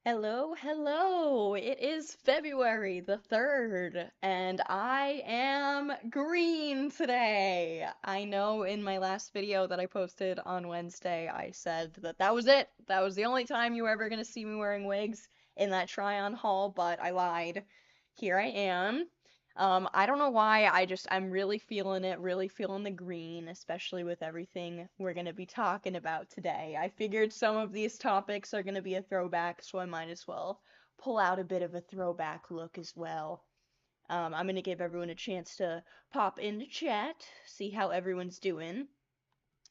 Hello, hello. It is February the 3rd, and I am green today. I know in my last video that I posted on Wednesday, I said that that was it. That was the only time you were ever going to see me wearing wigs in that try-on haul, but I lied. Here I am. I don't know why, I'm really feeling it, really feeling the green, especially with everything we're going to be talking about today. I figured some of these topics are going to be a throwback, so I might as well pull out a bit of a throwback look as well. I'm going to give everyone a chance to pop into chat, see how everyone's doing,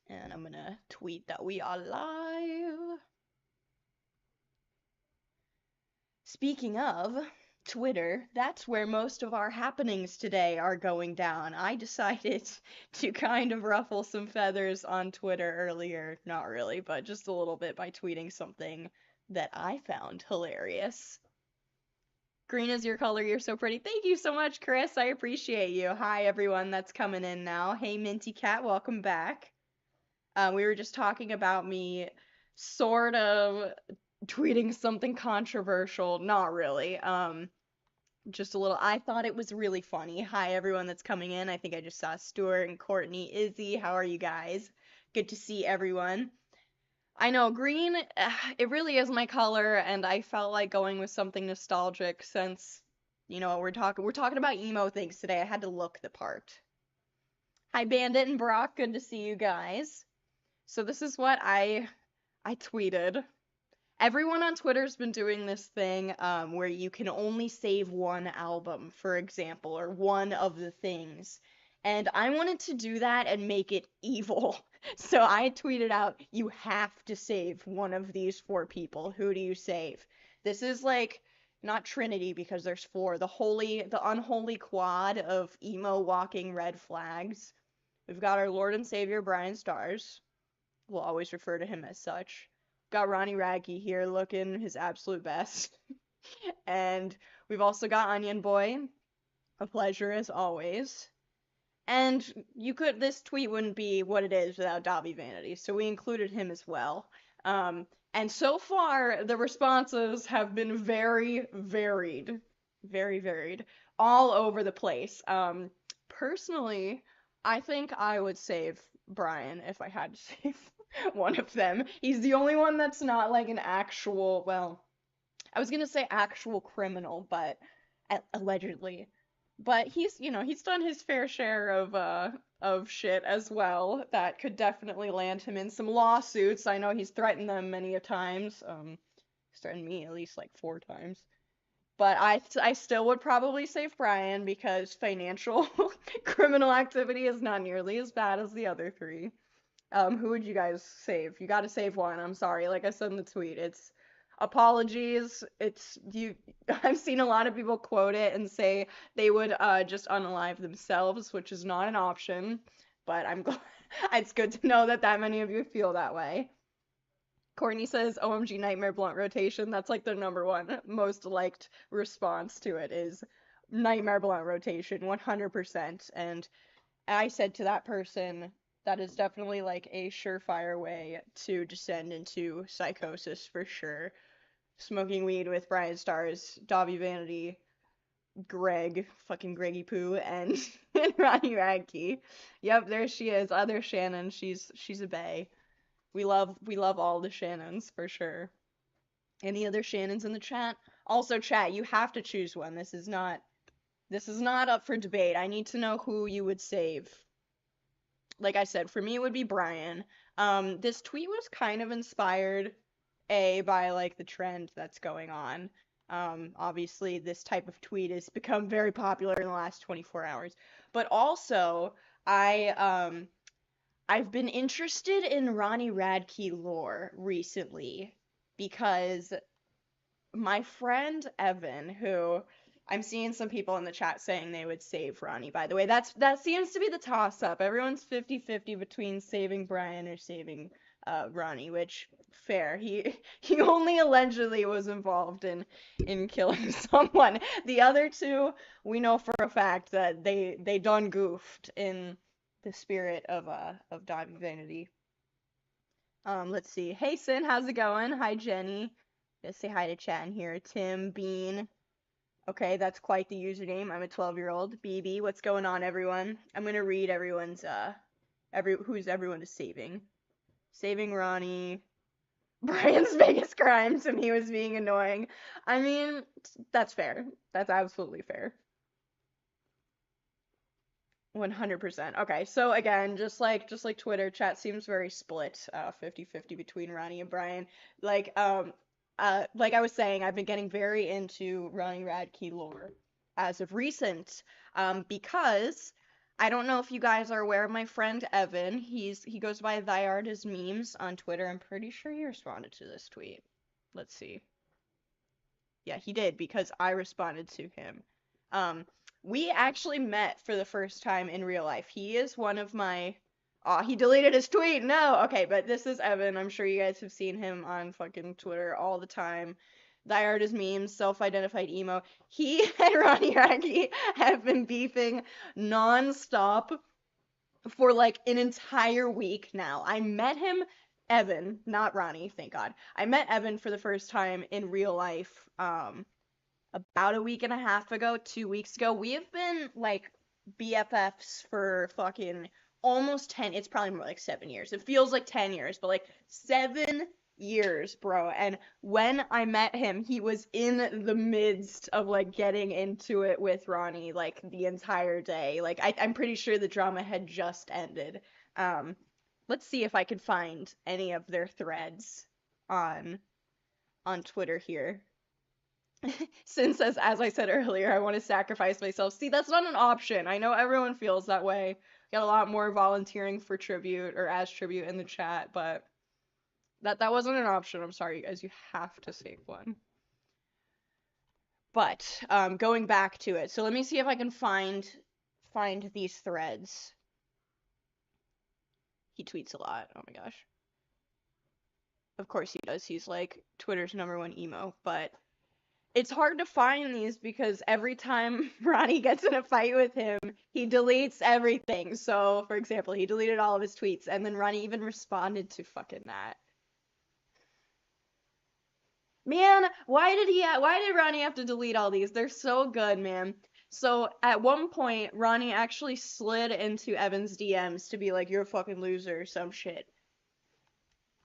and I'm going to tweet that we are live. Speaking of Twitter, that's where most of our happenings today are going down. I decided to kind of ruffle some feathers on Twitter earlier. Not really, but just a little bit by tweeting something that I found hilarious. Green is your color, you're so pretty. Thank you so much, Chris. I appreciate you. Hi, everyone that's coming in now. Hey, Minty Cat, welcome back. We were just talking about me sort of tweeting something controversial. Not really. Just a little. I thought it was really funny. Hi, everyone that's coming in. I think I just saw Stuart and Courtney, Izzy. How are you guys? Good to see everyone. I know green, it really is my color, and I felt like going with something nostalgic since, we're talking about emo things today. I had to look the part. Hi, Bandit and Brock. Good to see you guys. So this is what I tweeted. Everyone on Twitter's been doing this thing where you can only save one album, for example, or one of the things. And I wanted to do that and make it evil. So I tweeted out, you have to save one of these four people. Who do you save? This is like not Trinity because there's four, the unholy quad of emo walking red flags. We've got our Lord and Savior BryanStars. We'll always refer to him as such. Got Ronnie Radke here looking his absolute best. And we've also got Onion Boy. A pleasure as always. And this tweet wouldn't be what it is without Dobby Vanity, so we included him as well. And so far, the responses have been very varied. Very varied. All over the place. Personally, I think I would save Brian if I had to save one of them. He's the only one that's not like an actual, well, I was gonna say actual criminal, but allegedly. But he's done his fair share of shit as well that could definitely land him in some lawsuits. I know he's threatened them many a times. He's threatened me at least like 4 times. But I still would probably save Brian because financial criminal activity is not nearly as bad as the other three. Who would you guys save? You gotta save one. I'm sorry. Like I said in the tweet, it's apologies. It's you. I've seen a lot of people quote it and say they would just unalive themselves, which is not an option. But I'm glad. It's good to know that many of you feel that way. Courtney says, OMG Nightmare Blunt Rotation. That's like the number one most liked response to it is Nightmare Blunt Rotation, 100%. And I said to that person, that is definitely like a surefire way to descend into psychosis for sure. Smoking weed with BryanStars, Dobby Vanity, Greg, fucking Greggy Poo, and, and Ronnie Radke. Yep, there she is. Other Shannon. She's a bae. We love all the Shannons for sure. Any other Shannons in the chat? Also, chat, you have to choose one. This is not up for debate. I need to know who you would save. Like I said, for me it would be Brian. This tweet was kind of inspired by like the trend that's going on. Obviously this type of tweet has become very popular in the last 24 hours. But also I've been interested in Ronnie Radke lore recently because my friend Evan, who I'm seeing some people in the chat saying they would save Ronnie, by the way. That seems to be the toss-up. Everyone's 50-50 between saving Brian or saving Ronnie, which fair. He only allegedly was involved in killing someone. The other two, we know for a fact that they done goofed in the spirit of Dobby Vanity. Let's see. Hey Sin, how's it going? Hi Jenny. Let's say hi to chat in here. Tim Bean. Okay, that's quite the username. I'm a 12-year-old. BB, what's going on, everyone? I'm gonna read everyone's who's everyone is saving. Saving Ronnie. Brian's biggest crime to me was being annoying. I mean, that's fair. That's absolutely fair. 100%. Okay, so again, just like Twitter, chat seems very split, 50-50 between Ronnie and Brian. Like I was saying, I've been getting very into Ronnie Radke lore as of recent, because I don't know if you guys are aware of my friend Evan. He goes by Thy Art is Memes on Twitter. I'm pretty sure he responded to this tweet. Let's see. Yeah, he did because I responded to him. Um, we actually met for the first time in real life. He is one of my. Aw, he deleted his tweet. No. Okay, but this is Evan. I'm sure you guys have seen him on fucking Twitter all the time. Thy Art is Memes, self-identified emo. He and Ronnie Radke have been beefing non-stop for like an entire week now. I met him, Evan, not Ronnie, thank God. I met Evan for the first time in real life, about a week and a half ago, 2 weeks ago. We have been like BFFs for fucking almost 10, it's probably more like 7 years. It feels like 10 years, but like 7 years, bro. And when I met him, he was in the midst of like getting into it with Ronnie like the entire day. Like I'm pretty sure the drama had just ended. Um, let's see if I can find any of their threads on Twitter here. Since as I said earlier, I want to sacrifice myself. See, that's not an option. I know everyone feels that way. Got a lot more volunteering for tribute or as tribute in the chat, but that wasn't an option. I'm sorry, you guys. You have to save one. But going back to it. So let me see if I can find these threads. He tweets a lot. Oh my gosh. Of course he does. He's like Twitter's #1 emo, but it's hard to find these because every time Ronnie gets in a fight with him, he deletes everything. So, for example, he deleted all of his tweets, and then Ronnie even responded to fucking that. Man, why did Ronnie have to delete all these? They're so good, man. So, at one point, Ronnie actually slid into Evan's DMs to be like, "You're a fucking loser," or some shit.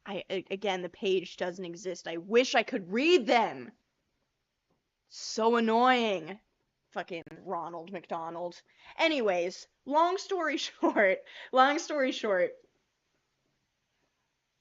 Again, the page doesn't exist. I wish I could read them. So annoying. Fucking Ronald McDonald. Anyways, long story short,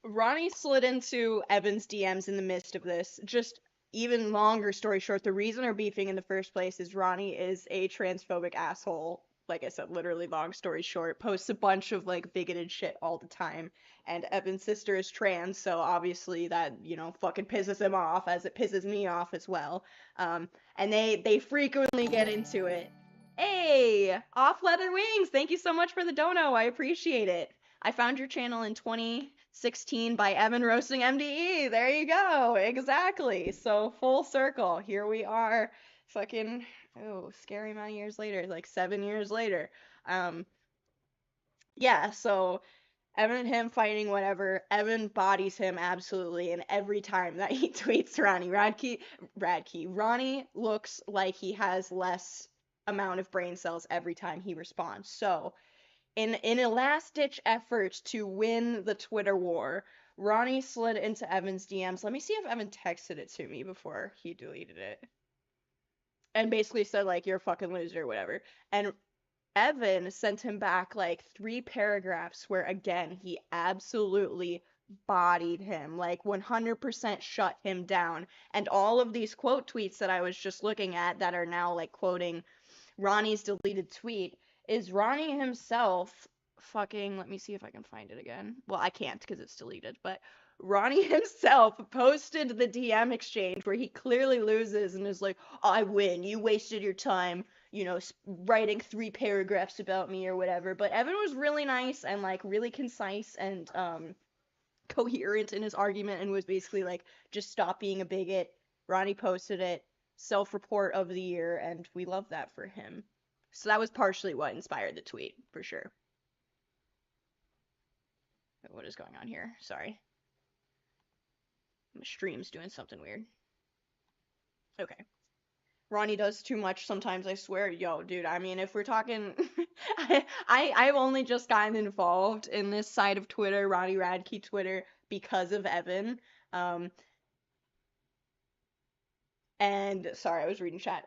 Ronnie slid into Evan's DMs in the midst of this. Just even longer story short, the reason they're beefing in the first place is Ronnie is a transphobic asshole. Like I said, literally long story short, posts a bunch of like bigoted shit all the time. And Evan's sister is trans, so obviously that, fucking pisses him off, as it pisses me off as well. And they frequently get into it. Hey, Off Leather Wings, thank you so much for the dono. I appreciate it. I found your channel in 2016 by Evan roasting MDE. There you go. Exactly. So full circle. Here we are. Fucking scary amount of years later, like 7 years later. Yeah, so Evan and him fighting, whatever. Evan bodies him absolutely, and every time that he tweets Ronnie Radke, Ronnie looks like he has less amount of brain cells every time he responds. So, in a last-ditch effort to win the Twitter war, Ronnie slid into Evan's DMs. Let me see if Evan texted it to me before he deleted it. And basically said, like, you're a fucking loser, or whatever. And Evan sent him back like 3 paragraphs where again he absolutely bodied him, like 100% shut him down. And all of these quote tweets that I was just looking at that are now like quoting Ronnie's deleted tweet is Ronnie himself fucking, let me see if I can find it again. Well, I can't because it's deleted, but Ronnie himself posted the DM exchange where he clearly loses and is like, I win, you wasted your time, writing 3 paragraphs about me or whatever. But Evan was really nice and like really concise and coherent in his argument and was basically like, just stop being a bigot. Ronnie posted it, self-report of the year, and we love that for him. So that was partially what inspired the tweet, for sure. What is going on here? Sorry. My stream's doing something weird. Okay. Ronnie does too much sometimes, I swear. Yo, dude, I mean, if we're talking, I've only just gotten involved in this side of Twitter, Ronnie Radke Twitter, because of Evan. Um, and sorry, I was reading chat.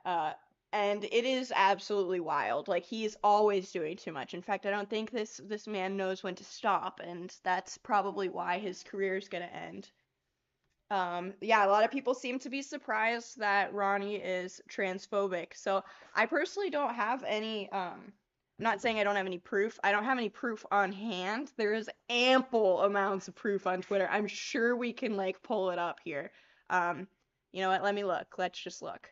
And it is absolutely wild. Like he's always doing too much. In fact, I don't think this man knows when to stop, and that's probably why his career is gonna end. Yeah, a lot of people seem to be surprised that Ronnie is transphobic. So I personally don't have any, I'm not saying I don't have any proof. I don't have any proof on hand. There is ample amounts of proof on Twitter. I'm sure we can like pull it up here. Um, you know what? Let me look. Let's just look.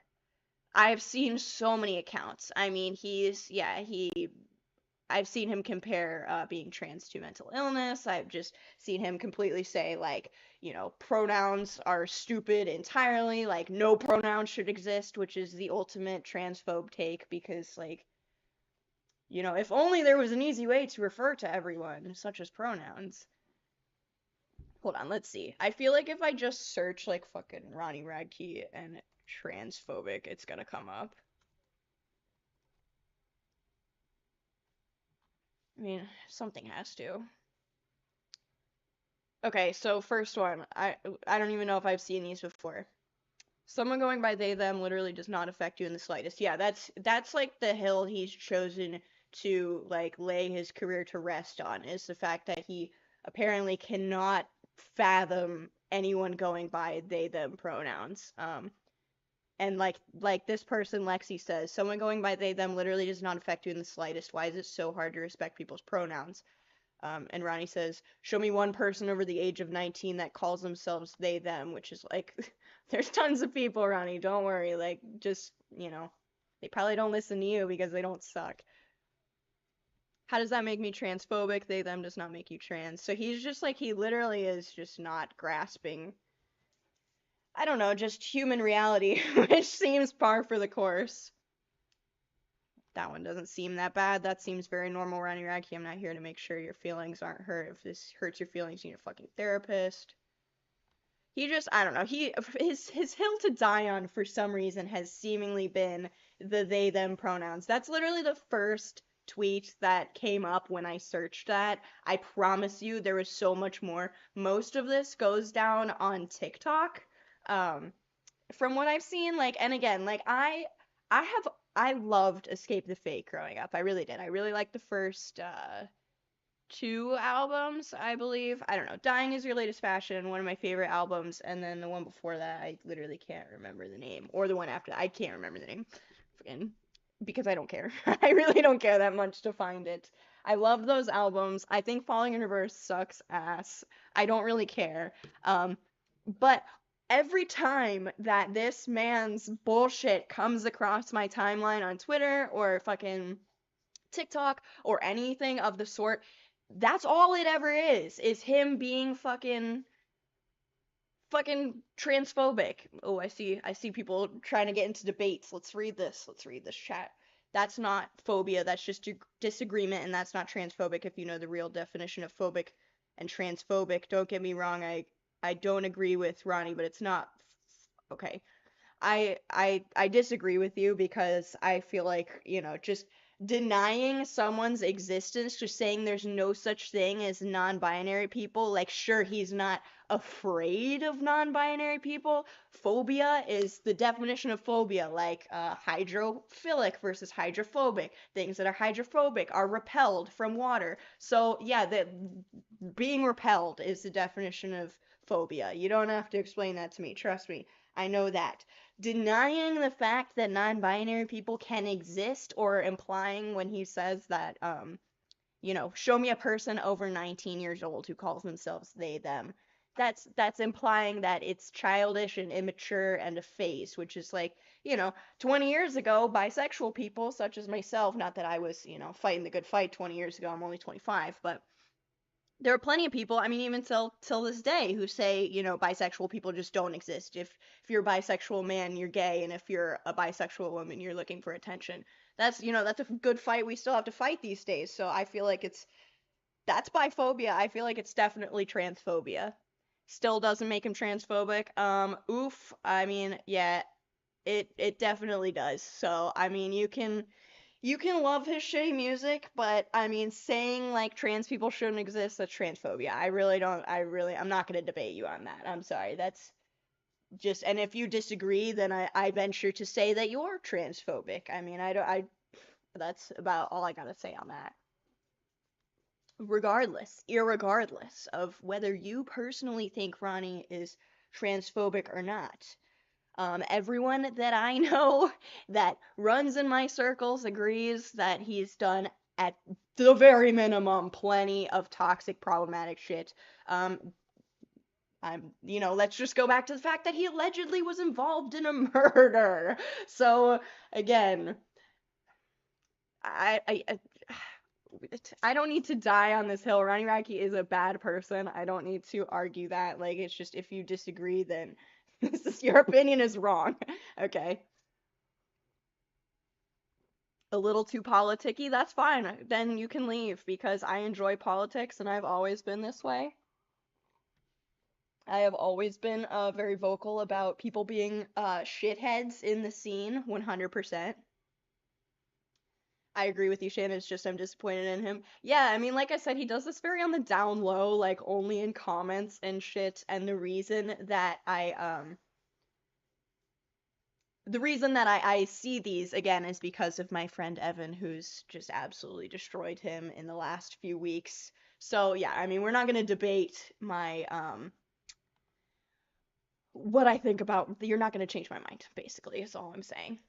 I've seen so many accounts. I mean, yeah, I've seen him compare being trans to mental illness. I've just seen him completely say, like, pronouns are stupid entirely, like, no pronouns should exist, which is the ultimate transphobe take because, like, if only there was an easy way to refer to everyone, such as pronouns. Hold on, let's see. I feel like if I just search, like, fucking Ronnie Radke and transphobic, it's gonna come up. I mean, something has to. Okay, so first one. I don't even know if I've seen these before. Someone going by they them literally does not affect you in the slightest. Yeah, that's like the hill he's chosen to like lay his career to rest on is the fact that he apparently cannot fathom anyone going by they them pronouns. And like this person Lexi says, someone going by they them literally does not affect you in the slightest. Why is it so hard to respect people's pronouns? And Ronnie says, show me one person over the age of 19 that calls themselves they, them, which is like, there's tons of people, Ronnie, don't worry. Like, just, they probably don't listen to you because they don't suck. How does that make me transphobic? They, them does not make you trans. So he's just like, he literally is just not grasping, I don't know, just human reality, which seems par for the course. That one doesn't seem that bad. That seems very normal, Ronnie Radke. I'm not here to make sure your feelings aren't hurt. If this hurts your feelings, you need a fucking therapist. He just, I don't know. His hill to die on for some reason has seemingly been the they them pronouns. That's literally the first tweet that came up when I searched that. I promise you there was so much more. Most of this goes down on TikTok. Um, from what I've seen, like, and again, like I loved Escape the Fake growing up. I really did. I really liked the first two albums, I believe. I don't know. Dying is Your Latest Fashion, one of my favorite albums, and then the one before that, I literally can't remember the name. Or the one after that, I can't remember the name. Fucking because I don't care. I really don't care that much to find it. I love those albums. I think Falling in Reverse sucks ass. I don't really care. But every time that this man's bullshit comes across my timeline on Twitter or fucking TikTok or anything of the sort, that's all it ever is him being fucking transphobic. Oh, I see people trying to get into debates. Let's read this. Let's read this chat. That's not phobia, that's just disagreement, and that's not transphobic if you know the real definition of phobic and transphobic. Don't get me wrong, I don't agree with Ronnie, but it's not okay. I disagree with you because I feel like, just denying someone's existence, just saying there's no such thing as non-binary people, like sure he's not afraid of non-binary people. Phobia is the definition of phobia, like hydrophilic versus hydrophobic. Things that are hydrophobic are repelled from water. So yeah, that being repelled is the definition of phobia. You don't have to explain that to me. Trust me. I know that. Denying the fact that non-binary people can exist or implying when he says that show me a person over 19 years old who calls themselves they them. That's implying that it's childish and immature and a phase, which is like, 20 years ago, bisexual people such as myself, not that I was, fighting the good fight 20 years ago, I'm only 25, but there are plenty of people, I mean, even till this day, who say, bisexual people just don't exist. If you're a bisexual man, you're gay, and if you're a bisexual woman, you're looking for attention. That's a good fight we still have to fight these days. So I feel like that's biphobia. I feel like it's definitely transphobia. Still doesn't make him transphobic. Oof. I mean, yeah. It definitely does. So, I mean, you can love his shitty music, but I mean, saying like trans people shouldn't exist, that's transphobia. I'm not gonna debate you on that. I'm sorry. That's just, and if you disagree, then I venture to say that you're transphobic. I mean, that's about all I gotta say on that. Regardless, irregardless of whether you personally think Ronnie is transphobic or not, everyone that I know that runs in my circles agrees that he's done, at the very minimum, plenty of toxic, problematic shit. Um, let's just go back to the fact that he allegedly was involved in a murder. So, again, I, I, I I don't need to die on this hill. Ronnie Radke is a bad person. I don't need to argue that. Like, it's just if you disagree, then your opinion is wrong. Okay. A little too politicky, that's fine. Then you can leave because I enjoy politics and I've always been this way. I have always been very vocal about people being shitheads in the scene, 100%. I agree with you, Shannon. It's just I'm disappointed in him. Yeah, I mean, like I said, he does this very on the down low, like only in comments and shit. And the reason that I see these again is because of my friend Evan, who's just absolutely destroyed him in the last few weeks. So yeah, I mean, we're not gonna debate my what I think about. You're not gonna change my mind, basically, is all I'm saying.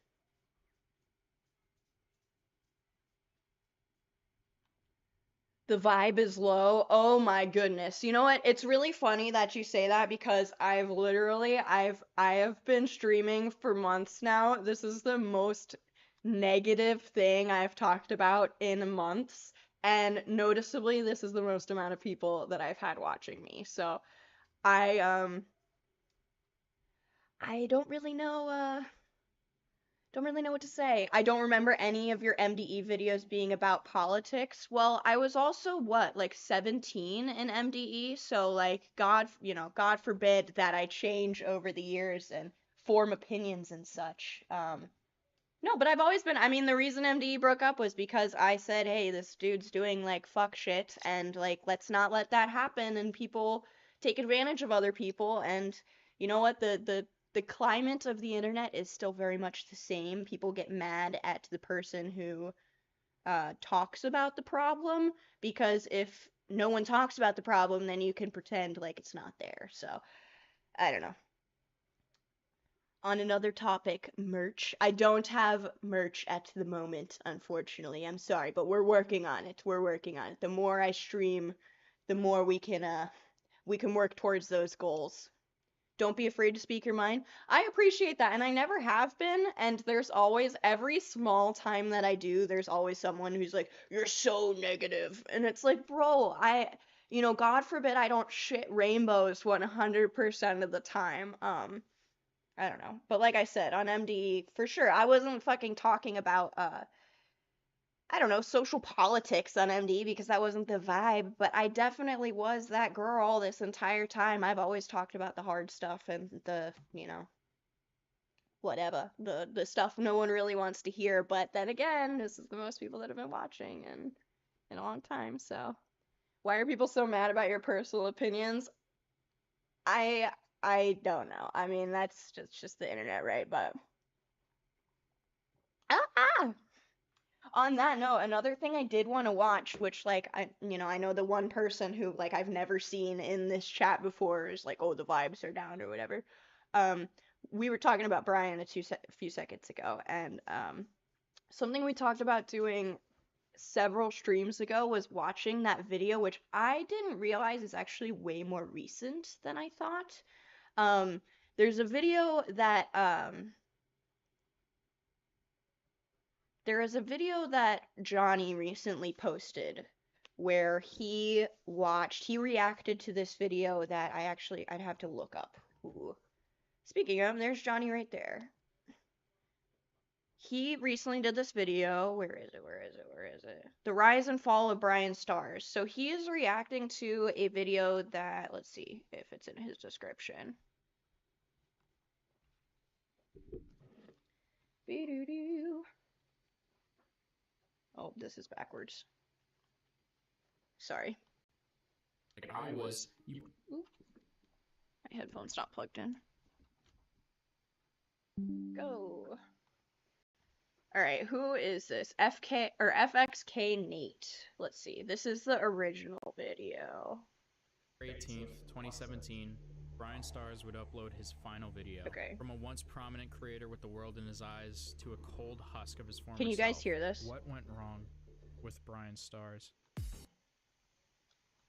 The vibe is low. Oh my goodness. You know what? It's really funny that you say that because I have been streaming for months now. This is the most negative thing I've talked about in months, and noticeably this is the most amount of people that I've had watching me. So, I don't really know what to say. I don't remember any of your MDE videos being about politics. Well, I was also what, like 17 in MDE, so like God forbid that I change over the years and form opinions and such. No, but I've always been, I mean, the reason MDE broke up was because I said, "Hey, this dude's doing like fuck shit and like let's not let that happen and people take advantage of other people." And you know what? The climate of the internet is still very much the same. People get mad at the person who talks about the problem because if no one talks about the problem, then you can pretend like it's not there. So, I don't know. On another topic, merch. I don't have merch at the moment, unfortunately. I'm sorry, but we're working on it. We're working on it. The more I stream, the more we can work towards those goals. Don't be afraid to speak your mind. I appreciate that, and I never have been, and there's always every small time that I do, there's always someone who's like, "You're so negative." And it's like, "Bro, God forbid I don't shit rainbows 100% of the time." I don't know. But like I said, on MD, for sure, I wasn't fucking talking about I don't know, social politics on MD because that wasn't the vibe, but I definitely was that girl this entire time. I've always talked about the hard stuff and whatever, the stuff no one really wants to hear, but then again, this is the most people that have been watching in a long time, so why are people so mad about your personal opinions? I I don't know. I mean, that's just the internet, right? But ah, on that note, another thing I did want to watch, which like I know the one person who like I've never seen in this chat before is like, oh, the vibes are down or whatever. Um, we were talking about Brian a few seconds ago, and something we talked about doing several streams ago was watching that video, which I didn't realize is actually way more recent than I thought. Um, there's a video that there is a video that Johnny recently posted where he reacted to this video that I'd have to look up. Ooh. Speaking of, there's Johnny right there. He recently did this video. Where is it? Where is it? Where is it? The rise and fall of BryanStars. So he is reacting to a video that, let's see if it's in his description. Be-do-do. Oh, this is backwards. Sorry. Like I was. Ooh. My headphone's not plugged in. Go. All right, who is this? FK or FXK Nate. Let's see. This is the original video. 18th, 2017, BryanStars would upload his final video. Okay. From a once prominent creator with the world in his eyes to a cold husk of his former self. Can you guys hear this? What went wrong with BryanStars?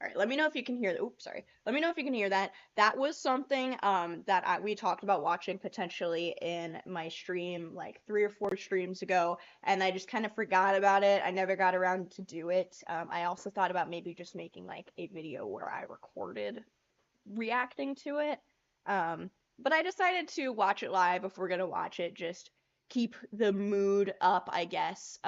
All right, let me know if you can hear. Oops, sorry. Let me know if you can hear that. That was something that we talked about watching potentially in my stream like 3 or 4 streams ago, and I just kind of forgot about it. I never got around to do it. I also thought about maybe just making like a video where I recorded reacting to it. But I decided to watch it live if we're gonna watch it. Just keep the mood up, I guess.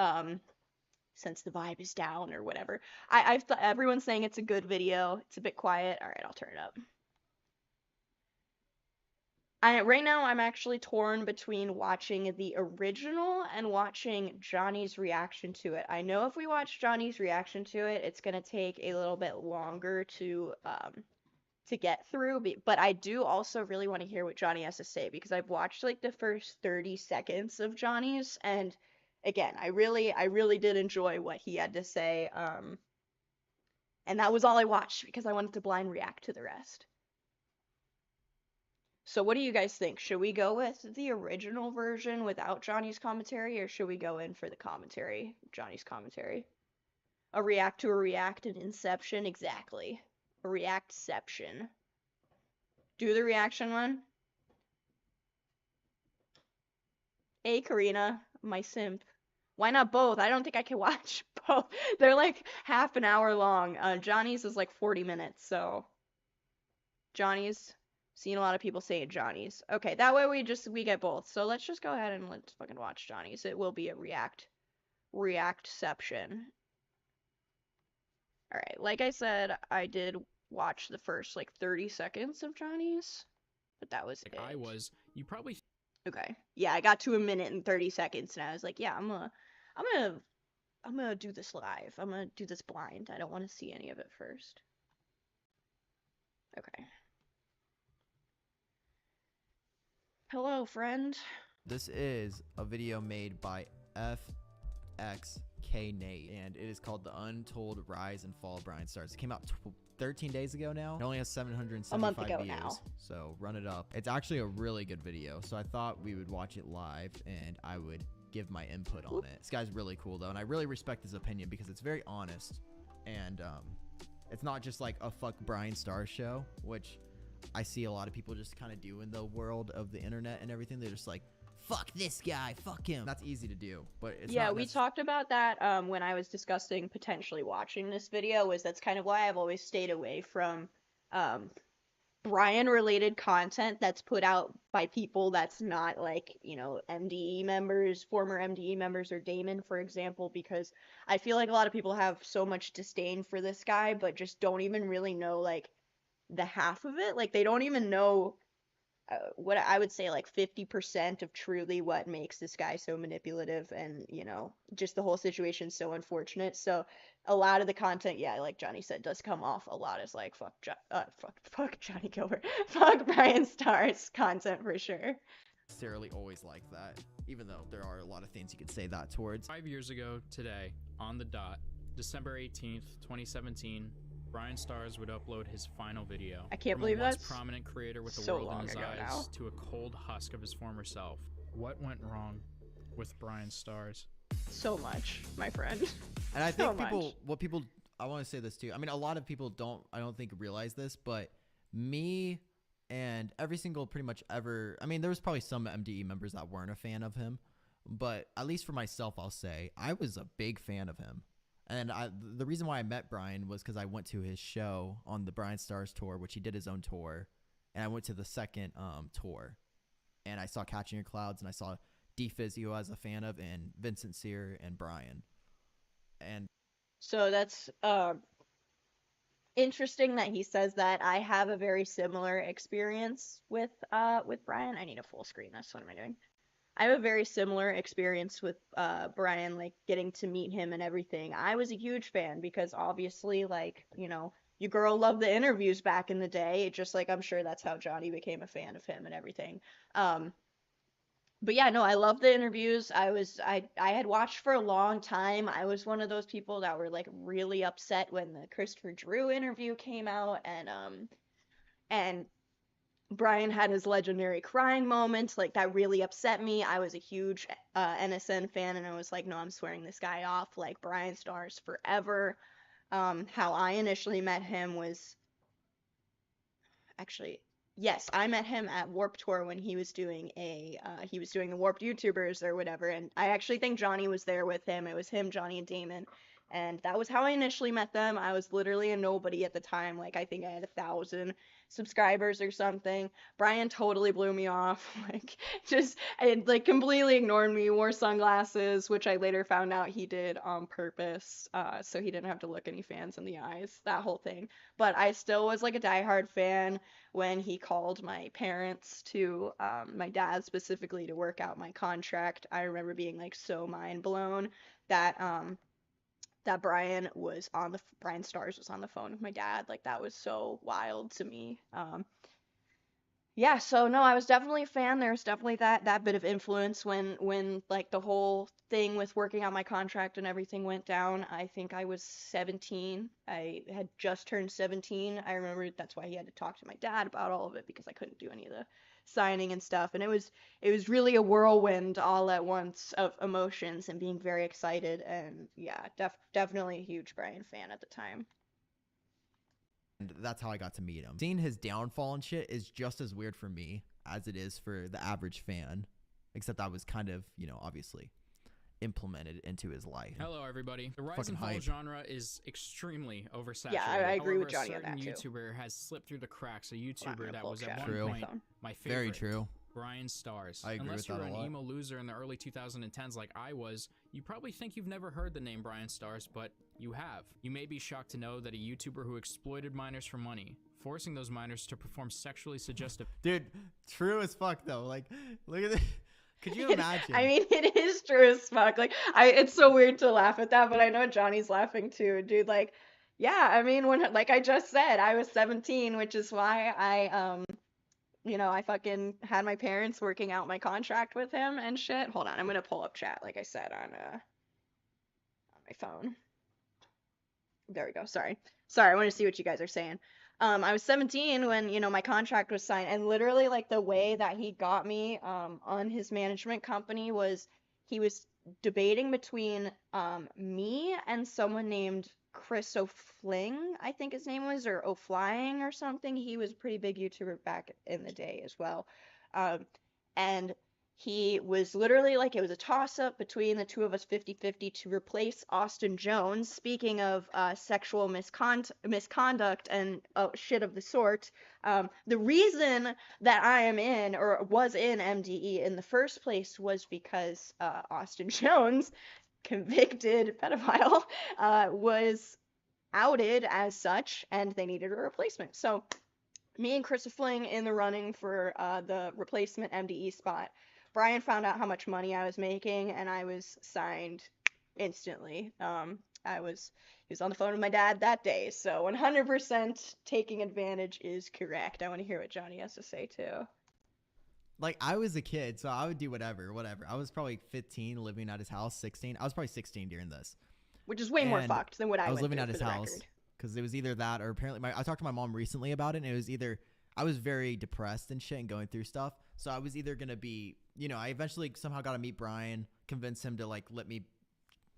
Since the vibe is down or whatever. I've thought everyone's saying it's a good video. It's a bit quiet. All right, I'll turn it up. Right now I'm actually torn between watching the original and watching Johnny's reaction to it. I know if we watch Johnny's reaction to it, it's gonna take a little bit longer to get through, but I do also really want to hear what Johnny has to say because I've watched like the first 30 seconds of Johnny's, and again, I really did enjoy what he had to say. And that was all I watched because I wanted to blind react to the rest. So what do you guys think? Should we go with the original version without Johnny's commentary, or should we go in for the commentary, Johnny's commentary? A react to a react, an inception, exactly. A reactception. Do the reaction one. Hey, Karina, my simp. Why not both? I don't think I can watch both. They're like half an hour long. Johnny's is like 40 minutes, so Johnny's. Seen a lot of people say Johnny's. Okay, that way we get both. So let's just go ahead and let's fucking watch Johnny's. It will be a reactception. All right, like I said, I did watch the first like 30 seconds of Johnny's, but that was like it. You probably. Okay. Yeah, I got to a minute and 30 seconds and I was like, yeah, I'm gonna do this live. I'm gonna do this blind. I don't want to see any of it first. Okay. Hello, friend. This is a video made by FXK Nate, and it is called The Untold Rise and Fall of BryanStars. It came out 13 days ago now. It only has 775 views, now. So run it up. It's actually a really good video, so I thought we would watch it live, and I would give my input on it. This guy's really cool, though, and I really respect his opinion because it's very honest, and it's not just like a fuck BryanStars show, which I see a lot of people just kind of do in the world of the internet and everything. They're just like, fuck this guy, fuck him. That's easy to do, but it's yeah, not we talked about that when I was discussing potentially watching this video. That's kind of why I've always stayed away from Bryan related content that's put out by people that's not like, you know, MDE members, former MDE members, or Damon, for example, because I feel like a lot of people have so much disdain for this guy, but just don't even really know like the half of it. Like they don't even know what I would say like 50% of truly what makes this guy so manipulative, and you know, just the whole situation so unfortunate. So a lot of the content, yeah, like Johnny said, does come off a lot as like fuck Johnny Gilbert, fuck BryanStars content for sure. necessarily always like that, even though there are a lot of things you could say that towards. 5 years ago today, on the dot, December 18th, 2017, BryanStars would upload his final video. I can't From believe a once that's prominent creator with the so world in long his ago eyes now. to a cold husk of his former self. What went wrong with BryanStars? So much, my friend. And I think So I want to say this too. I mean, a lot of people I don't think realize this, but me and every single pretty much ever, I mean, there was probably some MDE members that weren't a fan of him, but at least for myself, I'll say I was a big fan of him. And the reason why I met Bryan was because I went to his show on the BryanStars tour, which he did his own tour. And I went to the second tour. And I saw Catching Your Clouds, and I saw D-Fizzy, who I was a fan of, and Vincent Sear and Bryan. And so that's interesting that he says that. I have a very similar experience with Bryan. I need a full screen. That's what am I doing? I have a very similar experience with Bryan, like getting to meet him and everything. I was a huge fan because obviously, like, you know, your girl loved the interviews back in the day. Just like I'm sure that's how Johnny became a fan of him and everything. Um, but yeah, no, I love the interviews. I had watched for a long time. I was one of those people that were like really upset when the Christopher Drew interview came out, and Bryan had his legendary crying moment. Like that really upset me. I was a huge NSN fan, and I was like, no, I'm swearing this guy off. Like BryanStars forever. How I initially met him was actually, yes, I met him at Warped Tour when he was doing the Warped YouTubers or whatever, and I actually think Johnny was there with him. It was him, Johnny, and Damon. And that was how I initially met them. I was literally a nobody at the time. Like I think I had 1,000 subscribers or something. Bryan totally blew me off. Like just and like completely ignored me. Wore sunglasses, which I later found out he did on purpose, so he didn't have to look any fans in the eyes. That whole thing. But I still was like a diehard fan when he called my parents to, my dad specifically, to work out my contract. I remember being like so mind blown that that BryanStars was on the phone with my dad. Like that was so wild to me. Yeah, so no, I was definitely a fan. There's definitely that bit of influence when like the whole thing with working out my contract and everything went down. I think I was 17. I had just turned 17. I remember that's why he had to talk to my dad about all of it because I couldn't do any of the signing and stuff. And it was really a whirlwind all at once of emotions and being very excited, and yeah, definitely a huge Bryan fan at the time. And that's how I got to meet him. Seeing his downfall and shit is just as weird for me as it is for the average fan, except I was kind of, you know, obviously implemented into his life. Hello, everybody. The rise Fucking and fall hype. genre is extremely oversaturated. Yeah, I agree with However, Johnny on a certain that too. YouTuber has slipped through the cracks. A Hold on, I'm YouTuber gonna that pull up was at chat one on True. my point phone. my favorite. Very true. BryanStars. I agree Unless with you're that a an lot. emo loser in the early 2010s like I was, you probably think you've never heard the name BryanStars, but you have. You may be shocked to know that a YouTuber who exploited minors for money, forcing those minors to perform sexually suggestive. Dude, true as fuck though. Like, look at this. Could you imagine? I mean, it is true as fuck. Like, it's so weird to laugh at that, but I know Johnny's laughing too, dude. Like, yeah, I mean, like I just said, I was 17, which is why I fucking had my parents working out my contract with him and shit. Hold on, I'm gonna pull up chat, like I said, on my phone. There we go. Sorry, I want to see what you guys are saying. I was 17 when, my contract was signed, and literally, like, the way that he got me, on his management company was he was debating between, me and someone named Chris O'Fling, I think his name was, or O'Flying or something. He was a pretty big YouTuber back in the day as well. Um, and he was literally like, it was a toss up between the two of us, 50-50, to replace Austin Jones. Speaking of sexual misconduct and shit of the sort, the reason that I am in, or was in, MDE in the first place was because Austin Jones, convicted pedophile, was outed as such, and they needed a replacement. So me and Chris Fling in the running for the replacement MDE spot. Bryan found out how much money I was making, and I was signed instantly. He was on the phone with my dad that day, so 100% taking advantage is correct. I want to hear what Johnny has to say too. Like, I was a kid, so I would do whatever. I was probably 15, living at his house. 16. I was probably 16 during this. Which is way more And fucked than what I was went living through, at his for the house record. because it was either that or apparently I talked to my mom recently about it, and it was either I was very depressed and shit and going through stuff. So I was either gonna be, I eventually somehow got to meet Bryan, convince him to like let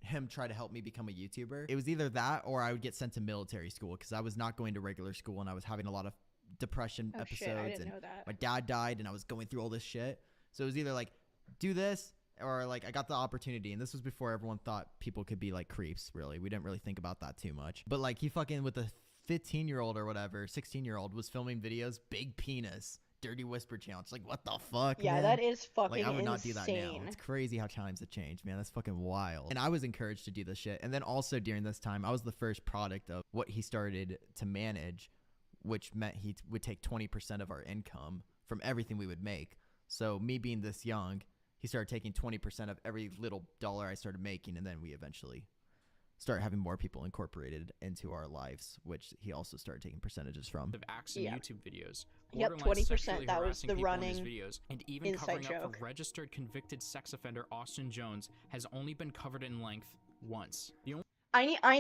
him try to help me become a YouTuber. It was either that or I would get sent to military school because I was not going to regular school and I was having a lot of depression episodes. Shit, I didn't and know that. my dad died and I was going through all this shit. So it was either like do this or like I got the opportunity, and this was before everyone thought people could be like creeps. Really, we didn't really think about that too much. But like he fucking with a 15-year-old or whatever, 16-year-old was filming videos, big penis, dirty whisper challenge. Like what the fuck? Yeah, man? that is fucking Like I would insane. not do that now. It's crazy how times have changed, man. That's fucking wild. And I was encouraged to do this shit. And then also during this time, I was the first product of what he started to manage, which meant he would take 20% of our income from everything we would make. So me being this young, he started taking 20% of every little dollar I started making, and then we eventually start having more people incorporated into our lives, which he also started taking percentages from. Of acts and Yeah. YouTube videos, Yep, borderline 20%. sexually That was harassing the people in his running videos, and even inside covering up joke. for registered convicted sex offender Austin Jones has only been covered in length once. The only I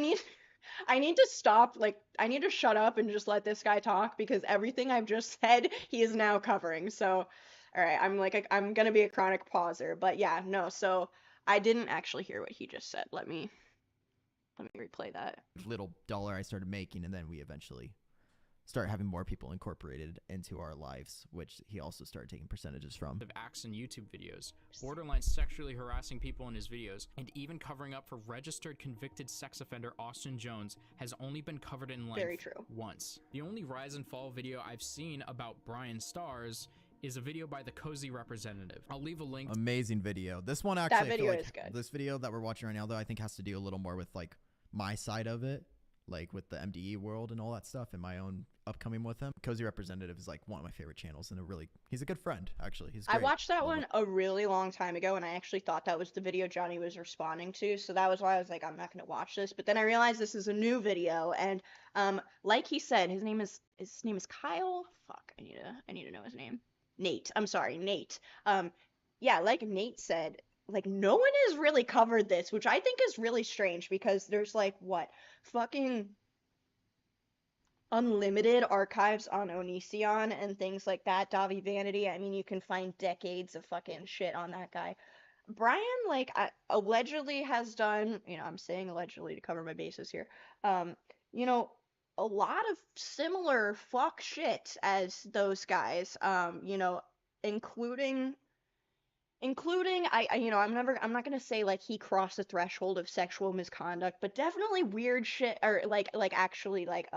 need to stop, like, I need to shut up and just let this guy talk because everything I've just said, he is now covering. So, all right, I'm gonna be a chronic pauser, but yeah, no, so I didn't actually hear what he just said. Let me replay that. Little dollar I started making, and then we eventually start having more people incorporated into our lives, which he also started taking percentages from. Of acts and YouTube videos, borderline sexually harassing people in his videos, and even covering up for registered convicted sex offender Austin Jones has only been covered in length Very true. once. The only rise and fall video I've seen about BryanStars is a video by the Cozy Representative. I'll leave a link. Amazing video. This one actually, That video I feel like is good. this video that we're watching right now, though, I think has to do a little more with like my side of it, like with the MDE world and all that stuff, and my own upcoming with him. Cozy Representative is like one of my favorite channels, and he's a good friend, actually. He's I great. watched that Love one it. a really long time ago, and I actually thought that was the video Johnny was responding to, so that was why I was like, I'm not gonna watch this. But then I realized this is a new video, and like he said, his name is Kyle. Fuck, I need to know his name. Nate. I'm sorry, Nate. Yeah, like Nate said, like no one has really covered this, which I think is really strange because there's like what, fucking unlimited archives on Onision and things like that. Davi Vanity. I mean, you can find decades of fucking shit on that guy. Brian, like, allegedly has done, I'm saying allegedly to cover my bases here, you know, a lot of similar fuck shit as those guys, including I'm not gonna say like he crossed the threshold of sexual misconduct, but definitely weird shit, or like actually like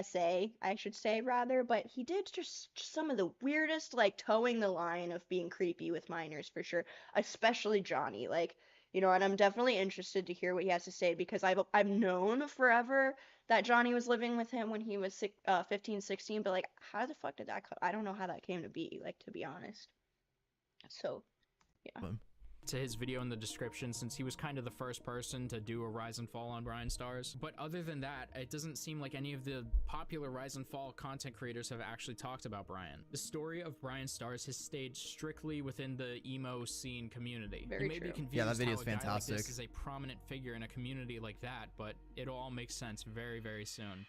SA, I should say rather, but he did just some of the weirdest, like towing the line of being creepy with minors for sure, especially Johnny, like, and I'm definitely interested to hear what he has to say because I've known forever that Johnny was living with him when he was 15, 16, but like how the fuck did that I don't know how that came to be, like, to be honest. So, yeah. To his video in the description, since he was kind of the first person to do a rise and fall on BryanStars. But other than that, it doesn't seem like any of the popular rise and fall content creators have actually talked about Bryan. The story of BryanStars has stayed strictly within the emo scene community. Very you may true. be confused Yeah, that video how is a guy fantastic. like this is a prominent figure in a community like that, but it'll all make sense very, very soon.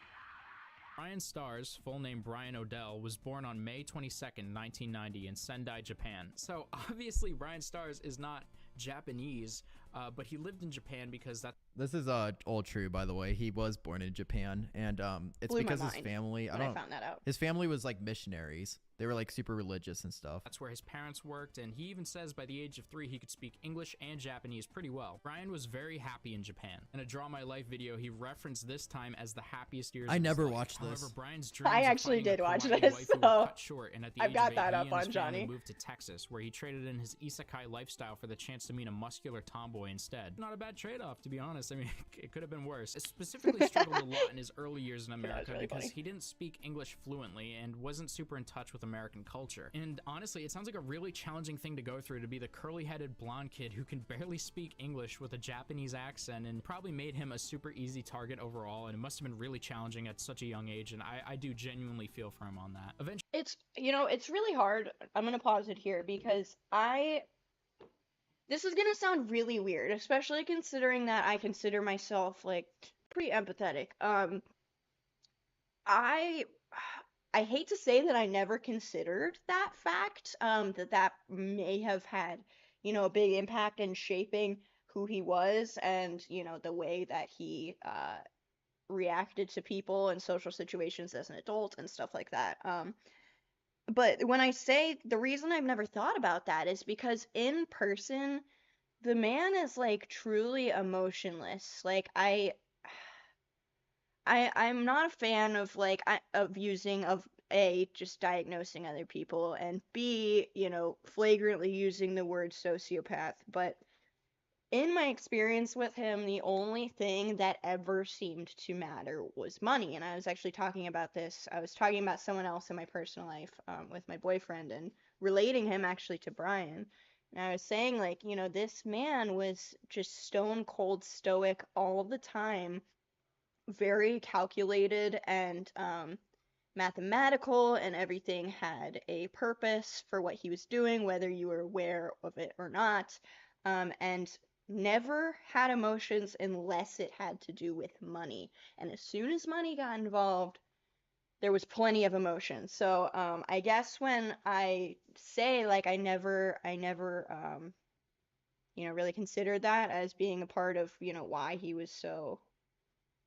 BryanStars, full name Brian Odell, was born on May 22nd, 1990 in Sendai, Japan. So obviously BryanStars is not Japanese, but he lived in Japan because This is all true, by the way. He was born in Japan, and it's Blew my because his mind family, when I found that out. his family was like missionaries. They were like super religious and stuff. that's where his parents worked, and he even says by the age of 3 he could speak English and Japanese pretty well. Brian was very happy in Japan. In a Draw My Life video, he referenced this time as the happiest years I of his never life. watched this. However, Brian's dreams I of actually finding a did watch kawaii this, waifu were so cut short, and at the I've age got of 8, that he up and on his family Johnny. moved to Texas, where he traded in his isekai lifestyle for the chance to meet a muscular tomboy instead. Not a bad trade-off, to be honest. I mean, it could have been worse. Specifically struggled a lot in his early years in America really because funny. he didn't speak English fluently and wasn't super in touch with American culture. And honestly, it sounds like a really challenging thing to go through, to be the curly-headed blonde kid who can barely speak English with a Japanese accent, and probably made him a super easy target overall, and it must have been really challenging at such a young age, and I do genuinely feel for him on that. Eventually, It's really hard. I'm gonna pause it here because this is gonna sound really weird, especially considering that I consider myself like pretty empathetic. I I hate to say that I never considered that fact, that may have had, a big impact in shaping who he was and, the way that he reacted to people and social situations as an adult and stuff like that. But when I say the reason I've never thought about that is because in person, the man is like truly emotionless. Like I'm not a fan of like of using of A, just diagnosing other people, and B, flagrantly using the word sociopath. But in my experience with him, the only thing that ever seemed to matter was money. And I was actually talking about this. I was talking about someone else in my personal life, with my boyfriend, and relating him actually to Brian. And I was saying, like, you know, this man was just stone cold stoic all the time, very calculated and mathematical, and everything had a purpose for what he was doing, whether you were aware of it or not, and never had emotions unless it had to do with money. And as soon as money got involved, there was plenty of emotion. So I guess when I say like I never you know, really considered that as being a part of, you know, why he was so,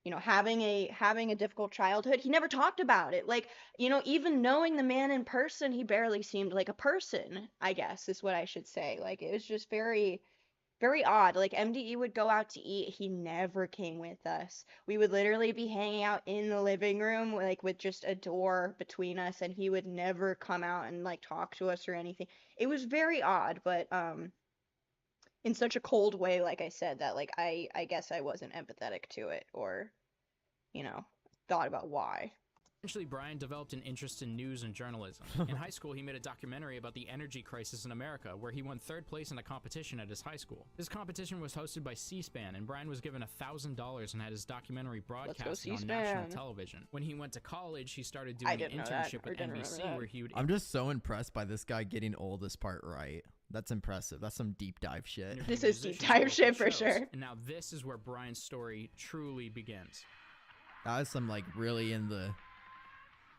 you know, having a difficult childhood. He never talked about it. Like, you know, even knowing the man in person, he barely seemed like a person, I guess is what I should say. Like it was just very odd. Like MDE would go out to eat, he never came with us. We would literally be hanging out in the living room like with just a door between us, and he would never come out and like talk to us or anything. It was very odd, but in such a cold way, like I said, that like I guess I wasn't empathetic to it, or, you know, thought about why. Eventually, Bryan developed an interest in news and journalism. In high school, he made a documentary about the energy crisis in America, where he won 3rd place in a competition at his high school. This competition was hosted by C-SPAN, and Bryan was given $1,000 and had his documentary broadcasted on national television. When he went to college, he started doing an internship with NBC, where he would... I'm just so impressed by this guy getting all this part right. That's impressive. That's some deep dive shit. This is deep dive shit for sure. And now this is where Bryan's story truly begins. That was some like really in the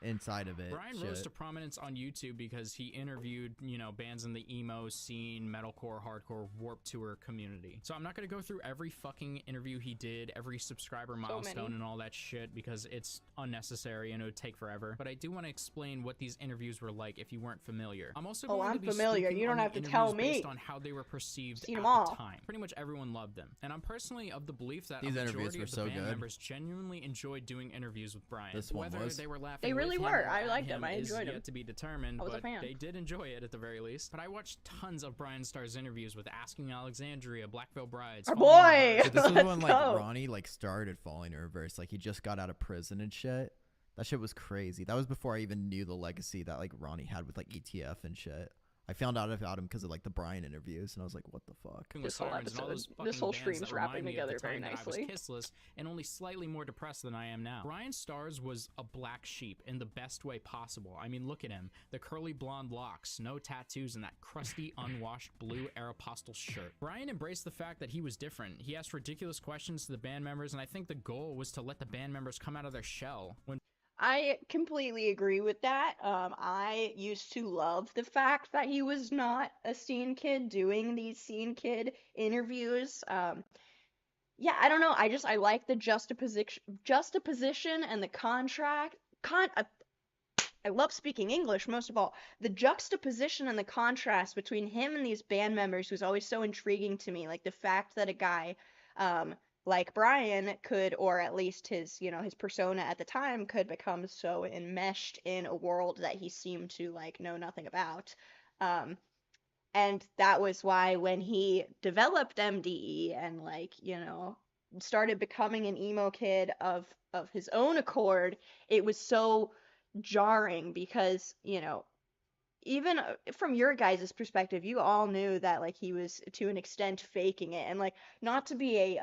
inside of it. Bryan rose to prominence on YouTube because he interviewed, you know, bands in the emo scene, metalcore, hardcore, Warped Tour community. So I'm not going to go through every fucking interview he did, every subscriber milestone and all that shit, because it's unnecessary and it would take forever. But I do want to explain what these interviews were like if you weren't familiar. I'm also going to be familiar. You don't have to tell me. Based on how they were perceived at the time. Pretty much everyone loved them. And I'm personally of the belief that these a interviews majority were of the so band good. members genuinely enjoyed doing interviews with Bryan. This one Whether was. they were laughing They really with him were. or I at liked him them. I is enjoyed them. yet to be determined, I was a but fan. they did enjoy it at the very least. But I watched tons of BryanStars interviews with Asking Alexandria, Black Veil Brides. Our boy! So this was when like go. Ronnie like started falling in reverse. Like he just got out of prison and shit. That shit was crazy. That was before I even knew the legacy that like Ronnie had with like ETF and shit. I found out about him because of like the Bryan interviews, and I was like, "What the fuck?" This whole stream's wrapping together very nicely. I was kissless and only slightly more depressed than I am now. BryanStars was a black sheep in the best way possible. I mean, look at him. The curly blonde locks, no tattoos, and that crusty, unwashed blue Aeropostale shirt. Bryan embraced the fact that he was different. He asked ridiculous questions to the band members, and I think the goal was to let the band members come out of their shell. I completely agree with that. I used to love the fact that he was not a scene kid doing these scene kid interviews. Yeah, I don't know. I like the juxtaposition and the I love speaking English most of all. The juxtaposition and the contrast between him and these band members was always so intriguing to me. Like the fact that a guy, like Bryan could, or at least his, you know, his persona at the time could become so enmeshed in a world that he seemed to like know nothing about. And that was why when he developed MDE and like, you know, started becoming an emo kid of his own accord, it was so jarring because, you know, even from your guys' perspective, you all knew that like he was to an extent faking it, and like not to be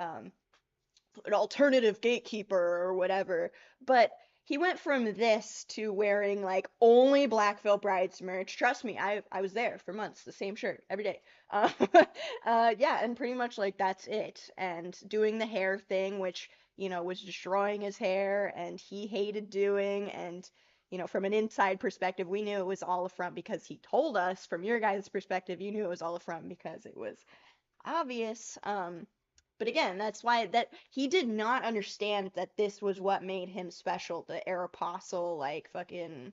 an alternative gatekeeper or whatever, but he went from this to wearing like only Black Veil Brides merch. Trust me, I was there for months, the same shirt every day. Yeah, and pretty much like that's it. And doing the hair thing, which, you know, was destroying his hair and he hated doing. And, you know, from an inside perspective, we knew it was all a front because he told us. From your guys' perspective, you knew it was all a front because it was obvious. But again, that's why that he did not understand that this was what made him special. The Aeropostale, like fucking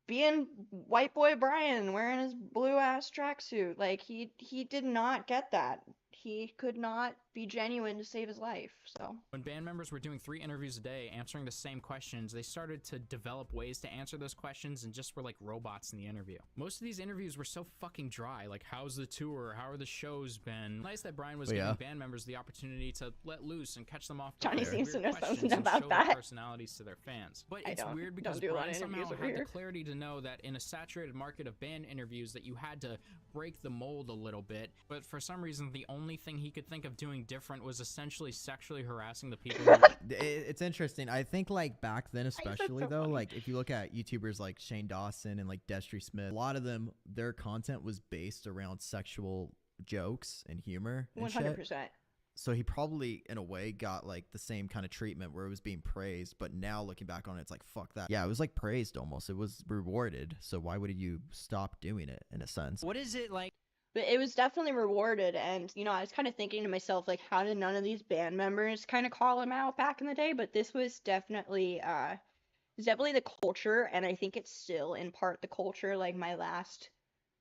being white boy Bryan wearing his blue ass tracksuit. Like he did not get that. he could not be genuine to save his life. So when band members were doing 3 interviews a day answering the same questions, they started to develop ways to answer those questions and just were like robots in the interview. Most of these interviews were so fucking dry, like how's the tour, how are the shows been. Nice that Bryan was giving band members the opportunity to let loose and catch them off guard. Johnny seems to know something and about show that. their personalities to their fans. But it's weird because Bryan somehow had the clarity to know that in a saturated market of band interviews that you had to break the mold a little bit, but for some reason the only thing he could think of doing different was essentially sexually harassing the people who it's interesting. I think like back then especially though, like if you look at YouTubers like Shane Dawson and like Destry Smith, a lot of them, their content was based around sexual jokes and humor and 100%. shit. So he probably in a way got like the same kind of treatment where it was being praised, but now looking back on it, it's like fuck that. Yeah, it was like praised almost. It was rewarded. So why would you stop doing it in a sense? What is it like? But it was definitely rewarded, and I was kind of thinking to myself, like, how did none of these band members kind of call him out back in the day? But this was definitely the culture, and I think it's still in part the culture. Like my last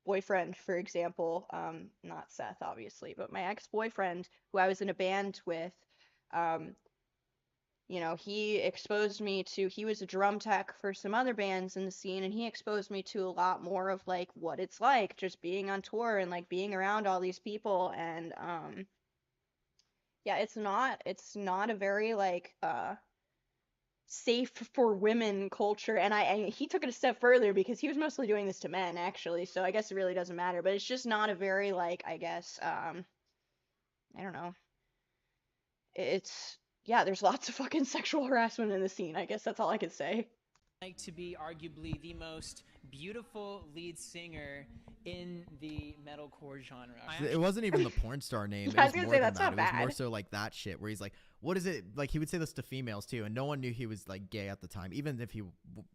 boyfriend, for example, not Seth obviously, but my ex-boyfriend who I was in a band with, he exposed me to, he was a drum tech for some other bands in the scene, and he exposed me to a lot more of like what it's like just being on tour and like being around all these people. And yeah, it's not a very like safe for women culture. And he took it a step further because he was mostly doing this to men actually, so I guess it really doesn't matter, but it's just not a very like, I guess, I don't know, it's, yeah, there's lots of fucking sexual harassment in the scene. I guess that's all I could say. Like to be arguably the most beautiful lead singer in the metalcore genre. It wasn't even the porn star name. It I was was gonna more say, than that's that. not It was more bad. so like that shit where he's like, what is it? Like he would say this to females too, and no one knew he was like gay at the time. Even if he,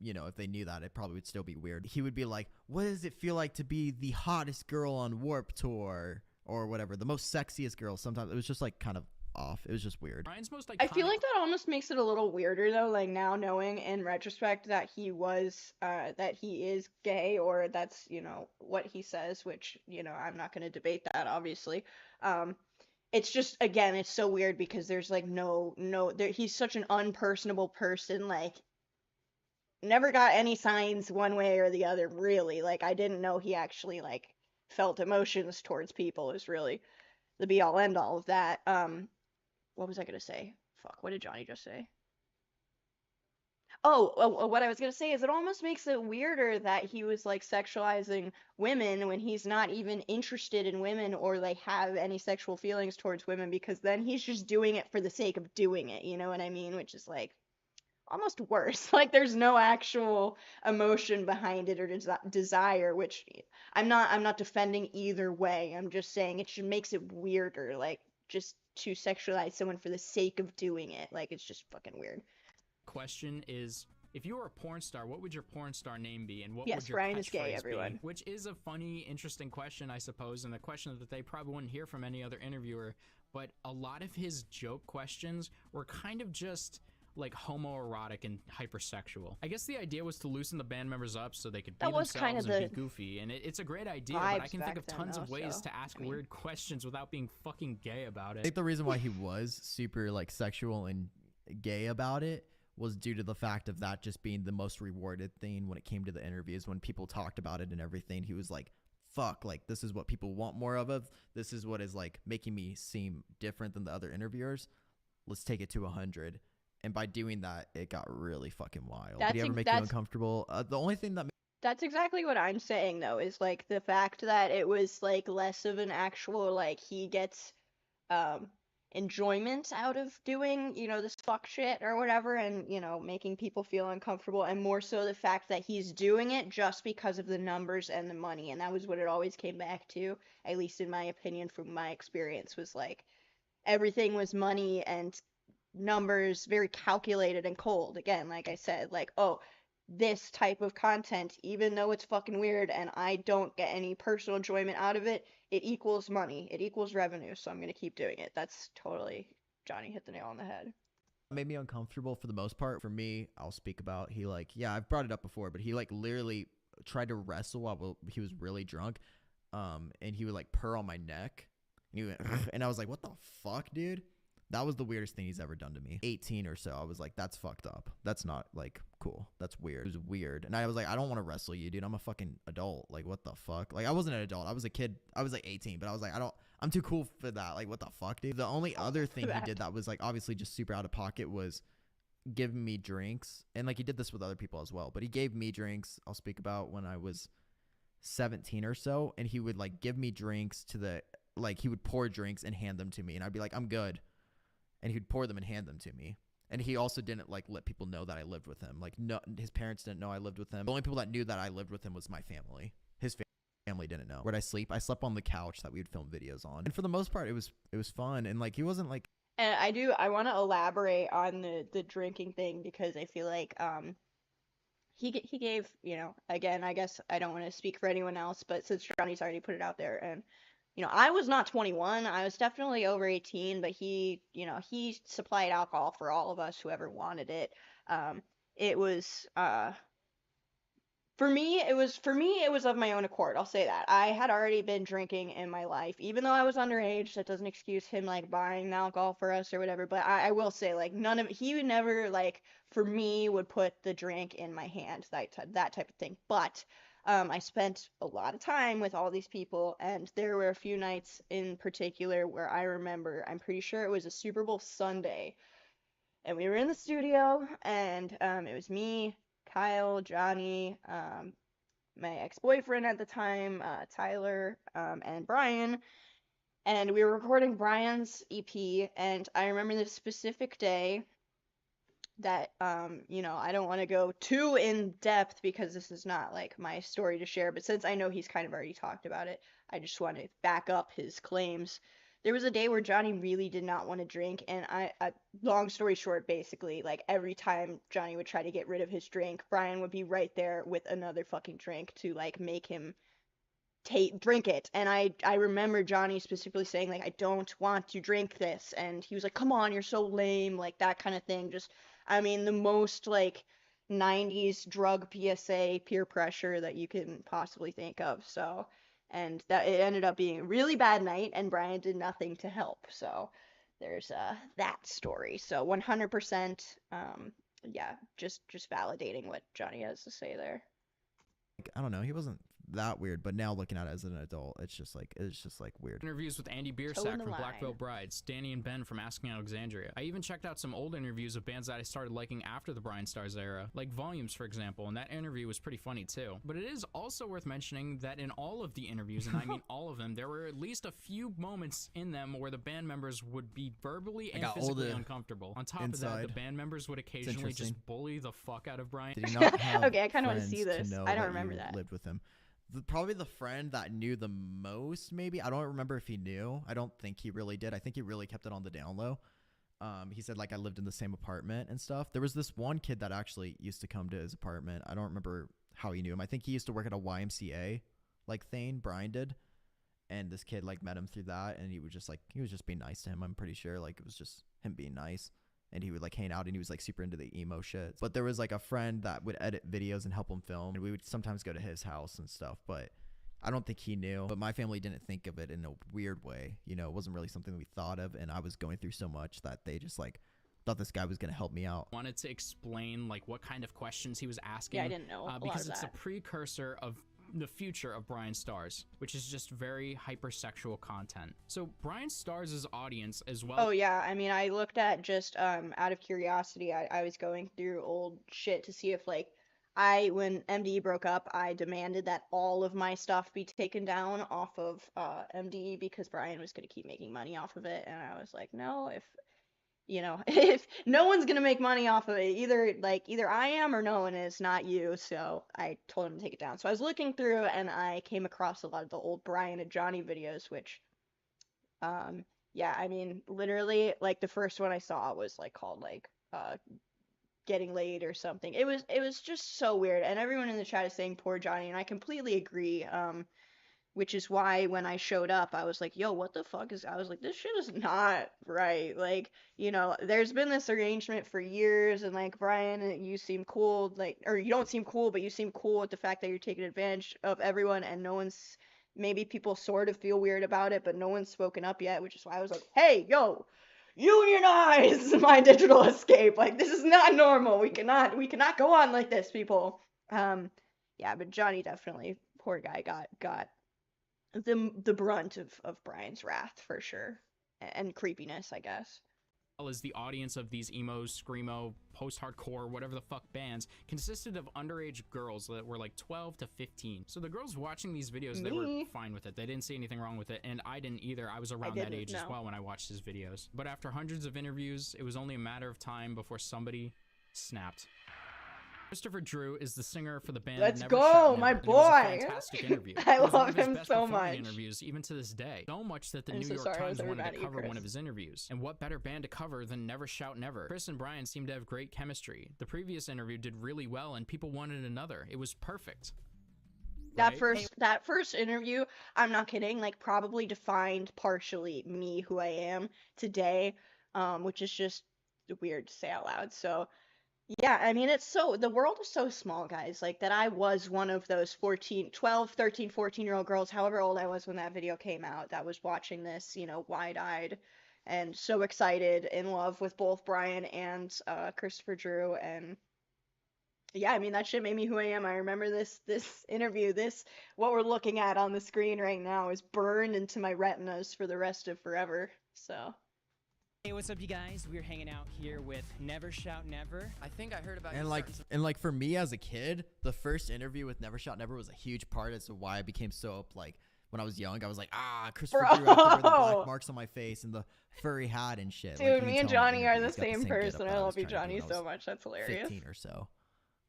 if they knew that, it probably would still be weird. He would be like, what does it feel like to be the hottest girl on Warped Tour or whatever, the most sexiest girl? Sometimes it was just like kind of off. It was just weird. Bryan's most iconic. I feel like that almost makes it a little weirder though, like now knowing in retrospect that he is gay, or that's, what he says, which, I'm not going to debate that obviously. It's just, again, it's so weird because there's like he's such an unpersonable person, like never got any signs one way or the other really. Like I didn't know he actually like felt emotions towards people is really the be all end all of that. What was I gonna say? Fuck, what did Johnny just say? Oh, what I was gonna say is it almost makes it weirder that he was like sexualizing women when he's not even interested in women or like have any sexual feelings towards women, because then he's just doing it for the sake of doing it, you know what I mean? Which is like almost worse. Like there's no actual emotion behind it or desire, which I'm not defending either way. I'm just saying it just makes it weirder, like just to sexualize someone for the sake of doing it. Like it's just fucking weird. Question is, if you were a porn star, what would your porn star name be, and what Yes, would your Bryan is gay, catchphrase everyone. be? Which is a funny, interesting question, I suppose, and a question that they probably wouldn't hear from any other interviewer. But a lot of his joke questions were kind of just like homoerotic and hypersexual. I guess the idea was to loosen the band members up so they could be themselves and be goofy, and it's a great idea, but I can think of tons of ways to ask weird questions without being fucking gay about it. I think the reason why he was super like sexual and gay about it was due to the fact of that just being the most rewarded thing when it came to the interviews. When people talked about it and everything, he was like, fuck, like this is what people want more of. This is what is like making me seem different than the other interviewers. Let's take it to 100. And by doing that, it got really fucking wild. Did he ever make you uncomfortable? The only thing that That's exactly what I'm saying though, is like the fact that it was like less of an actual like he gets enjoyment out of doing, this fuck shit or whatever, and, making people feel uncomfortable, and more so the fact that he's doing it just because of the numbers and the money. And that was what it always came back to, at least in my opinion, from my experience, was like everything was money and numbers, very calculated and cold. Again, like I said, like, oh, this type of content, even though it's fucking weird and I don't get any personal enjoyment out of it, it equals money, it equals revenue, so I'm gonna keep doing it. That's totally, Johnny hit the nail on the head. made me uncomfortable for the most part. For me, I'll speak about, he like, yeah, I've brought it up before, but he like literally tried to wrestle while he was really drunk, and he would like purr on my neck. And he went, and I was like, what the fuck, dude? That was the weirdest thing he's ever done to me. 18 or so. I was like, that's fucked up. That's not like cool. That's weird. It was weird. And I was like, I don't want to wrestle you, dude. I'm a fucking adult. Like, what the fuck? Like, I wasn't an adult. I was a kid. I was like 18, but I was like, I'm too cool for that. Like, what the fuck, dude? The only other thing he did that was like obviously just super out of pocket was giving me drinks. And like he did this with other people as well. But he gave me drinks. I'll speak about when I was 17 or so. And he would like give me drinks he would pour drinks and hand them to me. And I'd be like, I'm good. And he'd pour them and hand them to me. And he also didn't like let people know that I lived with him. Like, no, his parents didn't know I lived with him. The only people that knew that I lived with him was my family. His family didn't know. Where'd I sleep? I slept on the couch that we would film videos on. And for the most part, it was fun. And like he wasn't like. And I want to elaborate on the drinking thing because I feel like he gave, you know, again, I guess I don't want to speak for anyone else, but since Johnny's already put it out there, and you know, I was not 21. I was definitely over 18, but he, you know, he supplied alcohol for all of us, whoever wanted it. It was for me, it was of my own accord. I'll say that. I had already been drinking in my life, even though I was underage. That doesn't excuse him like buying the alcohol for us or whatever. But I will say, like, he would never like for me would put the drink in my hand, that type of thing. But I spent a lot of time with all these people, and there were a few nights in particular where I remember, I'm pretty sure it was a Super Bowl Sunday, and we were in the studio, and it was me, Kyle, Johnny, my ex-boyfriend at the time, Tyler, and Brian, and we were recording Brian's EP, and I remember this specific day that you know, I don't want to go too in depth because this is not like my story to share, but since I know he's kind of already talked about it, I just want to back up his claims. There was a day where Johnny really did not want to drink, and I long story short, basically, like every time Johnny would try to get rid of his drink, Brian would be right there with another fucking drink to like make him drink it. And I remember Johnny specifically saying like, I don't want to drink this, and he was like, come on, you're so lame, like that kind of thing. Just, I mean, the most like 90s drug PSA peer pressure that you can possibly think of. So, and that it ended up being a really bad night, and Brian did nothing to help. So there's that story. So 100% yeah, just validating what Johnny has to say there. I don't know. He wasn't that weird, but now looking at it as an adult, it's just like weird. Interviews with Andy Biersack from Black Veil Brides, Danny and Ben from Asking Alexandria. I even checked out some old interviews of bands that I started liking after the BryanStars era, like Volumes, for example, and that interview was pretty funny too. But it is also worth mentioning that in all of the interviews, and I mean all of them, there were at least a few moments in them where the band members would be verbally and physically uncomfortable. On top of that, the band members would occasionally just bully the fuck out of Brian. Did he not have okay, I kind of want to see this. I don't remember that. Lived with him. Probably the friend that knew the most, maybe. I don't remember if he knew. I don't think he really did. I think he really kept it on the down low. He said, like, I lived in the same apartment and stuff. There was this one kid that actually used to come to his apartment. I don't remember how he knew him. I think he used to work at a YMCA, like Thane, Brian did. And this kid, like, met him through that. And he was just being nice to him, I'm pretty sure. Like, it was just him being nice. And he would like hang out, and he was like super into the emo shit. But there was like a friend that would edit videos and help him film, and we would sometimes go to his house and stuff. But I don't think he knew. But my family didn't think of it in a weird way. You know, it wasn't really something we thought of, and I was going through so much that they just like thought this guy was going to help me out. Wanted to explain like what kind of questions he was asking. Yeah, I didn't know because it's a precursor of the future of BryanStars, which is just very hypersexual content. So BryanStars' audience as well. Oh yeah, I mean, I looked at just out of curiosity, I was going through old shit to see if like when MDE broke up, I demanded that all of my stuff be taken down off of MDE because Brian was going to keep making money off of it, and I was like, no, if you know, if no one's gonna make money off of it, either I am or no one is, not you. So I told him to take it down. So I was looking through, and I came across a lot of the old Brian and Johnny videos, which, yeah, I mean, literally, like the first one I saw was like called like Getting Laid or something. It was just so weird, and everyone in the chat is saying poor Johnny, and I completely agree. Which is why when I showed up, I was like, yo, what the fuck I was like, this shit is not right. Like, you know, there's been this arrangement for years, and like, Brian, you seem cool, like, or you don't seem cool, but you seem cool with the fact that you're taking advantage of everyone, and no one's maybe people sort of feel weird about it, but no one's spoken up yet, which is why I was like, hey, yo, unionize my digital escape. Like, this is not normal. We cannot go on like this, people. Yeah, but Johnny definitely, poor guy, got the brunt of Brian's wrath for sure, and creepiness, I guess. As the audience of these emo, screamo, post-hardcore, whatever the fuck bands consisted of underage girls that were like 12 to 15. So the girls watching these videos, they were fine with it. They didn't see anything wrong with it, and I didn't either. I was around that age as well when I watched his videos. But after hundreds of interviews, it was only a matter of time before somebody snapped. Christopher Drew is the singer for the band. Let's Never go, Shut Never, my and it was a boy. fantastic interview. I It was one love of his him best so performing much. interviews, even to this day. So much that the I'm New so York sorry, I was Times ever wanted mad to at you, cover one Chris. of his interviews. And what better band to cover than Never Shout Never? Chris and Brian seemed to have great chemistry. The previous interview did really well, and people wanted another. It was perfect. That first interview, I'm not kidding, like probably defined partially me, who I am today, which is just weird to say out loud. So yeah, I mean, the world is so small, guys, like that I was one of those 12, 13, 14-year-old girls, however old I was when that video came out, that was watching this, wide-eyed and so excited, in love with both Brian and Christopher Drew. And yeah, I mean, that shit made me who I am. I remember this interview, what we're looking at on the screen right now is burned into my retinas for the rest of forever. So Hey, what's up, you guys? We're hanging out here with Never Shout Never. I think I heard about you And like, starting and like for me as a kid, the first interview with Never Shout Never was a huge part as to why I became so like when I was young. I was like, Christopher Drew, I have to wear the black marks on my face and the furry hat and shit. dude, Like, me and tell him in Johnny are interviews, the got same getup person. that I love was you, trying to do Johnny, when I so was much. That's hilarious. 15 or so.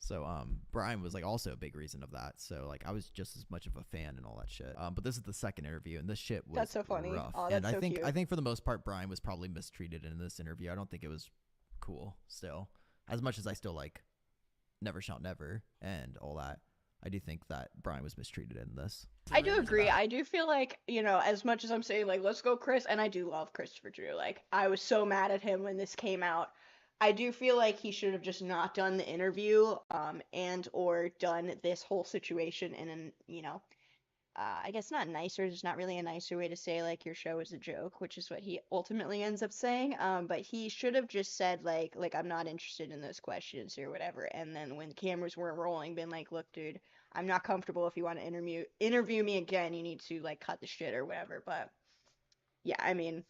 So Brian was like also a big reason of that. So like I was just as much of a fan and all that shit. But this is the second interview and this shit was That's so funny. rough. Oh, and that's so I cute. think for the most part Brian was probably mistreated in this interview. I don't think it was cool still. As much as I still like Never Shout Never and all that, I do think that Brian was mistreated in this. I do agree. I do feel like, as much as I'm saying, like, let's go, Chris, and I do love Christopher Drew. Like, I was so mad at him when this came out. I do feel like he should have just not done the interview, and or done this whole situation in an, I guess not nicer, just not really a nicer way to say, like, your show is a joke, which is what he ultimately ends up saying. But he should have just said, like, I'm not interested in those questions or whatever. And then when cameras weren't rolling, been like, look, dude, I'm not comfortable. If you want to interview me again, you need to, like, cut the shit or whatever. But yeah, I mean,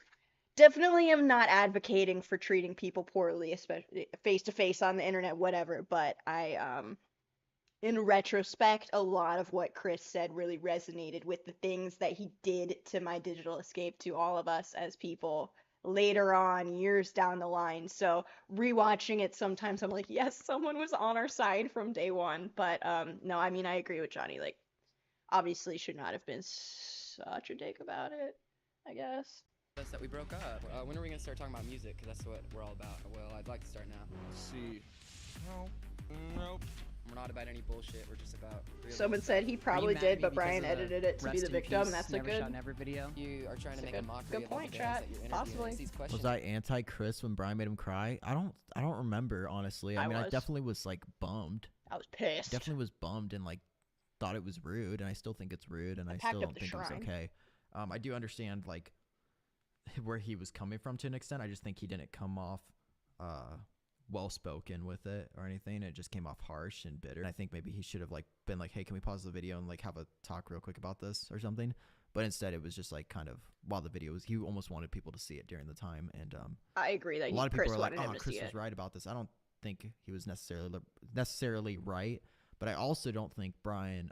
definitely am not advocating for treating people poorly, especially face to face on the internet, whatever. But in retrospect, a lot of what Chris said really resonated with the things that he did to my digital escape, to all of us as people later on, years down the line. So rewatching it sometimes I'm like, yes, someone was on our side from day one. But no, I mean, I agree with Johnny. Like, obviously should not have been such a dick about it, I guess. us that we broke up. When are we gonna start talking about music? Because that's what we're all about. Well, I'd like to start now. Let's see. Nope. We're not about any bullshit. We're just about. Someone said he probably mad at did, me but because Brian of the edited it to be Rest the in victim. Peace, That's a Never good. Shout Never video. You are trying to make a mockery good of all point, the chat. bands that you're interviewing. Possibly. It's these questions. Was I anti-Chris when Brian made him cry? I don't remember, honestly. I mean, I was. definitely was like bummed. I was pissed. Definitely was bummed and like thought it was rude, and I still think it's rude, and I packed still up don't the think it shrine. was okay. I do understand like where he was coming from to an extent. I just think he didn't come off well spoken with it or anything. It just came off harsh and bitter. And I think maybe he should have like been like, hey, can we pause the video and like have a talk real quick about this or something? But instead it was just like kind of while the video was, he almost wanted people to see it during the time. And I agree that a lot of Chris people are like, wanted him oh, to Chris see was it. right about this. I don't think he was necessarily right, but I also don't think Brian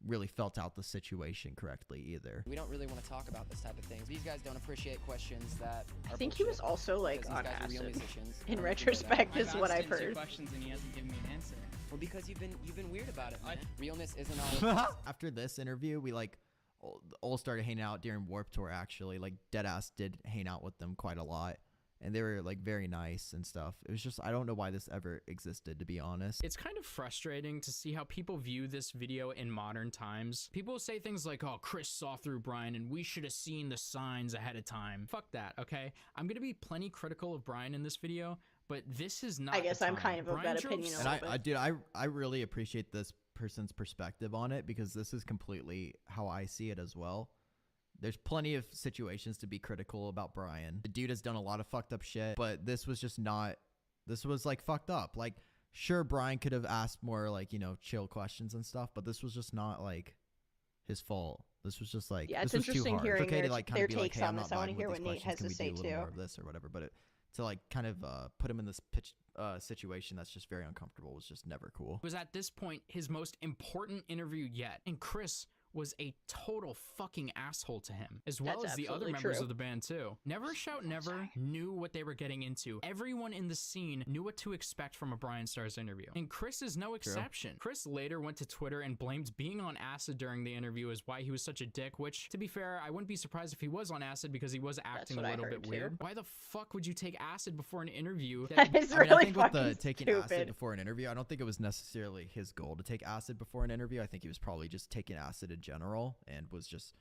really felt out the situation correctly either. We don't really want to talk about this type of things. These guys don't appreciate questions that are I think he was bullshit, also like because on these guys are real acid. musicians. I In don't know if you know that. retrospect, is what I've asked him 2 heard. questions and he hasn't given me an answer. Well, because you've been weird about it, man. Realness isn't all. After this interview, we like all started hanging out during Warped Tour. Actually, like Deadass did hang out with them quite a lot, and they were like very nice and stuff. It was just, I don't know why this ever existed, to be honest. It's kind of frustrating to see how people view this video in modern times. People say things like, oh, Chris saw through Brian and we should have seen the signs ahead of time. Fuck that, okay? I'm gonna be plenty critical of Brian in this video, but this is not I guess the I'm time. kind of of Brian that drove opinion a And little bit. I really appreciate this person's perspective on it, because this is completely how I see it as well. There's plenty of situations to be critical about Bryan. The dude has done a lot of fucked up shit, but this was just not, this was like fucked up. Like, sure, Bryan could have asked more like, you know, chill questions and stuff, but this was just not like his fault. This was just like, Yeah, this it's was too interesting hard. hearing It's okay their, to like kind their of be like, takes hey, on I'm this. not I want vibing to hear with what these Nate has questions. to Can we say do a little too. more of this or whatever? But to like kind of put him in this situation that's just very uncomfortable was just never cool. It was at this point his most important interview yet, and Chris was a total fucking asshole to him, as well That's as the other absolutely members true. of the band too. Never Shout Never knew what they were getting into. Everyone in the scene knew what to expect from a BryanStars interview, and Chris is no exception. Chris later went to Twitter and blamed being on acid during the interview as why he was such a dick, which, to be fair, I wouldn't be surprised if he was on acid because he was acting a what I little heard bit weird. too. Why the fuck would you take acid before an interview? That is I mean, I really think with fucking the taking stupid. acid before an interview, I don't think it was necessarily his goal to take acid before an interview. I think he was probably just taking acid in general and was just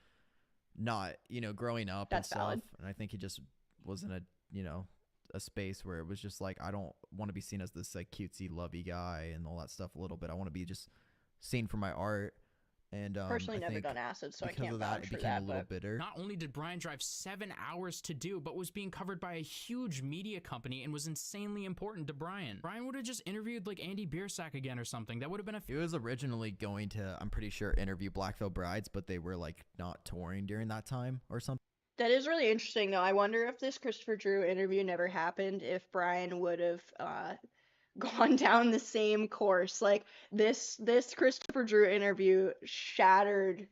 not, you know, growing up That's and stuff. valid. And I think he just was in a, you know, a space where it was just like, I don't want to be seen as this like cutesy, lovey guy and all that stuff a little bit. I want to be just seen for my art. And Personally, I never think done acid, so I because can't of that, vouch it for became that. a little But bitter. Not only did Bryan drive 7 hours to do, but was being covered by a huge media company and was insanely important to Bryan. Bryan would have just interviewed like Andy Biersack again or something. That would have been a He was originally going to, I'm pretty sure, interview Black Veil Brides, but they were like not touring during that time or something. that is really interesting, though. I wonder if this Christopher Drew interview never happened, if Bryan would have gone down the same course. Like this Christopher Drew interview shattered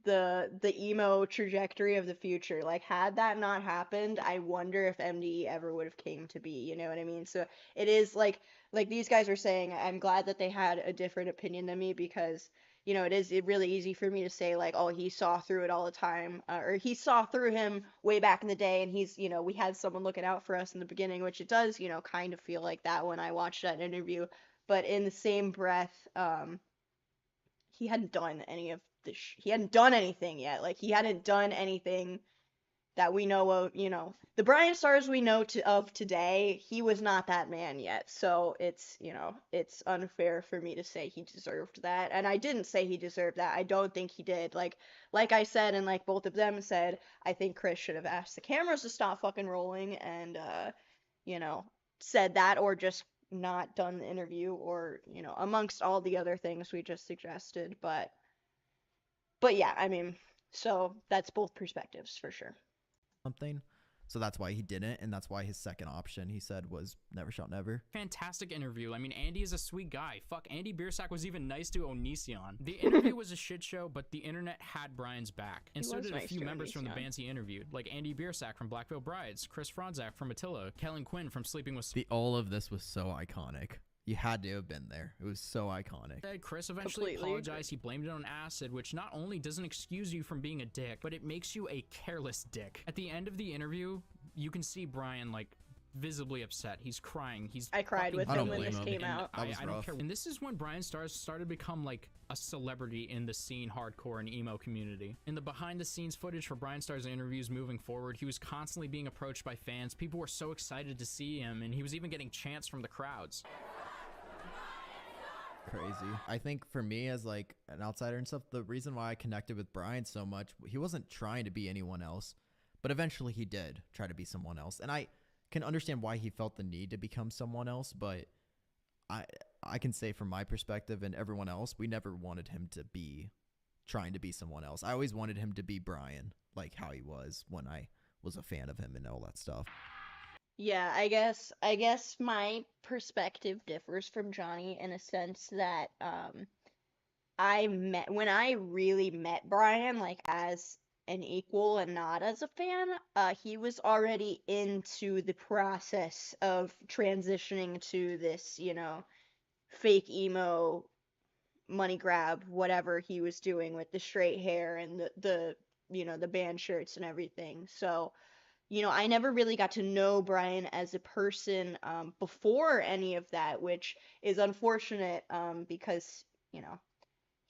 the emo trajectory of the future. Like, had that not happened, I wonder if MDE ever would have came to be, you know what I mean? So it is like these guys are saying, I'm glad that they had a different opinion than me, because you know, it is really easy for me to say like, oh, he saw through it all the time, or he saw through him way back in the day, and he's, you know, we had someone looking out for us in the beginning, which it does, you know, kind of feel like that when I watched that interview. But in the same breath, he hadn't done any of this. He hadn't done anything yet. Like, he hadn't done anything that we know of. You know, the BryanStars we know of today, he was not that man yet. So it's, you know, it's unfair for me to say he deserved that. And I didn't say he deserved that. I don't think he did. Like I said, and like both of them said, I think Chris should have asked the cameras to stop fucking rolling and, you know, said that, or just not done the interview, or, you know, amongst all the other things we just suggested. But yeah, I mean, so that's both perspectives for sure. Something. So that's why he didn't, and that's why his second option, he said, was Never Shout Never. fantastic interview. I mean, Andy is a sweet guy. Fuck, Andy Biersack was even nice to Onision. The interview was a shit show, but the internet had Bryan's back. And He so was did a nice few to members from the Onision. bands he interviewed, like Andy Biersack from Black Veil Brides, Chris Franzak from Attila, Kellen Quinn from Sleeping with All of this was so iconic. You had to have been there. It was so iconic. said. Chris eventually Completely apologized. He blamed it on acid, which not only doesn't excuse you from being a dick, but it makes you a careless dick. At the end of the interview, you can see Bryan like visibly upset. He's crying. I cried fucking with him when bawling. this came And out. That was I don't rough. care. And this is when BryanStars started to become like a celebrity in the scene, hardcore and emo community. In the behind the scenes footage for BryanStars interviews moving forward, he was constantly being approached by fans. People were so excited to see him, and he was even getting chants from the crowds. Crazy. I think for me as like an outsider and stuff, the reason why I connected with Bryan so much, he wasn't trying to be anyone else, but eventually he did try to be someone else. And I can understand why he felt the need to become someone else, but I can say from my perspective and everyone else, we never wanted him to be trying to be someone else. I always wanted him to be Bryan, like how he was when I was a fan of him and all that stuff. Yeah, I guess my perspective differs from Johnny in a sense that when I really met Bryan, like as an equal and not as a fan, he was already into the process of transitioning to this, you know, fake emo money grab, whatever he was doing with the straight hair and the you know, the band shirts and everything. So, you know, I never really got to know Bryan as a person before any of that, which is unfortunate because, you know,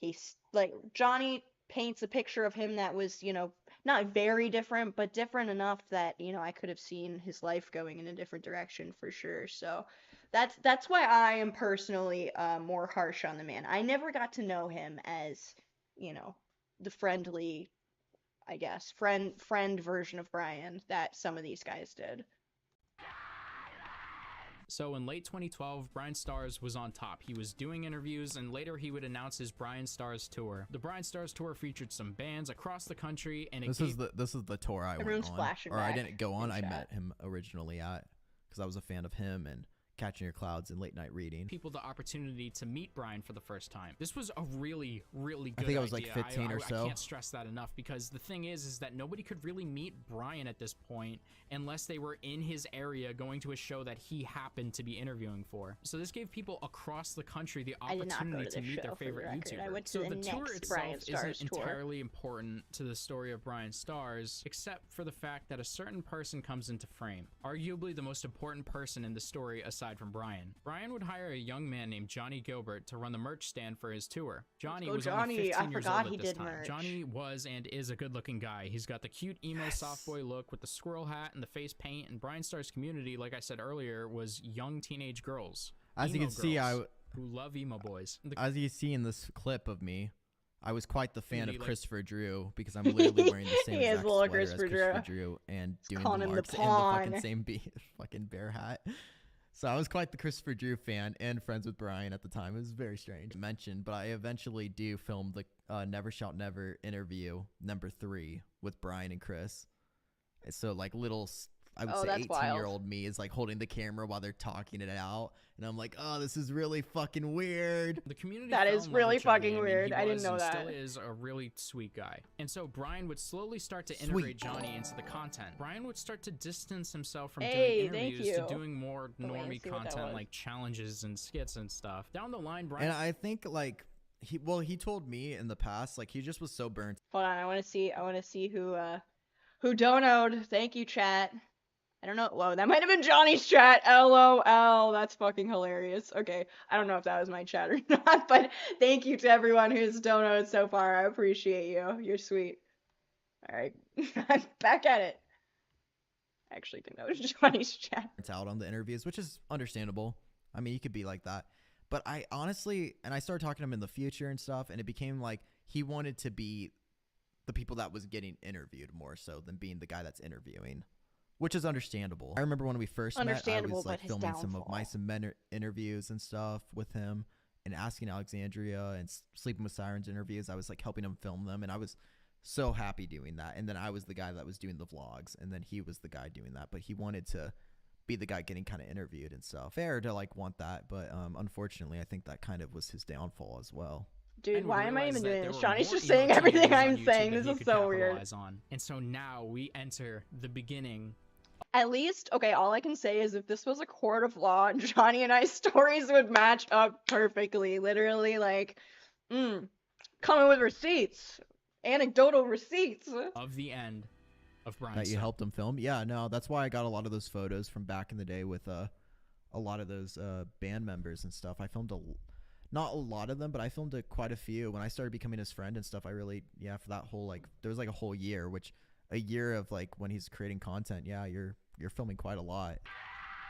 he's like, Johnny paints a picture of him that was, you know, not very different, but different enough that, you know, I could have seen his life going in a different direction for sure. So, That's why I am personally more harsh on the man. I never got to know him as, you know, the friendly, I guess, friend version of Brian that some of these guys did. So in late 2012, BryanStars was on top. He was doing interviews, and later he would announce his BryanStars tour. The BryanStars tour featured some bands across the country, and this is the tour I Everyone's went on, flashing or I back didn't go on. in I chat. met him originally at, because I was a fan of him and Catching Your Clouds and Late Night Reading. people the opportunity to meet Brian for the first time. This was a really, really good I think I was like idea. 15 or so. I can't stress that enough, because the thing is that nobody could really meet Brian at this point unless they were in his area going to a show that he happened to be interviewing for. So this gave people across the country the I did not go opportunity to to this meet show, their for the favorite record. I YouTuber. went to So the the tour next itself BryanStars isn't tour. entirely important to the story of BryanStars, except for the fact that a certain person comes into frame. Arguably the most important person in the story aside from Brian. Brian would hire a young man named Johnny Gilbert to run the merch stand for his tour. Johnny was only Johnny. 15 I years forgot old he at this did time. merch. Johnny was and is a good-looking guy. He's got the cute emo soft boy look with the squirrel hat and the face paint, and BryanStars' community, like I said earlier, was young teenage girls. As you Emo can see, girls who love emo boys. as you see in this clip of me, I was quite the fan Really, of like- Christopher Drew, because I'm literally wearing the same He is exact little sweater Christopher as Christopher Drew and doing calling the him the marks and the pawn. fucking same fucking bear hat. So I was quite the Christopher Drew fan and friends with Brian at the time. It was very strange to mention, but I eventually do film the Never Shout Never interview number 3 with Brian and Chris. So like I would Oh, say that's wild. 18-year-old me is like holding the camera while they're talking it out, and I'm like, oh, this is really fucking weird. The community That fell is in love with really Johnny. fucking I mean, weird. he I didn't was know and that. Still is a really sweet guy. And so Brian would slowly start to integrate Johnny into the content. Brian would start to distance himself from Hey, doing thank interviews to you. doing more Oh, wait, normie let's see what that content was. like challenges and skits and stuff. Down the line, Brian And I think like he told me in the past, like he just was so burnt Hold on, I want to see who donoed. Thank you, chat. I don't know. Whoa, that might have been Johnny's chat. LOL. That's fucking hilarious. Okay, I don't know if that was my chat or not, but thank you to everyone who's donated so far. I appreciate you. You're sweet. All right, I'm back at it. I actually think that was Johnny's chat. out on the interviews, which is understandable. I mean, you could be like that. But I honestly, and I started talking to him in the future and stuff, and it became like he wanted to be the people that was getting interviewed more so than being the guy that's interviewing, which is understandable. I remember when we first met, I Understandable, was like but his filming some of downfall. my Men interviews and stuff with him, and Asking Alexandria and Sleeping with Sirens interviews. I was like helping him film them, and I was so happy doing that. And then I was the guy that was doing the vlogs, and then he was the guy doing that. But he wanted to be the guy getting kind of interviewed and stuff. Fair to like want that, but unfortunately, I think that kind of was his downfall as well. Dude, and why am I realized even that doing there this? were Johnny's more just emo saying everything teenagers on I'm YouTube saying. that This he is could so weird. capitalize on. And so now we enter the beginning. At least, okay, all I can say is if this was a court of law, Johnny and I's stories would match up perfectly. Literally, like, coming with receipts. Anecdotal receipts. Of the end of Brian. That you helped him film. Yeah, no, that's why I got a lot of those photos from back in the day with a lot of those band members and stuff. I filmed not a lot of them, but I filmed quite a few when I started becoming his friend and stuff. I really, for that whole like there was like a whole year, which a year of like when he's creating content. Yeah, you're filming quite a lot.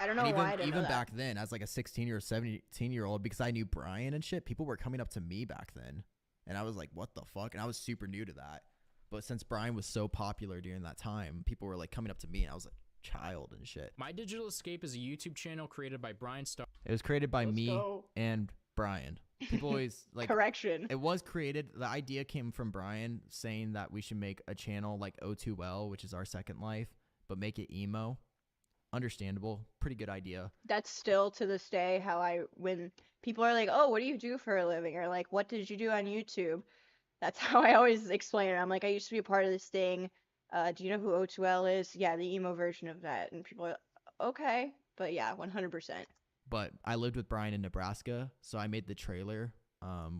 I don't know And why I didn't know even that. back then, as like a 16 or 17-year-old, because I knew Brian and shit, people were coming up to me back then, and I was like, what the fuck? And I was super new to that. But since Brian was so popular during that time, people were like coming up to me, and I was like child and shit. My Digital Escape is a YouTube channel created by BryanStars. It was created by Let's me go. and Brian. People always like Correction. it was created. The idea came from Brian saying that we should make a channel like O2L, which is our second life, but make it emo. Understandable. Pretty good idea. That's still to this day how when people are like, oh, what do you do for a living? Or like, what did you do on YouTube? That's how I always explain it. I'm like, I used to be a part of this thing. Do you know who O2L is? Yeah, the emo version of that. And people are like, okay. But yeah, 100%. But I lived with Brian in Nebraska, so I made the trailer,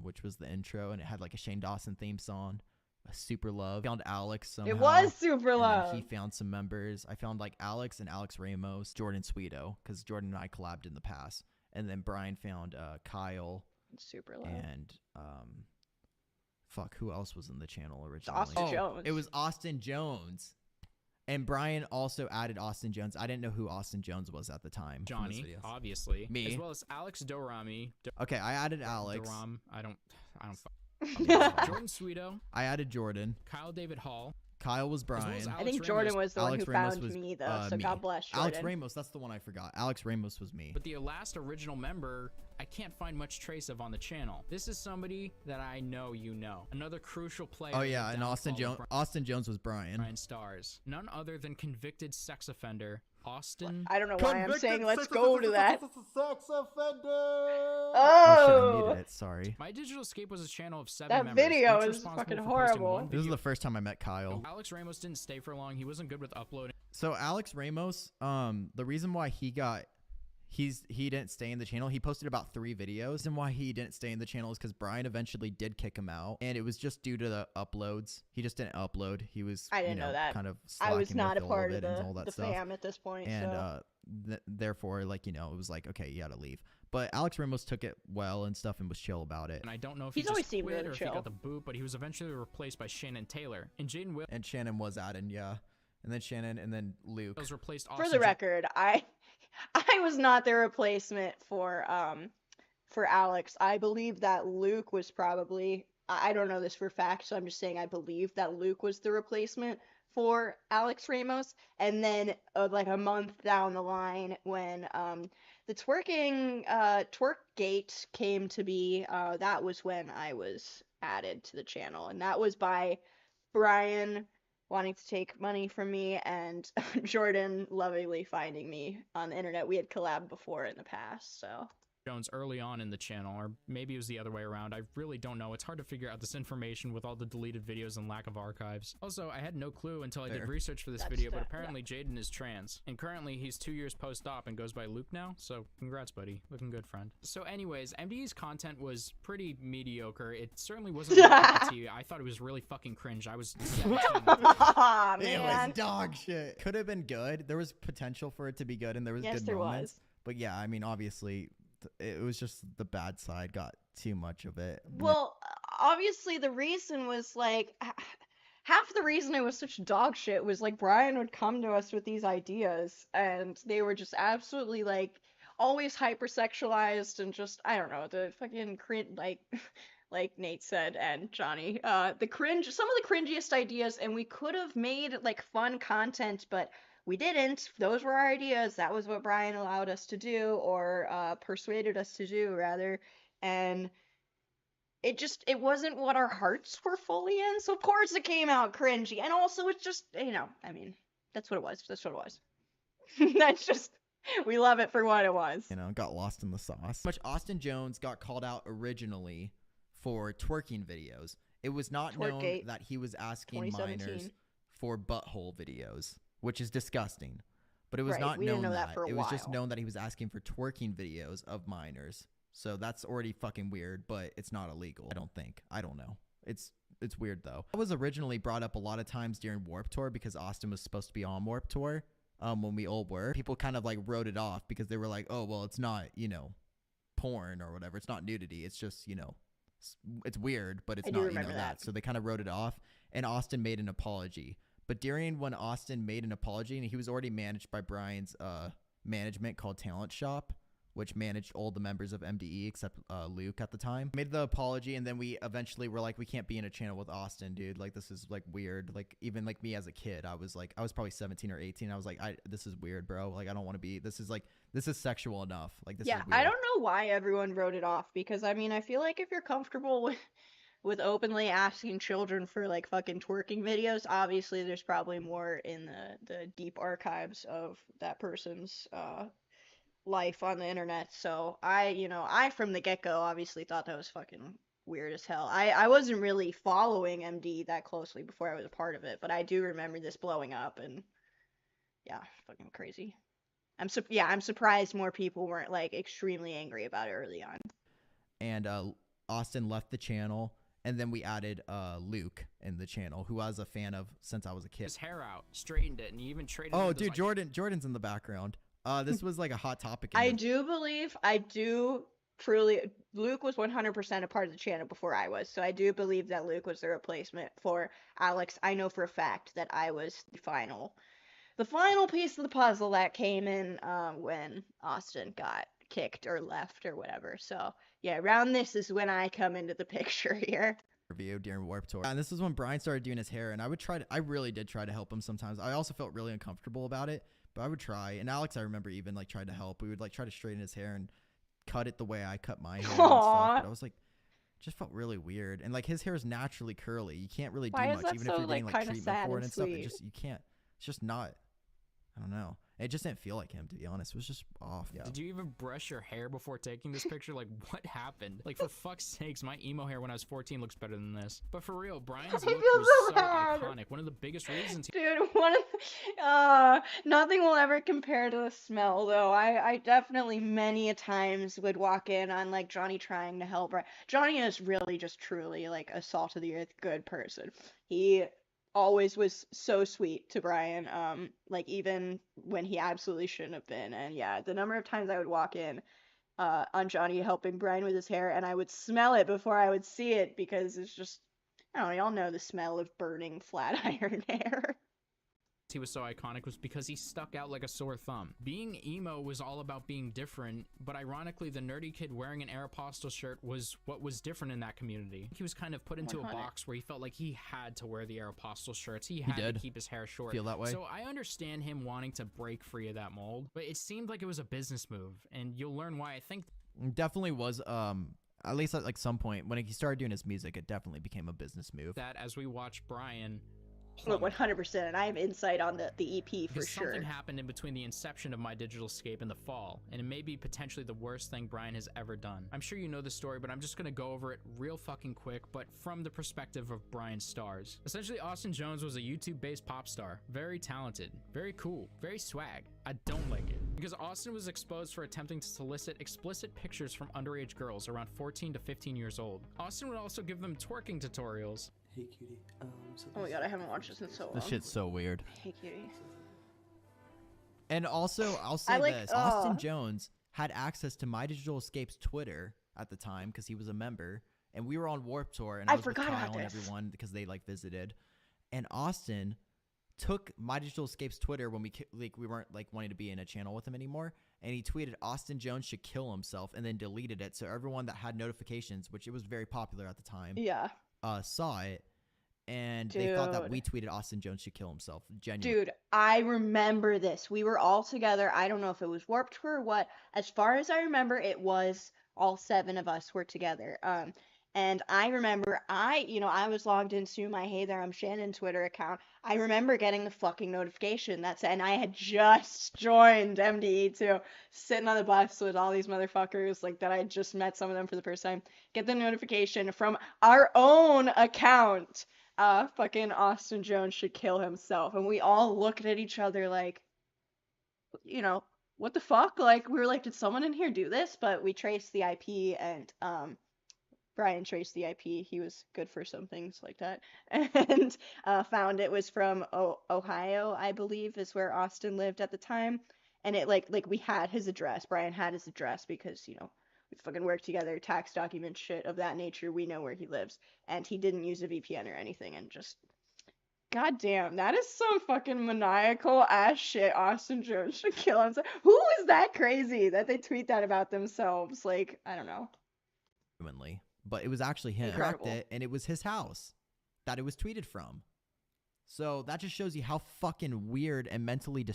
which was the intro, and it had like a Shane Dawson theme song, a Super Love. Found Alex somehow. It was Super and then Love. he found some members. I found like Alex and Alex Ramos, Jordan Sweeto, because Jordan and I collabed in the past. And then Brian found Kyle Super Love. and fuck, who else was in the channel originally? Austin Jones. It was Austin Jones. And Brian also added Austin Jones. I didn't know who Austin Jones was at the time. from this Johnny, video. obviously. Me. As well as Alex Dorami. Okay, I added Alex. Doram, I don't Yeah. Jordan Sweeto, I added Jordan. Kyle David Hall. Kyle was as well Brian. as I Alex think Ramos. Jordan was the one Alex who Ramos found was, me, though, so me. God bless Jordan. Alex Ramos, that's the one I forgot. Alex Ramos was me. But the last original member, I can't find much trace of on the channel. This is somebody that I know you know. Another crucial player. Oh in the yeah, and downfall of Austin Jones was Brian. BryanStars. None other than convicted sex offender Austin. I don't know why I'm saying let's go to that. Sex offender. Oh, shit, I muted it. Sorry. My Digital Escape was a channel of 7 that members. video each is responsible fucking for posting horrible. one This is video. the first time I met Kyle. Alex Ramos didn't stay for long. He wasn't good with uploading. So Alex Ramos, the reason why he didn't stay in the channel, he posted about 3 videos, and why he didn't stay in the channel is because Brian eventually did kick him out, and it was just due to the uploads. He just didn't upload. He was I didn't know that. kind of I was slacking not a with part all of it and all that the stuff. fam at this point. And so. therefore, like, it was like, okay, you gotta leave. But Alex Ramos took it well and stuff and was chill about it. And I don't know if He's he always just seemed quit really or if he chill. got the boot, but he was eventually replaced by Shannon Taylor. And Jaden Will And Shannon was added, yeah. And then Shannon, and then Luke. was replaced. For the record, I was not the replacement for Alex. I believe that Luke was probably, I don't know this for fact, so I'm just saying I believe that Luke was the replacement for Alex Ramos. And then like a month down the line, when the Twerkgate came to be, that was when I was added to the channel, and that was by Brian wanting to take money from me and Jordan lovingly finding me on the internet. We had collabed before in the past, so. Jones early on in the channel, or maybe it was the other way around. I really don't know. It's hard to figure out this information with all the deleted videos and lack of archives. Also, I had no clue until I did Fair. research for this That's video, but fair, apparently Jaden is trans. And currently he's 2 years post-op and goes by Luke now, so congrats, buddy. Looking good, friend. So anyways, MDE's content was pretty mediocre. It certainly wasn't my cup of tea. I thought it was really fucking cringe. I was 17. Aw, It man. was dog shit. Could have been good. There was potential for it to be good, and there was Yes, good there moments. was. But yeah, I mean, obviously, it was just the bad side got too much of it. Well, obviously the reason was like half the reason it was such dog shit was like Brian would come to us with these ideas and they were just absolutely like always hypersexualized and just I don't know, the fucking cringe, like Nate said and Johnny, the cringe, some of the cringiest ideas, and we could have made like fun content, but we didn't. Those were our ideas. That was what Brian allowed us to do, or persuaded us to do, rather. And it wasn't what our hearts were fully in. So of course it came out cringy. And also it's just, I mean, that's what it was. That's what it was. That's just, we love it for what it was. Got lost in the sauce. Much Austin Jones got called out originally for twerking videos. It was not known Twerkgate, that he was asking 2017. minors for butthole videos, which is disgusting. But it was Right, not we known didn't know that for a it was just while. known that he was asking for twerking videos of minors. So that's already fucking weird, but it's not illegal, I don't think. I don't know. It's weird though. That was originally brought up a lot of times during Warped Tour because Austin was supposed to be on Warped Tour when we all were. People kind of like wrote it off because they were like, oh, well, it's not, porn or whatever. It's not nudity. It's just, it's weird, but it's I do not, remember that. that. So they kind of wrote it off, and Austin made an apology. But during when Austin made an apology, and he was already managed by Brian's management called Talent Shop, which managed all the members of MDE except Luke at the time, made the apology, and then we eventually were like, we can't be in a channel with Austin, dude. Like, this is like weird. Like, even like me as a kid, I was probably 17 or 18. I was like, this is weird, bro. Like, I don't want to be. This is sexual enough. Like, this is Yeah, weird. I don't know why everyone wrote it off because I mean, I feel like if you're comfortable with openly asking children for like fucking twerking videos, obviously there's probably more in the deep archives of that person's life on the internet. So I from the get-go obviously thought that was fucking weird as hell. I wasn't really following MD that closely before I was a part of it, but I do remember this blowing up and yeah, fucking crazy. I'm surprised more people weren't like extremely angry about it early on. And Austin left the channel, and then we added Luke in the channel, who I was a fan of since I was a kid. His hair out, straightened it, and he even traded. Oh, with dude, those, like, Jordan's in the background. This was like a hot topic. I do truly, Luke was 100% a part of the channel before I was, so I do believe that Luke was the replacement for Alex. I know for a fact that I was the final the final piece of the puzzle that came in when Austin got kicked or left or whatever. So yeah, around this is when I come into the picture here. Review during Warped Tour. And this is when Bryan started doing his hair, and I really did try to help him sometimes. I also felt really uncomfortable about it, but I would try. And Alex, I remember, even like tried to help. We would like try to straighten his hair and cut it the way I cut my hair and stuff. But I was like, it just felt really weird. And like his hair is naturally curly. You can't really do Why is much, that even so, if you're getting like, like kinda treatment sad for it and and stuff. sweet? You can't. It's just not. I don't know. It just didn't feel like him, to be honest. It was just off. Yeah. Did you even brush your hair before taking this picture? Like, what happened? Like, for fuck's sakes, my emo hair when I was 14 looks better than this. But for real, Brian's I look feel was so so bad. iconic. One of the biggest reasons Dude, nothing will ever compare to the smell, though. I definitely many a times would walk in on like Johnny trying to help. Johnny is really just truly like a salt of the earth good person. He always was so sweet to Brian, like even when he absolutely shouldn't have been. And yeah, the number of times I would walk in on Johnny helping Brian with his hair, and I would smell it before I would see it because it's just, I don't know, y'all know the smell of burning flat iron hair. he was so iconic was because he stuck out like a sore thumb. Being emo was all about being different, but ironically, the nerdy kid wearing an Aeropostale shirt was what was different in that community. He was kind of put into 100. a box where he felt like he had to wear the Aeropostale shirts. He had to did. keep his hair short. Feel that way? So I understand him wanting to break free of that mold, but it seemed like it was a business move, and you'll learn why I think Definitely was. At least at like some point when he started doing his music, it definitely became a business move. that as we watch Brian Look, 100%. And I have insight on the EP for because sure. something happened in between the inception of My Digital Escape and the fall, and it may be potentially the worst thing Brian has ever done. I'm sure you know the story, but I'm just gonna go over it real fucking quick, but from the perspective of BryanStars. Essentially, Austin Jones was a YouTube-based pop star. Very talented, very cool, very swag. I don't like it. Because Austin was exposed for attempting to solicit explicit pictures from underage girls around 14 to 15 years old. Austin would also give them twerking tutorials. Hey cutie, Oh my god, I haven't watched this in so long. This shit's so weird. Hey, cutie. And also, I'll say I like, this: Austin Jones had access to My Digital Escape's Twitter at the time because he was a member, and we were on Warped Tour, and I was with forgot Kyle about and this. everyone because they like visited, and Austin took My Digital Escape's Twitter when we weren't like wanting to be in a channel with him anymore, and he tweeted Austin Jones should kill himself, and then deleted it so everyone that had notifications, which it was very popular at the time, Yeah. saw it. And they thought that Dude. we tweeted Austin Jones should kill himself. Genuinely. Dude, I remember this. We were all together. I don't know if it was Warped Tour or what. As far as I remember, it was all 7 of us were together. And I remember I was logged into my Hey There, I'm Shannon Twitter account. I remember getting the fucking notification and I had just joined MDE too, sitting on the bus with all these motherfuckers, like that I had just met some of them for the first time. Get the notification from our own account. Fucking Austin Jones should kill himself. And we all looked at each other like, what the fuck? Like, we were like, did someone in here do this? But we traced the IP and, Brian traced the IP. He was good for some things like that. And, found it was from Ohio, I believe, is where Austin lived at the time. And it, like, we had his address. Brian had his address because, we fucking work together, tax documents, shit of that nature. We know where he lives. And he didn't use a VPN or anything. And just, goddamn, that is some fucking maniacal ass shit. Austin Jones should kill himself. Who is that crazy that they tweet that about themselves? Like, I don't know. Genuinely. But it was actually him. Incredible. Tracked it, and it was his house that it was tweeted from. So that just shows you how fucking weird and mentally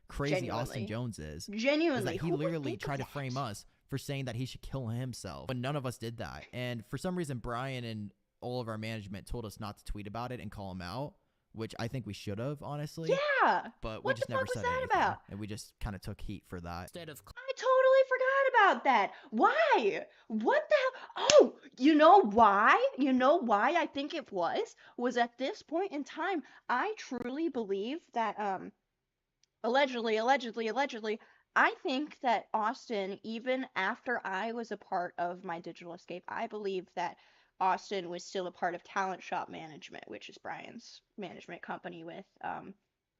crazy Austin Genuinely. Jones is. Genuinely. Is that he who would literally think of tried to that? frame us for saying that he should kill himself. But none of us did that. And for some reason, Brian and all of our management told us not to tweet about it and call him out, which I think we should have, honestly. Yeah. But we What just the never fuck was said that anything. about? And we just kind of took heat for that. instead of I totally forgot about that. Why? What the hell? Oh, you know why? You know why I think it was at this point in time, I truly believe that, allegedly, I think that Austin, even after I was a part of My Digital Escape, I believe that Austin was still a part of Talent Shop Management, which is Brian's management company with,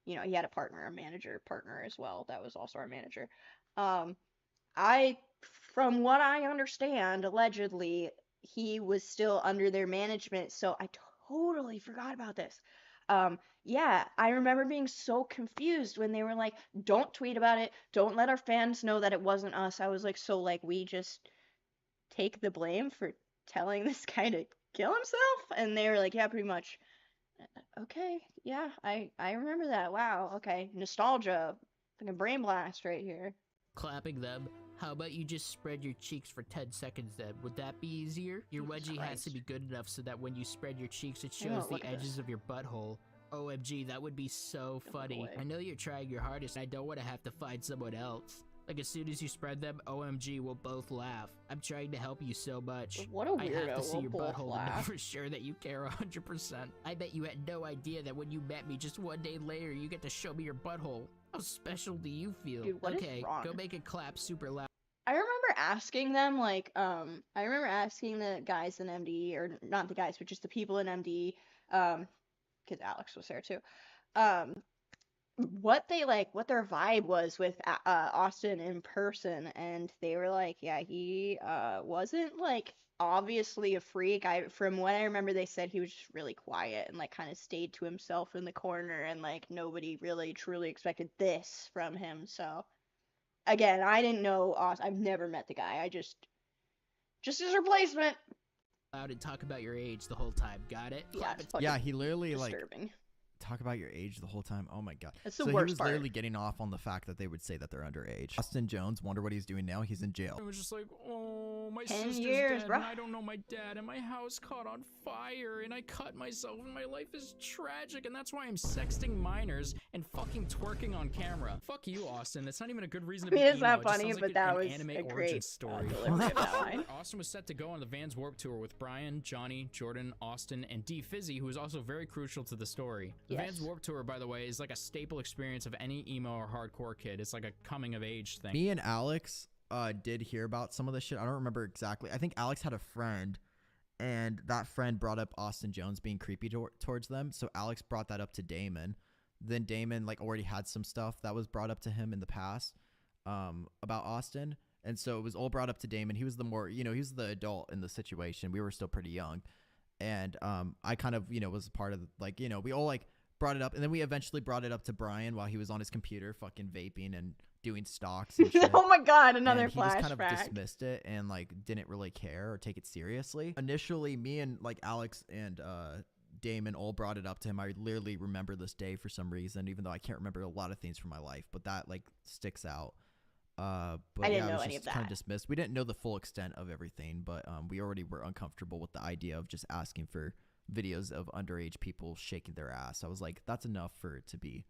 he had a manager partner as well. That was also our manager. From what I understand, allegedly, he was still under their management, so I totally forgot about this. Yeah, I remember being so confused when they were like, don't tweet about it, don't let our fans know that it wasn't us. I was like, so like we just take the blame for telling this guy to kill himself? And they were like, yeah, pretty much. Okay, yeah, I remember that. Wow, okay. Nostalgia. Fucking brain blast right here. Clapping them. How about you just spread your cheeks for 10 seconds then? Would that be easier? Your Jesus wedgie has Christ. to be good enough so that when you spread your cheeks, it I don't shows look the at edges this. of your butthole. OMG, that would be so Don't look funny. away. I know you're trying your hardest, and I don't want to have to find someone else. Like, as soon as you spread them, OMG, we'll both laugh. I'm trying to help you so much. What a I have weirdo. to see We'll your both butthole to know laugh. for sure that you care 100%. I bet you had no idea that when you met me just one day later, you get to show me your butthole. How special do you feel? Dude, what is Okay, wrong? go make it clap super loud. I remember asking them, like, I remember asking the guys in MD, or not the guys, but just the people in MD, because Alex was there too, what their vibe was with Austin in person, and they were like, yeah, he wasn't like obviously a freak. From what I remember, they said he was just really quiet and like kind of stayed to himself in the corner, and like nobody really truly expected this from him. So again, I didn't know Austin. I've never met the guy. I just his replacement. Loud and talk about your age the whole time. Got it? Yeah, Clap it's it. fucking Yeah, he literally like disturbing. talk about your age the whole time. Oh my god. That's the So he worst was part. literally getting off on the fact that they would say that they're underage. Austin Jones, wonder what he's doing now. He's in jail. I was just like, oh, my 10 sister's years, dead, bruh. and I don't know my dad, and my house caught on fire, and I cut myself, and my life is tragic, and that's why I'm sexting minors and fucking twerking on camera. Fuck you, Austin. That's not even a good reason to I be mean, it's emo. not It just funny, sounds but like that an was anime a origin great story. delivery of that line. Austin was set to go on the Vans Warped Tour with Brian, Johnny, Jordan, Austin, and D Fizzy, who is also very crucial to the story. The Yes. Vans Warped Tour, by the way, is like a staple experience of any emo or hardcore kid. It's like a coming of age thing. Me and Alex did hear about some of this shit. I don't remember exactly. I think Alex had a friend, and that friend brought up Austin Jones being creepy towards them. So Alex brought that up to Damon. Then Damon like already had some stuff that was brought up to him in the past about Austin. And so it was all brought up to Damon. He was the more, he was the adult in the situation. We were still pretty young. And I kind of, was part of like, we all like brought it up. And then we eventually brought it up to Brian while he was on his computer fucking vaping and doing stocks and shit. Oh my god, another And he just kind of flashback. dismissed it and like didn't really care or take it seriously. Initially, me and like Alex and Damon all brought it up to him. I literally remember this day for some reason, even though I can't remember a lot of things from my life, but that like sticks out. But I yeah, didn't it know was any of just kind of that. dismissed. We didn't know the full extent of everything, but we already were uncomfortable with the idea of just asking for videos of underage people shaking their ass. I was like, that's enough for it to be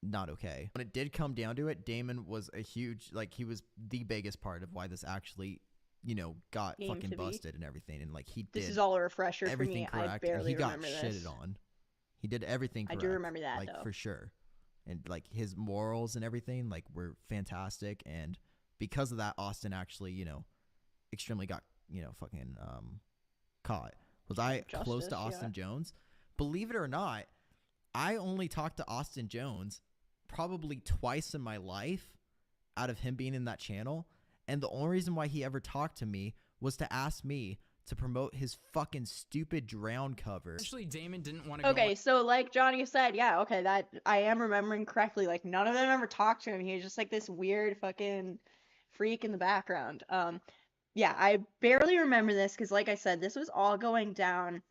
not okay. When it did come down to it, Damon was a huge, like, he was the biggest part of why this actually, got Came fucking to be. busted and everything. And like, he did This is all a refresher for everything me. correct. I And barely he got remember shitted this. on. He did everything I correct. do remember that, like, though. for sure. And like his morals and everything like were fantastic. And because of that, Austin actually, extremely got, fucking caught. Was I close Justice, to Austin yeah. Jones? Believe it or not, I only talked to Austin Jones probably twice in my life out of him being in that channel. And the only reason why he ever talked to me was to ask me to promote his fucking stupid Drown cover. Actually, Damon didn't want to go Okay, so like Johnny said, yeah, okay, that I am remembering correctly. Like none of them ever talked to him. He was just like this weird fucking freak in the background. Yeah, I barely remember this because, like I said, this was all going down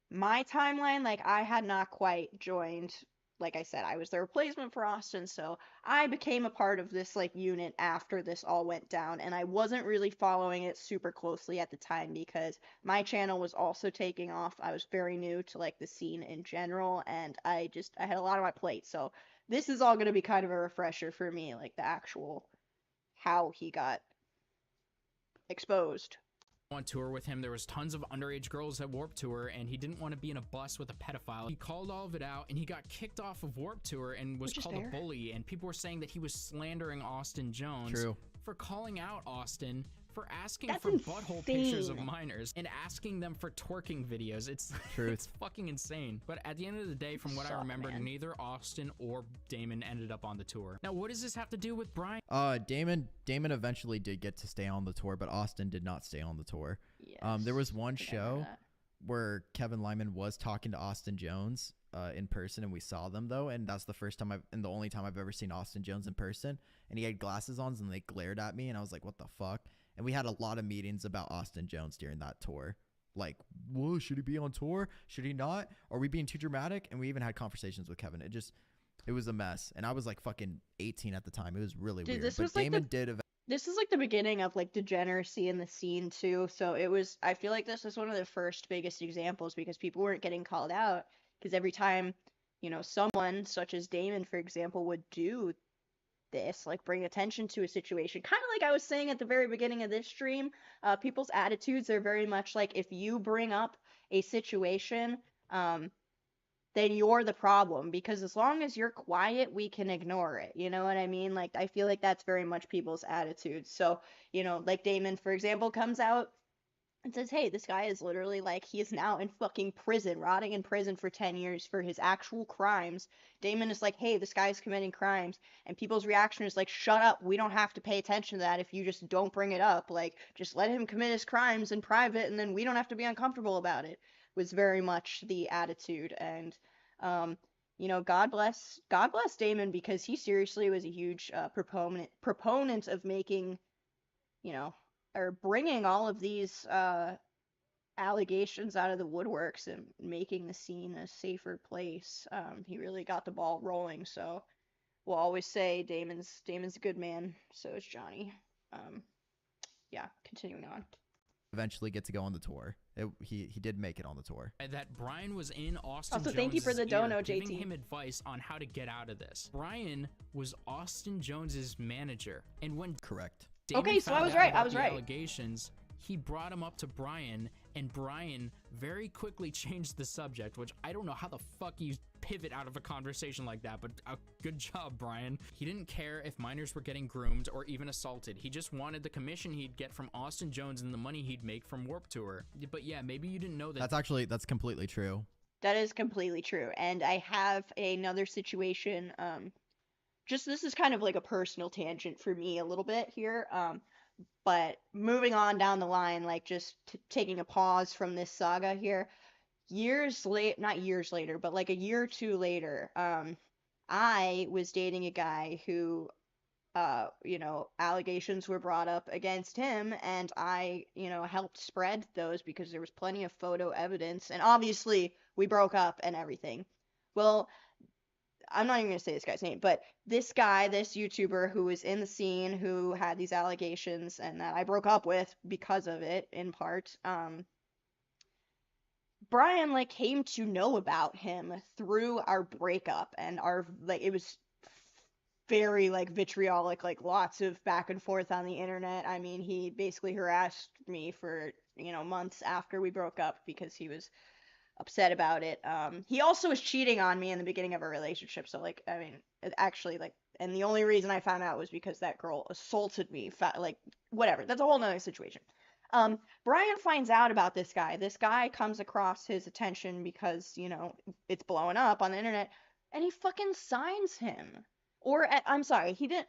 my timeline. Like I had not quite joined. Like I said, I was the replacement for Austin, so I became a part of this like unit after this all went down, and I wasn't really following it super closely at the time because my channel was also taking off. I was very new to like the scene in general, and I had a lot on my plate. So this is all going to be kind of a refresher for me, like the actual how he got exposed. on tour with him. There was tons of underage girls at Warped Tour, and he didn't want to be in a bus with a pedophile. He called all of it out, and he got kicked off of Warped Tour and was Which is called fair. a bully. And people were saying that he was slandering Austin Jones True. for calling out Austin for asking That's for butthole pictures of insane. minors and asking them for twerking videos. It's Truth. it's fucking insane. But at the end of the day, from what I Suck, remember, man. neither Austin or Damon ended up on the tour. Now, what does this have to do with Brian? Damon eventually did get to stay on the tour, but Austin did not stay on the tour. Yes, There was one I remember show that. where Kevin Lyman was talking to Austin Jones, in person, and we saw them though, and that's the first time and the only time I've ever seen Austin Jones in person. And he had glasses on, and they glared at me, and I was like, "What the fuck?" And we had a lot of meetings about Austin Jones during that tour. Like, whoa, should he be on tour? Should he not? Are we being too dramatic? And we even had conversations with Kevin. It was a mess. And I was like fucking 18 at the time. It was really Dude, weird. this But was like Damon did. This is like the beginning of like degeneracy in the scene too. So I feel like this was one of the first biggest examples because people weren't getting called out because every time, someone such as Damon, for example, would do this, like bring attention to a situation, kind of like I was saying at the very beginning of this stream, people's attitudes are very much like if you bring up a situation, then you're the problem because as long as you're quiet, we can ignore it. You know what I mean? Like, I feel like that's very much people's attitudes. So, like Damon, for example, comes out and says, hey, this guy is literally like, he is now in fucking prison, rotting in prison for 10 years for his actual crimes. Damon is like, hey, this guy's committing crimes. And people's reaction is like, shut up. We don't have to pay attention to that if you just don't bring it up. Like, just let him commit his crimes in private and then we don't have to be uncomfortable about it. Was very much the attitude. And God bless Damon because he seriously was a huge proponent of making, or bringing all of these allegations out of the woodworks and making the scene a safer place. He really got the ball rolling. So we'll always say Damon's a good man. So is Johnny. Yeah, continuing on. Eventually get to go on the tour. He did make it on the tour. That Bryan was in Austin Also, Jones' thank you for the dono, giving JT. him advice on how to get out of this. Bryan was Austin Jones's manager, and when Correct. Damon Okay, so I found was out right, about I was the right. allegations, he brought him up to Bryan, and Bryan very quickly changed the subject, which I don't know how the fuck you pivot out of a conversation like that, but good job, Bryan. He didn't care if minors were getting groomed or even assaulted. He just wanted the commission he'd get from Austin Jones and the money he'd make from Warped Tour. But yeah, maybe you didn't know that. That's completely true. That is completely true. And I have another situation. Just this is kind of like a personal tangent for me a little bit here. But moving on down the line, like just taking a pause from this saga here. Not years later, but like a year or two later, I was dating a guy who, allegations were brought up against him, and I, helped spread those because there was plenty of photo evidence, and obviously we broke up and everything. Well, I'm not even going to say this guy's name, but this guy, this YouTuber who was in the scene, who had these allegations and that I broke up with because of it, in part, Bryan, like, came to know about him through our breakup and it was very, like, vitriolic, like, lots of back and forth on the internet. I mean, he basically harassed me for, months after we broke up because he was upset about it. He also was cheating on me in the beginning of our relationship. So, like, I mean, actually, like, and the only reason I found out was because that girl assaulted me. Like, whatever. That's a whole nother situation. Bryan finds out about this guy. This guy comes across his attention because, it's blowing up on the internet, and he fucking signs him. I'm sorry, he didn't.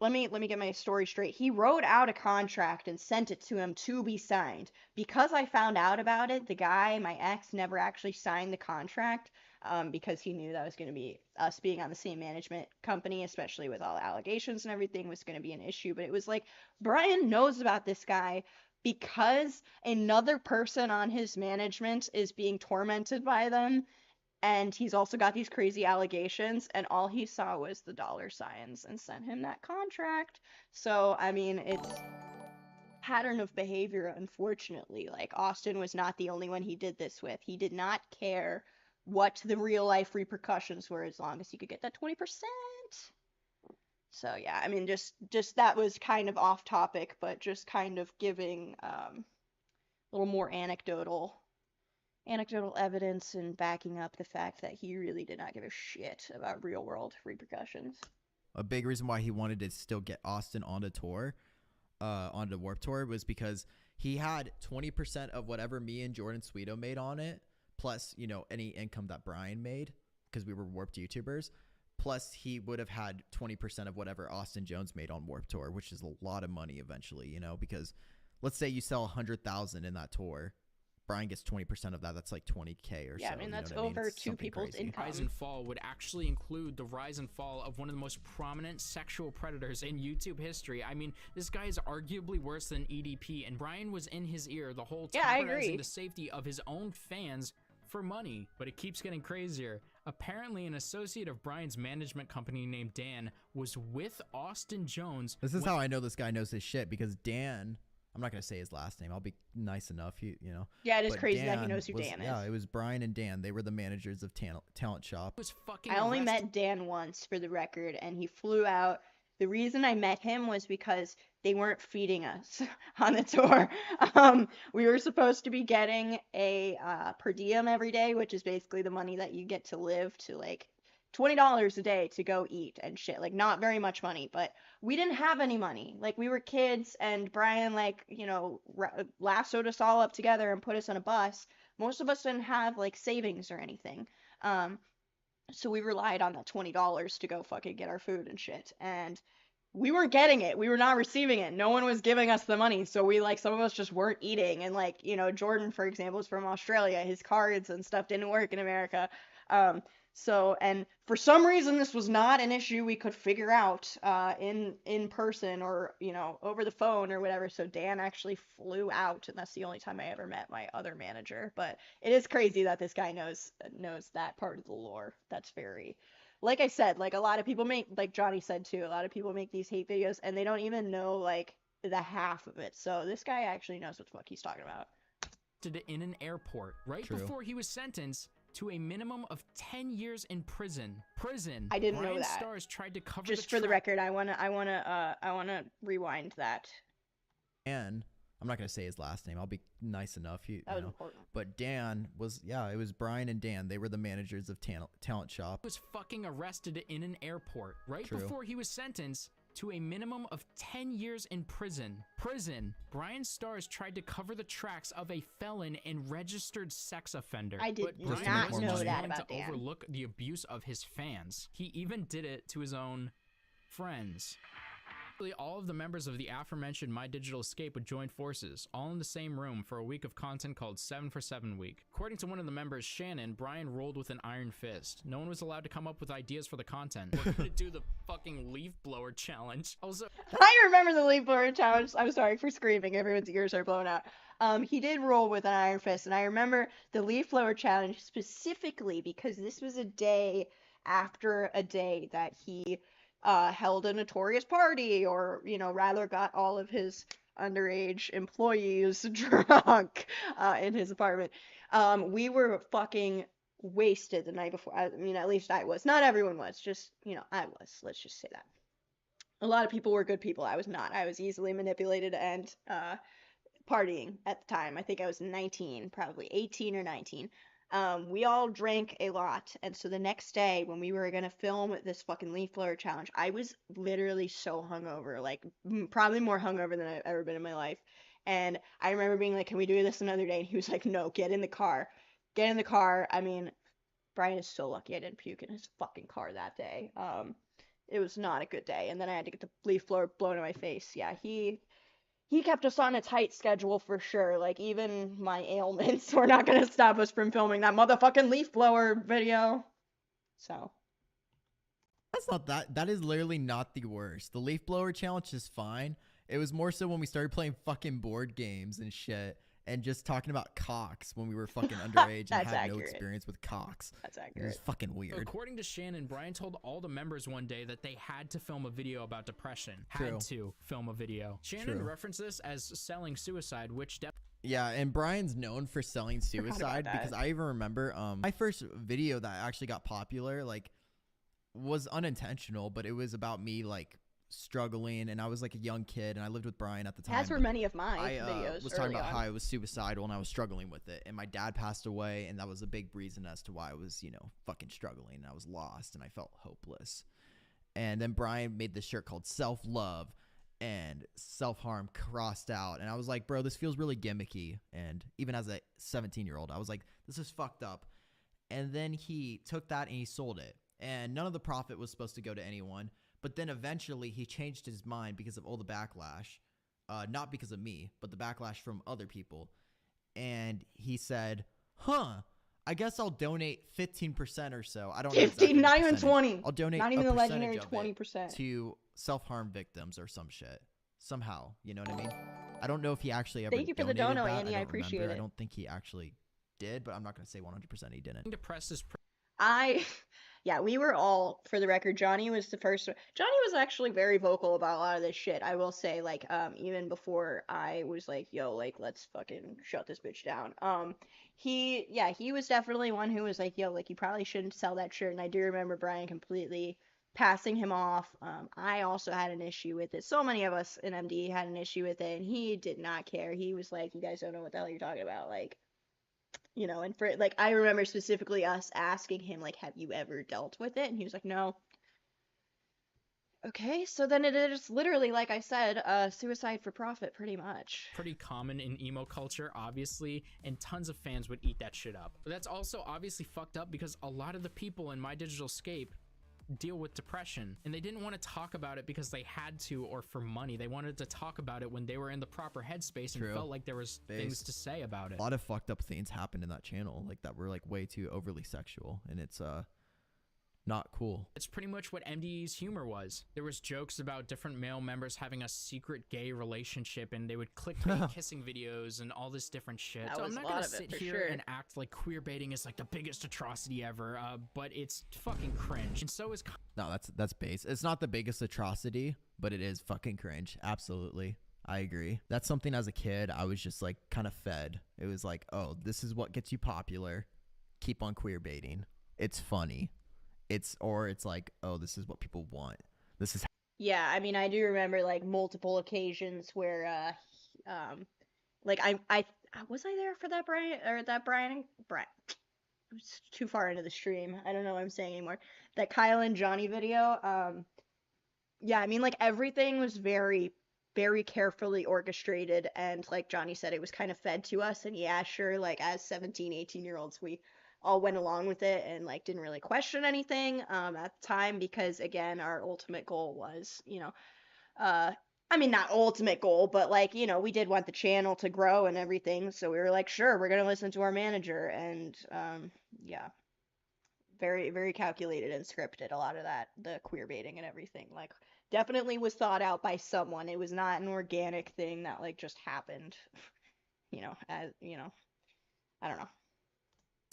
Let me get my story straight. He wrote out a contract and sent it to him to be signed. Because I found out about it, the guy, my ex, never actually signed the contract because he knew that was going to be us being on the same management company, especially with all the allegations and everything, was going to be an issue. But it was like, Bryan knows about this guy because another person on his management is being tormented by them. And he's also got these crazy allegations, and all he saw was the dollar signs and sent him that contract. So, I mean, it's pattern of behavior, unfortunately. Like, Austin was not the only one he did this with. He did not care what the real life repercussions were as long as he could get that 20%. So, yeah, I mean, just that was kind of off topic, but just kind of giving a little more anecdotal evidence and backing up the fact that he really did not give a shit about real world repercussions. A big reason why he wanted to still get Austin on the tour, on the Warped Tour, was because he had 20% of whatever me and Jordan Sweeto made on it, plus, any income that Bryan made, because we were Warped YouTubers, plus he would have had 20% of whatever Austin Jones made on Warped Tour, which is a lot of money eventually, because let's say you sell 100,000 in that tour. Brian gets 20% of that. That's like 20K or so. Yeah, I mean, that's you know what over I mean? It's two something people's crazy. income. Rise and fall would actually include the rise and fall of one of the most prominent sexual predators in YouTube history. I mean, this guy is arguably worse than EDP, and Brian was in his ear the whole time, Yeah, I jeopardizing agree. the safety of his own fans for money. But it keeps getting crazier. Apparently, an associate of Brian's management company named Dan was with Austin Jones. This is how I know this guy knows his shit, because Dan, I'm not going to say his last name. I'll be nice enough, you know. Yeah, it is But crazy that he Dan knows who was- Dan is. Yeah, it was Brian and Dan. They were the managers of Talent Shop. Was fucking I only arrested. met Dan once, for the record, and he flew out. The reason I met him was because they weren't feeding us on the tour. We were supposed to be getting a per diem every day, which is basically the money that you get to live, to like $20 a day to go eat and shit. Like, not very much money, but we didn't have any money. Like, we were kids, and Brian, like, you know, lassoed us all up together and put us on a bus. Most of us didn't have like savings or anything. So we relied on that $20 to go fucking get our food and shit. And we weren't getting it. We were not receiving it. No one was giving us the money. So we, like, some of us just weren't eating. And, like, you know, Jordan, for example, is from Australia. His cards and stuff didn't work in America. And for some reason, this was not an issue we could figure out in person, or, you know, over the phone or whatever. So Dan actually flew out, and that's the only time I ever met my other manager. But it is crazy that this guy knows that part of the lore. That's very, like I said, like, a lot of people make, like Johnny said too, a lot of people make these hate videos and they don't even know like the half of it. So this guy actually knows what the fuck he's talking about. In an airport right True. before he was sentenced to a minimum of 10 years in prison. I didn't know that. BryanStars tried to cover Just the for the track. record, I wanna rewind that. And I'm not going to say his last name. I'll be nice enough, you That was know. important. But Dan was, yeah, it was Brian and Dan. They were the managers of Talent Shop. Was fucking arrested in an airport right True. before he was sentenced to a minimum of 10 years in prison. BryanStars tried to cover the tracks of a felon and registered sex offender. I did but Brian not wasn't know just that willing about to Dan. overlook the abuse of his fans. He even did it to his own friends. All of the members of the aforementioned My Digital Escape would join forces, all in the same room, for a week of content called 7 for 7 Week. According to one of the members, Shannon, Brian ruled with an iron fist. No one was allowed to come up with ideas for the content. We're gonna do the fucking leaf blower challenge. Also, I remember the leaf blower challenge. I'm sorry for screaming. Everyone's ears are blown out. He did roll with an iron fist, and I remember the leaf blower challenge specifically because this was a day after a day that he held a notorious party, or, you know, rather got all of his underage employees drunk in his apartment. We were fucking wasted the night before. I mean, at least I was. Not everyone was. Just, you know, I was. Let's just say that. A lot of people were good people. I was not. I was easily manipulated and partying at the time. I think I was 19, probably 18 or 19. We all drank a lot, and so the next day when we were gonna film this fucking leaf blower challenge, I was literally so hungover, like probably more hungover than I've ever been in my life. And I remember being like, "Can we do this another day?" And he was like, "No, get in the car." Get in the car. I mean, Brian is so lucky I didn't puke in his fucking car that day. It was not a good day, and then I had to get the leaf blower blown in my face. Yeah, he kept us on a tight schedule for sure. Like, even my ailments were not going to stop us from filming that motherfucking leaf blower video. So. That's not that. That is literally not the worst. The leaf blower challenge is fine. It was more so when we started playing fucking board games and shit, and just talking about cocks when we were fucking underage and That's had no accurate. experience with cocks. That's It was accurate. fucking weird. according to Shannon, Brian told all the members one day that they had to film a video about depression. True. Had to film a video. Shannon True. referenced this as selling suicide, which Yeah, and Brian's known for selling suicide that. because I even remember my first video that actually got popular, like, was unintentional, but it was about me, like, struggling, and I was like a young kid, and I lived with Brian at the time. As were but many of my I videos was talking early about on. how I was suicidal and I was struggling with it, and my dad passed away, and that was a big reason as to why I was, you know, fucking struggling, and I was lost, and I felt hopeless. And then Brian made this shirt called Self-Love, and self-harm crossed out, and I was like, bro, this feels really gimmicky. And even as a 17-year-old, I was like, this is fucked up. And then he took that and he sold it, and none of the profit was supposed to go to anyone. But then eventually he changed his mind because of all the backlash, not because of me, but the backlash from other people. and he said, "Huh, I guess I'll donate 15% or so. I don't know 15, exactly the not even percentage. 20. I'll donate Not a even the percentage legendary of it 20%. to self-harm victims or some shit. Somehow, you know what I mean? I don't know if he actually ever Thank you for the donated dono, that. Andy. I I don't appreciate remember. it. I don't think he actually did, but I'm not going to say 100% he didn't. To press this Yeah, we were all, for the record, Johnny was the first. Johnny was actually very vocal about a lot of this shit. I will say, like, even before I was like, yo, like, let's fucking shut this bitch down. He was definitely one who was like, yo, like, you probably shouldn't sell that shirt. And I do remember Brian completely passing him off. I also had an issue with it. So many of us in MD had an issue with it, and he did not care. He was like, you guys don't know what the hell you're talking about, like. And for like, I remember specifically us asking him, like, have you ever dealt with it? And he was like, no. Okay, so then it is literally, like I said, suicide for profit, pretty much. pretty common in emo culture, obviously, and tons of fans would eat that shit up. But that's also obviously fucked up because a lot of the people in My Digital Scape deal with depression, and they didn't want to talk about it because they had to or for money. They wanted to talk about it when they were in the proper headspace and felt like there was things to say about it. A lot of fucked up things happened in that channel, like that were like way too overly sexual, and it's not cool. It's pretty much what MDE's humor was. There was jokes about different male members having a secret gay relationship, and they would clickbait kissing videos and all this different shit. That So I'm was not a gonna lot of sit it, for here sure. and act like queer baiting is like the biggest atrocity ever, but it's fucking cringe. And so is No, that's base. It's not the biggest atrocity, but it is fucking cringe. Absolutely. I agree. That's something as a kid I was just like kind of fed. It was like, oh, this is what gets you popular. Keep on queer baiting. It's funny. It's like, oh, this is what people want. This is Yeah, I mean, I do remember like multiple occasions where, like I was I there for that Brian? It was too far into the stream. I don't know what I'm saying anymore. That Kyle and Johnny video. Yeah, I mean, like everything was very, very carefully orchestrated, and like Johnny said, it was kind of fed to us. And yeah, sure, like as 17, 18-year-olds, we all went along with it and like didn't really question anything at the time because again, our ultimate goal was, I mean, not ultimate goal, but like, we did want the channel to grow and everything. So we were like, sure, we're gonna listen to our manager, and yeah, very, very calculated and scripted. A lot of that, the queer baiting and everything, like definitely was thought out by someone. It was not an organic thing that like just happened, as I don't know.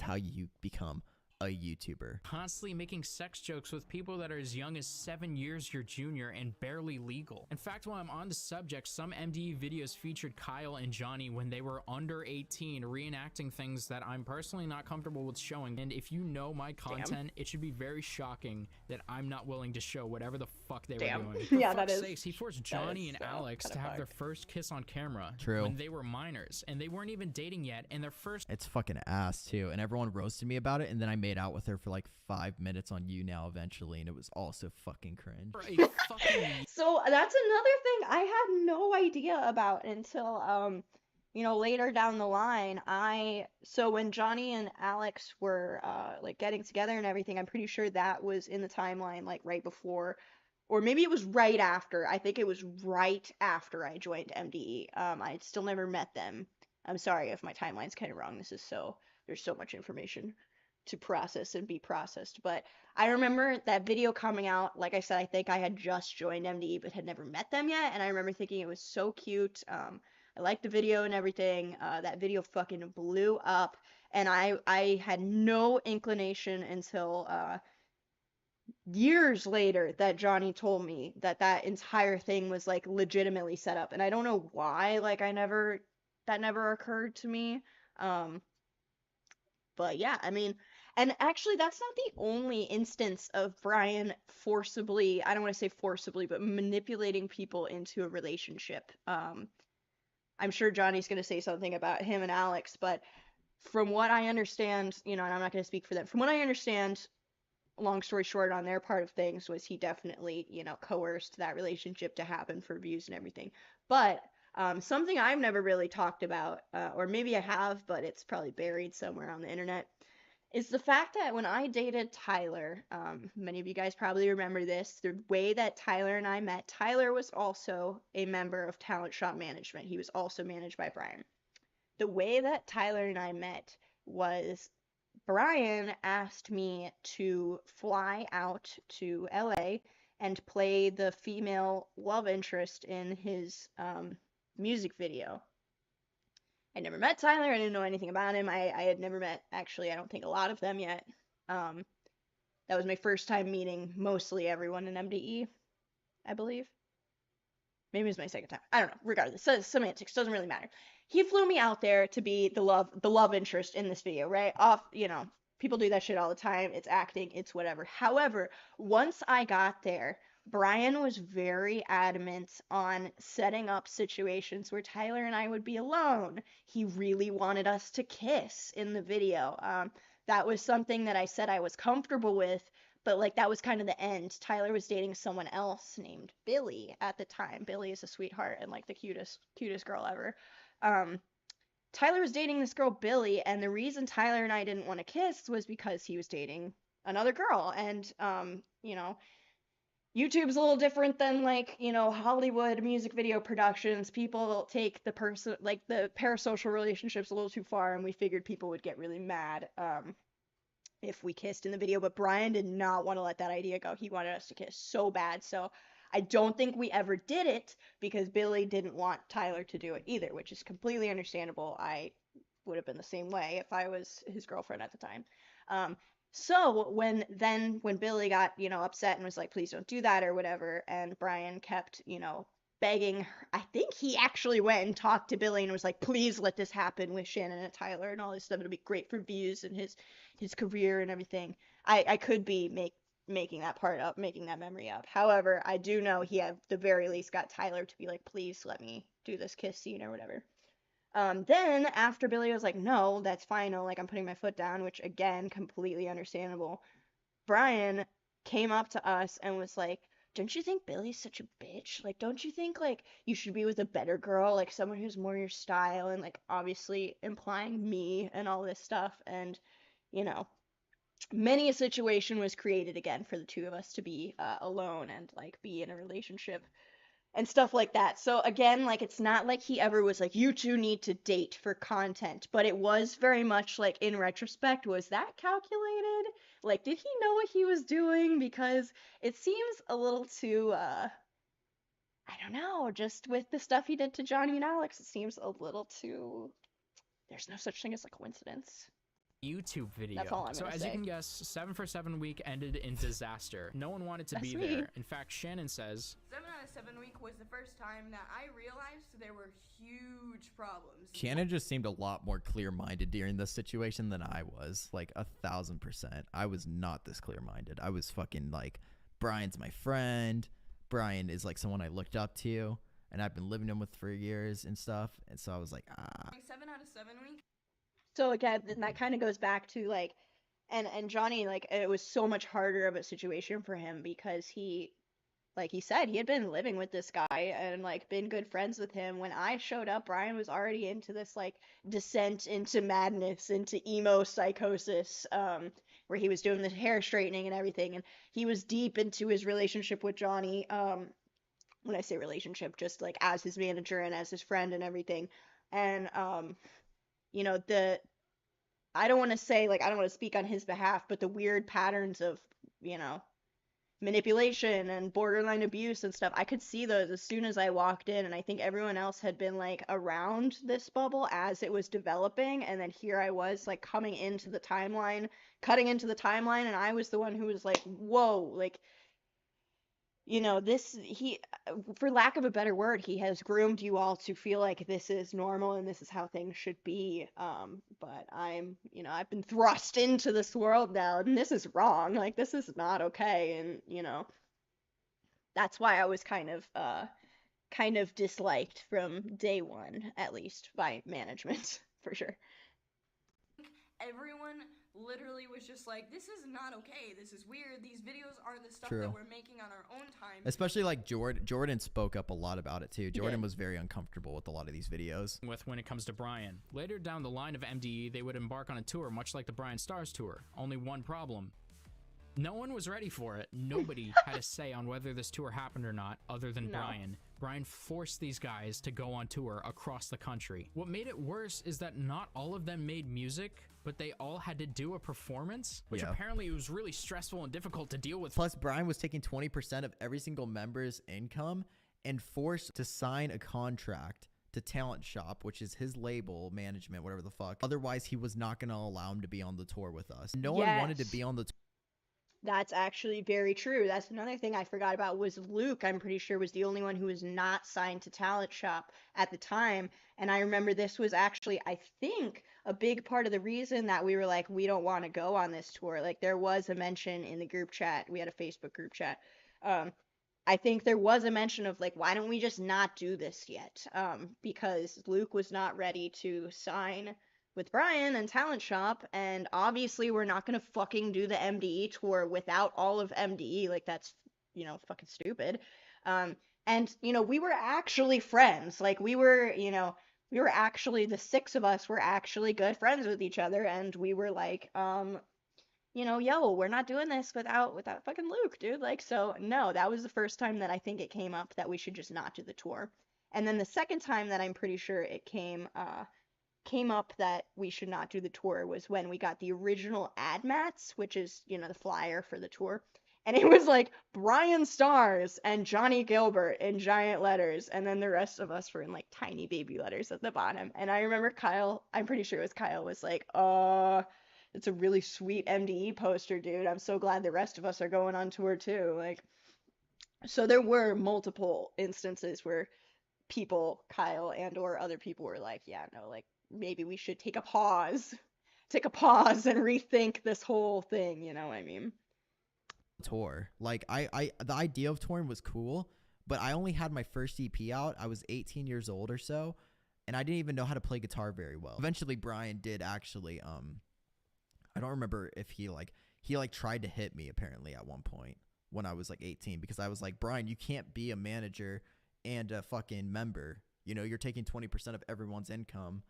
how you become a YouTuber. constantly making sex jokes with people that are as young as 7 years your junior and barely legal. In fact, while I'm on the subject, some MDE videos featured Kyle and Johnny when they were under 18 reenacting things that I'm personally not comfortable with showing. And if you know my content, it should be very shocking that I'm not willing to show whatever the fuck they were doing. For Yeah, fuck's that is. sakes, he forced Johnny and Alex to have their first kiss on camera when they were minors, and they weren't even dating yet, and their first It's fucking ass too, and everyone roasted me about it, and then I made out with her for like 5 minutes on You Now eventually, and it was also fucking cringe. So that's another thing I had no idea about until later down the line. So when Johnny and Alex were like getting together and everything, I'm pretty sure that was in the timeline like right before, or maybe it was right after. I think it was right after I joined MDE. I'd still never met them. I'm sorry if my timeline's kind of wrong. There's so much information to process and be processed. But I remember that video coming out. Like I said, I think I had just joined MDE but had never met them yet. And I remember thinking it was so cute. I liked the video and everything. That video fucking blew up. And I had no inclination until years later that Johnny told me that entire thing was like legitimately set up. And I don't know why, like that never occurred to me. But yeah, I mean, and actually that's not the only instance of Brian forcibly, I don't want to say forcibly, but manipulating people into a relationship. I'm sure Johnny's going to say something about him and Alex, but from what I understand, and I'm not going to speak for them, from what I understand, long story short, on their part of things, was he definitely, coerced that relationship to happen for views and everything. But something I've never really talked about, or maybe I have, but it's probably buried somewhere on the internet, is the fact that when I dated Tyler, many of you guys probably remember this, the way that Tyler and I met, Tyler was also a member of Talent Shop Management. He was also managed by Brian. the way that Tyler and I met was Bryan asked me to fly out to LA and play the female love interest in his music video. I never met Tyler. I didn't know anything about him. I had never met, actually, I don't think a lot of them yet. That was my first time meeting mostly everyone in MDE, I believe. Maybe it was my second time. I don't know. Regardless, semantics doesn't really matter. He flew me out there to be the love interest in this video, right? People do that shit all the time. It's acting, it's whatever. However, once I got there, Bryan was very adamant on setting up situations where Tyler and I would be alone. He really wanted us to kiss in the video. That was something that I said I was comfortable with, but like that was kind of the end. Tyler was dating someone else named Billy at the time. Billy is a sweetheart and like the cutest girl ever. Tyler was dating this girl Billy, and the reason Tyler and I didn't want to kiss was because he was dating another girl. And YouTube's a little different than like, Hollywood music video productions. People take the parasocial relationships a little too far, and we figured people would get really mad if we kissed in the video, but Bryan did not want to let that idea go. He wanted us to kiss so bad. So I don't think we ever did it because Billy didn't want Tyler to do it either, which is completely understandable. I would have been the same way if I was his girlfriend at the time. So when Billy got, upset and was like, please don't do that or whatever, and Bryan kept, begging her, I think he actually went and talked to Billy and was like, please let this happen with Shannon and Tyler and all this stuff. It'll be great for views and his career and everything. I could be making that part up, making that memory up. However, I do know he at the very least got Tyler to be like, please let me do this kiss scene or whatever. Then after Billy was like, no, that's final, like I'm putting my foot down, which again, completely understandable. Bryan came up to us and was like, don't you think Billy's such a bitch? Like, don't you think like you should be with a better girl, like someone who's more your style, and like obviously implying me and all this stuff. And many a situation was created again for the two of us to be alone and like be in a relationship and stuff like that. So again, like it's not like he ever was like, you two need to date for content, but it was very much like in retrospect, was that calculated? Like, did he know what he was doing? Because it seems a little too, I don't know, just with the stuff he did to Johnny and Alex, it seems a little too, there's no such thing as a coincidence. YouTube video. That's all I'm so gonna as say. you can guess, 7 for 7 week ended in disaster. No one wanted to That's be me. there. In fact, Shannon says, 7 out of 7 week was the first time that I realized there were huge problems. Shannon just seemed a lot more clear-minded during this situation than I was. Like 1,000%. I was not this clear-minded. I was fucking like, Bryan's my friend. Bryan is like someone I looked up to, and I've been living him with for years and stuff. And so I was like, 7 out of 7 week. So again, that kind of goes back to like, and Johnny, like it was so much harder of a situation for him because he, like he said, he had been living with this guy and like been good friends with him. When I showed up, Bryan was already into this like descent into madness, into emo psychosis, where he was doing the hair straightening and everything, and he was deep into his relationship with Johnny. When I say relationship, just like as his manager and as his friend and everything, and I don't want to say, like, I don't want to speak on his behalf, but the weird patterns of, manipulation and borderline abuse and stuff, I could see those as soon as I walked in, and I think everyone else had been, like, around this bubble as it was developing, and then here I was, like, cutting into the timeline, and I was the one who was like, whoa, like, for lack of a better word, he has groomed you all to feel like this is normal and this is how things should be. But I've been thrust into this world now and this is wrong. Like, this is not okay. And, that's why I was kind of disliked from day one, at least by management, for sure. Everyone literally was just like, this is not okay, this is weird, these videos aren't the stuff True. that we're making on our own time. especially like Jordan spoke up a lot about it too. Jordan was very uncomfortable with a lot of these videos. with when it comes to Bryan. Later down the line of MDE, they would embark on a tour much like the BryanStars tour. Only one problem. No one was ready for it. Nobody had a say on whether this tour happened or not, other than No. Bryan. Bryan forced these guys to go on tour across the country. What made it worse is that not all of them made music, but they all had to do a performance, which apparently was really stressful and difficult to deal with. Plus, Bryan was taking 20% of every single member's income and forced to sign a contract to Talent Shop, which is his label, management, whatever the fuck. Otherwise, he was not going to allow him to be on the tour with us. No one wanted to be on the tour. That's actually very true. That's another thing I forgot about was Luke, I'm pretty sure, was the only one who was not signed to Talent Shop at the time. And I remember this was actually, I think, a big part of the reason that we were like, we don't want to go on this tour. Like, there was a mention in the group chat. We had a Facebook group chat. I think there was a mention of, like, why don't we just not do this yet? Because Luke was not ready to sign with Bryan and Talent Shop, and obviously we're not gonna fucking do the MDE tour without all of MDE. Like, that's, fucking stupid. And, we were actually friends. Like, we were actually, the six of us were actually good friends with each other, and we were like, yo, we're not doing this without fucking Luke, dude. Like, so no, that was the first time that I think it came up that we should just not do the tour. And then the second time that I'm pretty sure it came up that we should not do the tour was when we got the original ad mats, which is, the flyer for the tour. And it was like BryanStars and Johnny Gilbert in giant letters, and then the rest of us were in like tiny baby letters at the bottom. And I remember Kyle, I'm pretty sure it was Kyle, was like, it's a really sweet MDE poster, dude. I'm so glad the rest of us are going on tour too. Like, so there were multiple instances where people, Kyle and or other people, were like, yeah, no, like, maybe we should take a pause and rethink this whole thing, you know what I mean? Tour. Like, the idea of touring was cool, but I only had my first EP out. I was 18 years old or so, and I didn't even know how to play guitar very well. Eventually, Bryan did actually, I don't remember if he tried to hit me apparently at one point when I was like 18, because I was like, Bryan, you can't be a manager and a fucking member. You're taking 20% of everyone's income,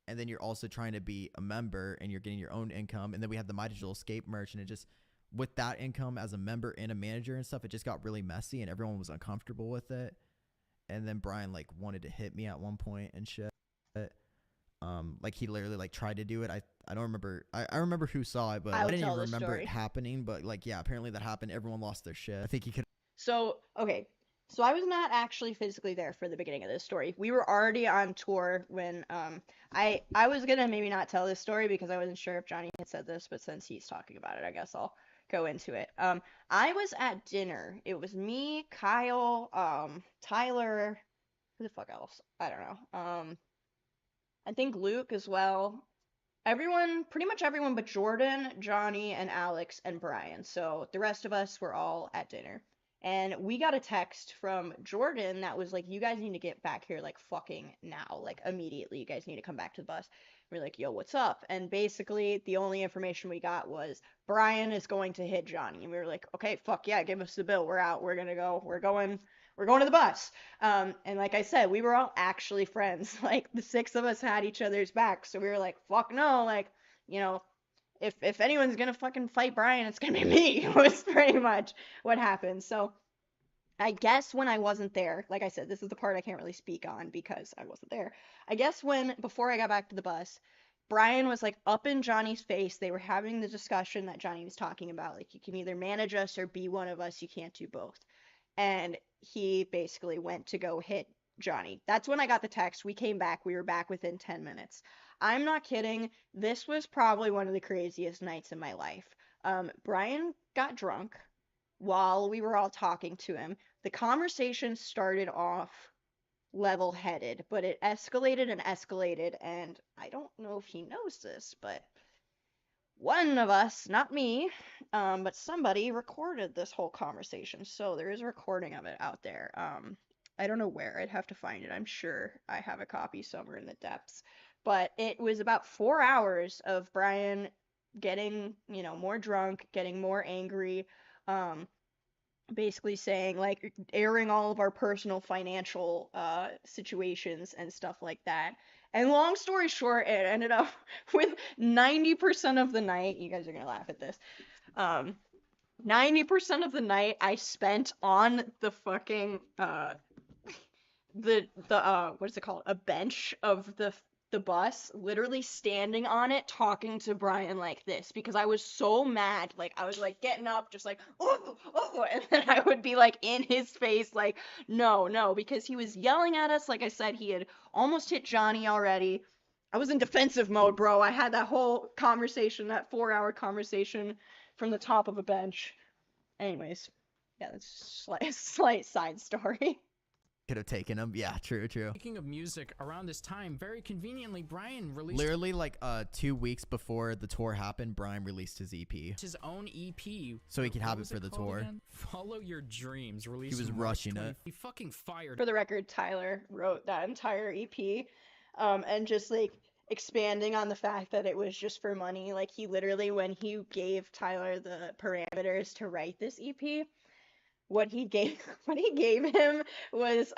and then you're also trying to be a member and you're getting your own income. And then we had the My Digital Escape merch, and it just, with that income as a member and a manager and stuff, it just got really messy and everyone was uncomfortable with it. And then Bryan like wanted to hit me at one point and shit. Like, he literally like tried to do it. I don't remember. I remember who saw it, but I didn't even remember it happening. But like, yeah, apparently that happened. Everyone lost their shit. I think he could. So, okay. So I was not actually physically there for the beginning of this story. We were already on tour when I was gonna maybe not tell this story because I wasn't sure if Johnny had said this, but since he's talking about it, I guess I'll go into it. I was at dinner. It was me, Kyle, Tyler, who the fuck else? I don't know. I think Luke as well. Everyone, pretty much everyone but Jordan, Johnny, and Alex, and Bryan. So the rest of us were all at dinner. And we got a text from Jordan that was like, you guys need to get back here, like, fucking now. Like, immediately. You guys need to come back to the bus. We're like, yo, what's up? And basically, the only information we got was Bryan is going to hit Johnny. And we were like, okay, fuck yeah, give us the bill. We're out. We're gonna go. We're going to the bus. And like I said, we were all actually friends. Like, the six of us had each other's back. So we were like, fuck no. Like, if anyone's gonna fucking fight Bryan, it's gonna be me. Was pretty much what happened. So I guess when I wasn't there, like I said, this is the part I can't really speak on because I wasn't there. I guess before I got back to the bus, Bryan was like up in Johnny's face. They were having the discussion that Johnny was talking about. Like, you can either manage us or be one of us. You can't do both. And he basically went to go hit Johnny. That's when I got the text. We came back. We were back within 10 minutes. I'm not kidding. This was probably one of the craziest nights in my life. Bryan got drunk while we were all talking to him. The conversation started off level-headed, but it escalated, and I don't know if he knows this, but one of us, not me, but somebody recorded this whole conversation, so there is a recording of it out there. I don't know where. I'd have to find it. I'm sure I have a copy somewhere in the depths, but it was about 4 hours of Bryan getting, more drunk, getting more angry, basically saying, like, airing all of our personal financial situations and stuff like that. And long story short, it ended up with 90% of the night, you guys are gonna laugh at this, 90% of the night I spent on the fucking what is it called? A bench of the bus, literally standing on it talking to Bryan like this because I was so mad. Like I was like getting up just like oh, and then I would be like in his face like no, because he was yelling at us. Like I said, he had almost hit Johnny already. I was in defensive mode, bro. I had that whole conversation, that 4-hour conversation from the top of a bench. Anyways, yeah, that's slight side story. Could have taken him. Yeah, true. Speaking of music, around this time, very conveniently, Bryan released Literally like 2 weeks before the tour happened, Bryan released his EP. his own EP. So he could What have it was for the called tour. again? Follow Your Dreams, released was in March rushing 20 it. He fucking fired. For the record, Tyler wrote that entire EP, and just like expanding on the fact that it was just for money. Like he literally, when he gave Tyler the parameters to write this EP, what he gave him was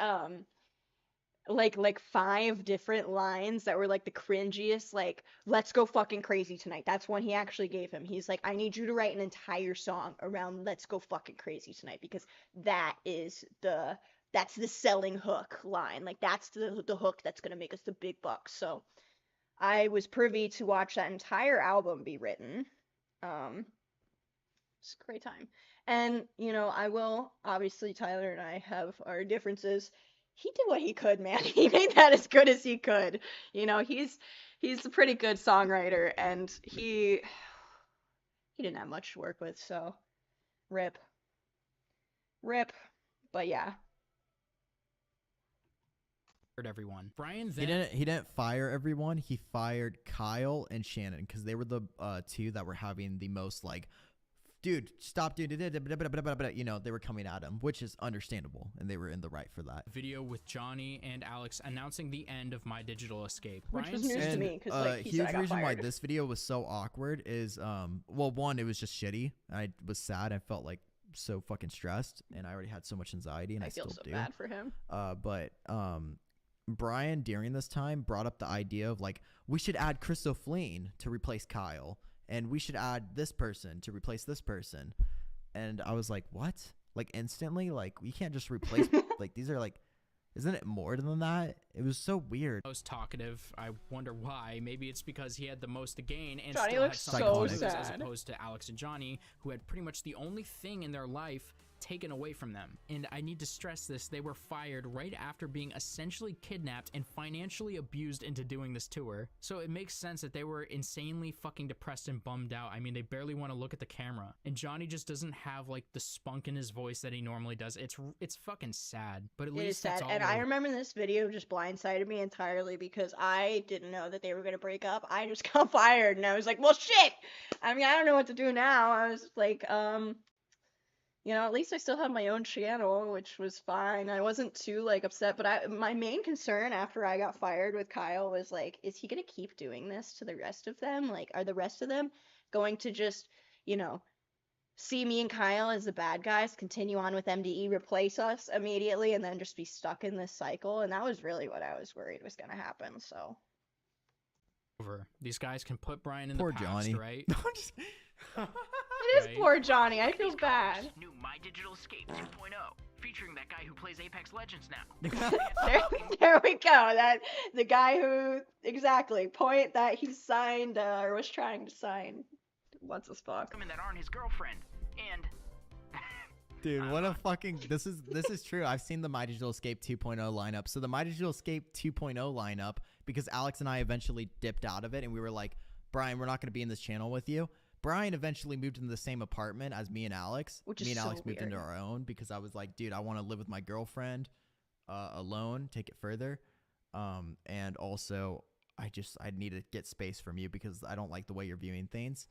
like 5 different lines that were like the cringiest, like let's go fucking crazy tonight. That's one he actually gave him. He's like, I need you to write an entire song around let's go fucking crazy tonight because that's the selling hook line. Like that's the hook that's gonna make us the big bucks. So I was privy to watch that entire album be written. It's a great time. And, I will, obviously, Tyler and I have our differences. He did what he could, man. He made that as good as he could. He's a pretty good songwriter, and he didn't have much to work with, so rip. But yeah. Everyone. Bryan then He didn't fire everyone. He fired Kyle and Shannon because they were the 2 that were having the most like, dude, stop, dude. They were coming at him, which is understandable, and they were in the right for that. video with Johnny and Alex announcing the end of My Digital Escape. Which was Bryan's- news to me, because like, he said I huge got reason why fired. this video was so awkward is well, one, it was just shitty. I was sad. I felt like so fucking stressed, and I already had so much anxiety, and I feel still so do. bad for him. But Bryan during this time brought up the idea of like we should add Chris O'Flein to replace Kyle, and we should add this person to replace this person. And I was like, what? Like instantly, like we can't just replace like these are like, isn't it more than that? It was so weird. Most talkative. I wonder why. Maybe it's because he had the most to gain and Johnny still had looks something so to lose, as sad. opposed to Alex and Johnny, who had pretty much the only thing in their life taken away from them. And I need to stress this, they were fired right after being essentially kidnapped and financially abused into doing this tour. So it makes sense that they were insanely fucking depressed and bummed out. I mean, they barely want to look at the camera. And Johnny just doesn't have like the spunk in his voice that he normally does. It's fucking sad. But at It is least that's sad, all and we're- I remember this video just blindsided me entirely because I didn't know that they were gonna break up. I just got fired, and I was like, well, shit! I mean, I don't know what to do now. I was like, at least I still have my own channel, which was fine. I wasn't too, like, upset, but my main concern after I got fired with Kyle was, like, is he gonna keep doing this to the rest of them? Like, are the rest of them going to just, see me and Kyle as the bad guys, continue on with MDE, replace us immediately, and then just be stuck in this cycle? And that was really what I was worried was gonna happen, so. over. These guys can put Bryan in Poor the past, Johnny. right? It is Right. poor Johnny, I feel bad. New My Digital Escape 2.0, featuring that guy who plays Apex Legends now. There we go. The guy who point that he signed or was trying to sign. What's this fuck? Women that aren't his girlfriend. And Dude, what a fucking this is true. I've seen the My Digital Escape 2.0 lineup. So the My Digital Escape 2.0 lineup, because Alex and I eventually dipped out of it and we were like, Bryan, we're not going to be in this channel with you. Bryan eventually moved into the same apartment as me and Alex. Which is me and so Alex moved into weird. our own because I was like, dude, I want to live with my girlfriend alone, take it further. And also I need to get space from you because I don't like the way you're viewing things.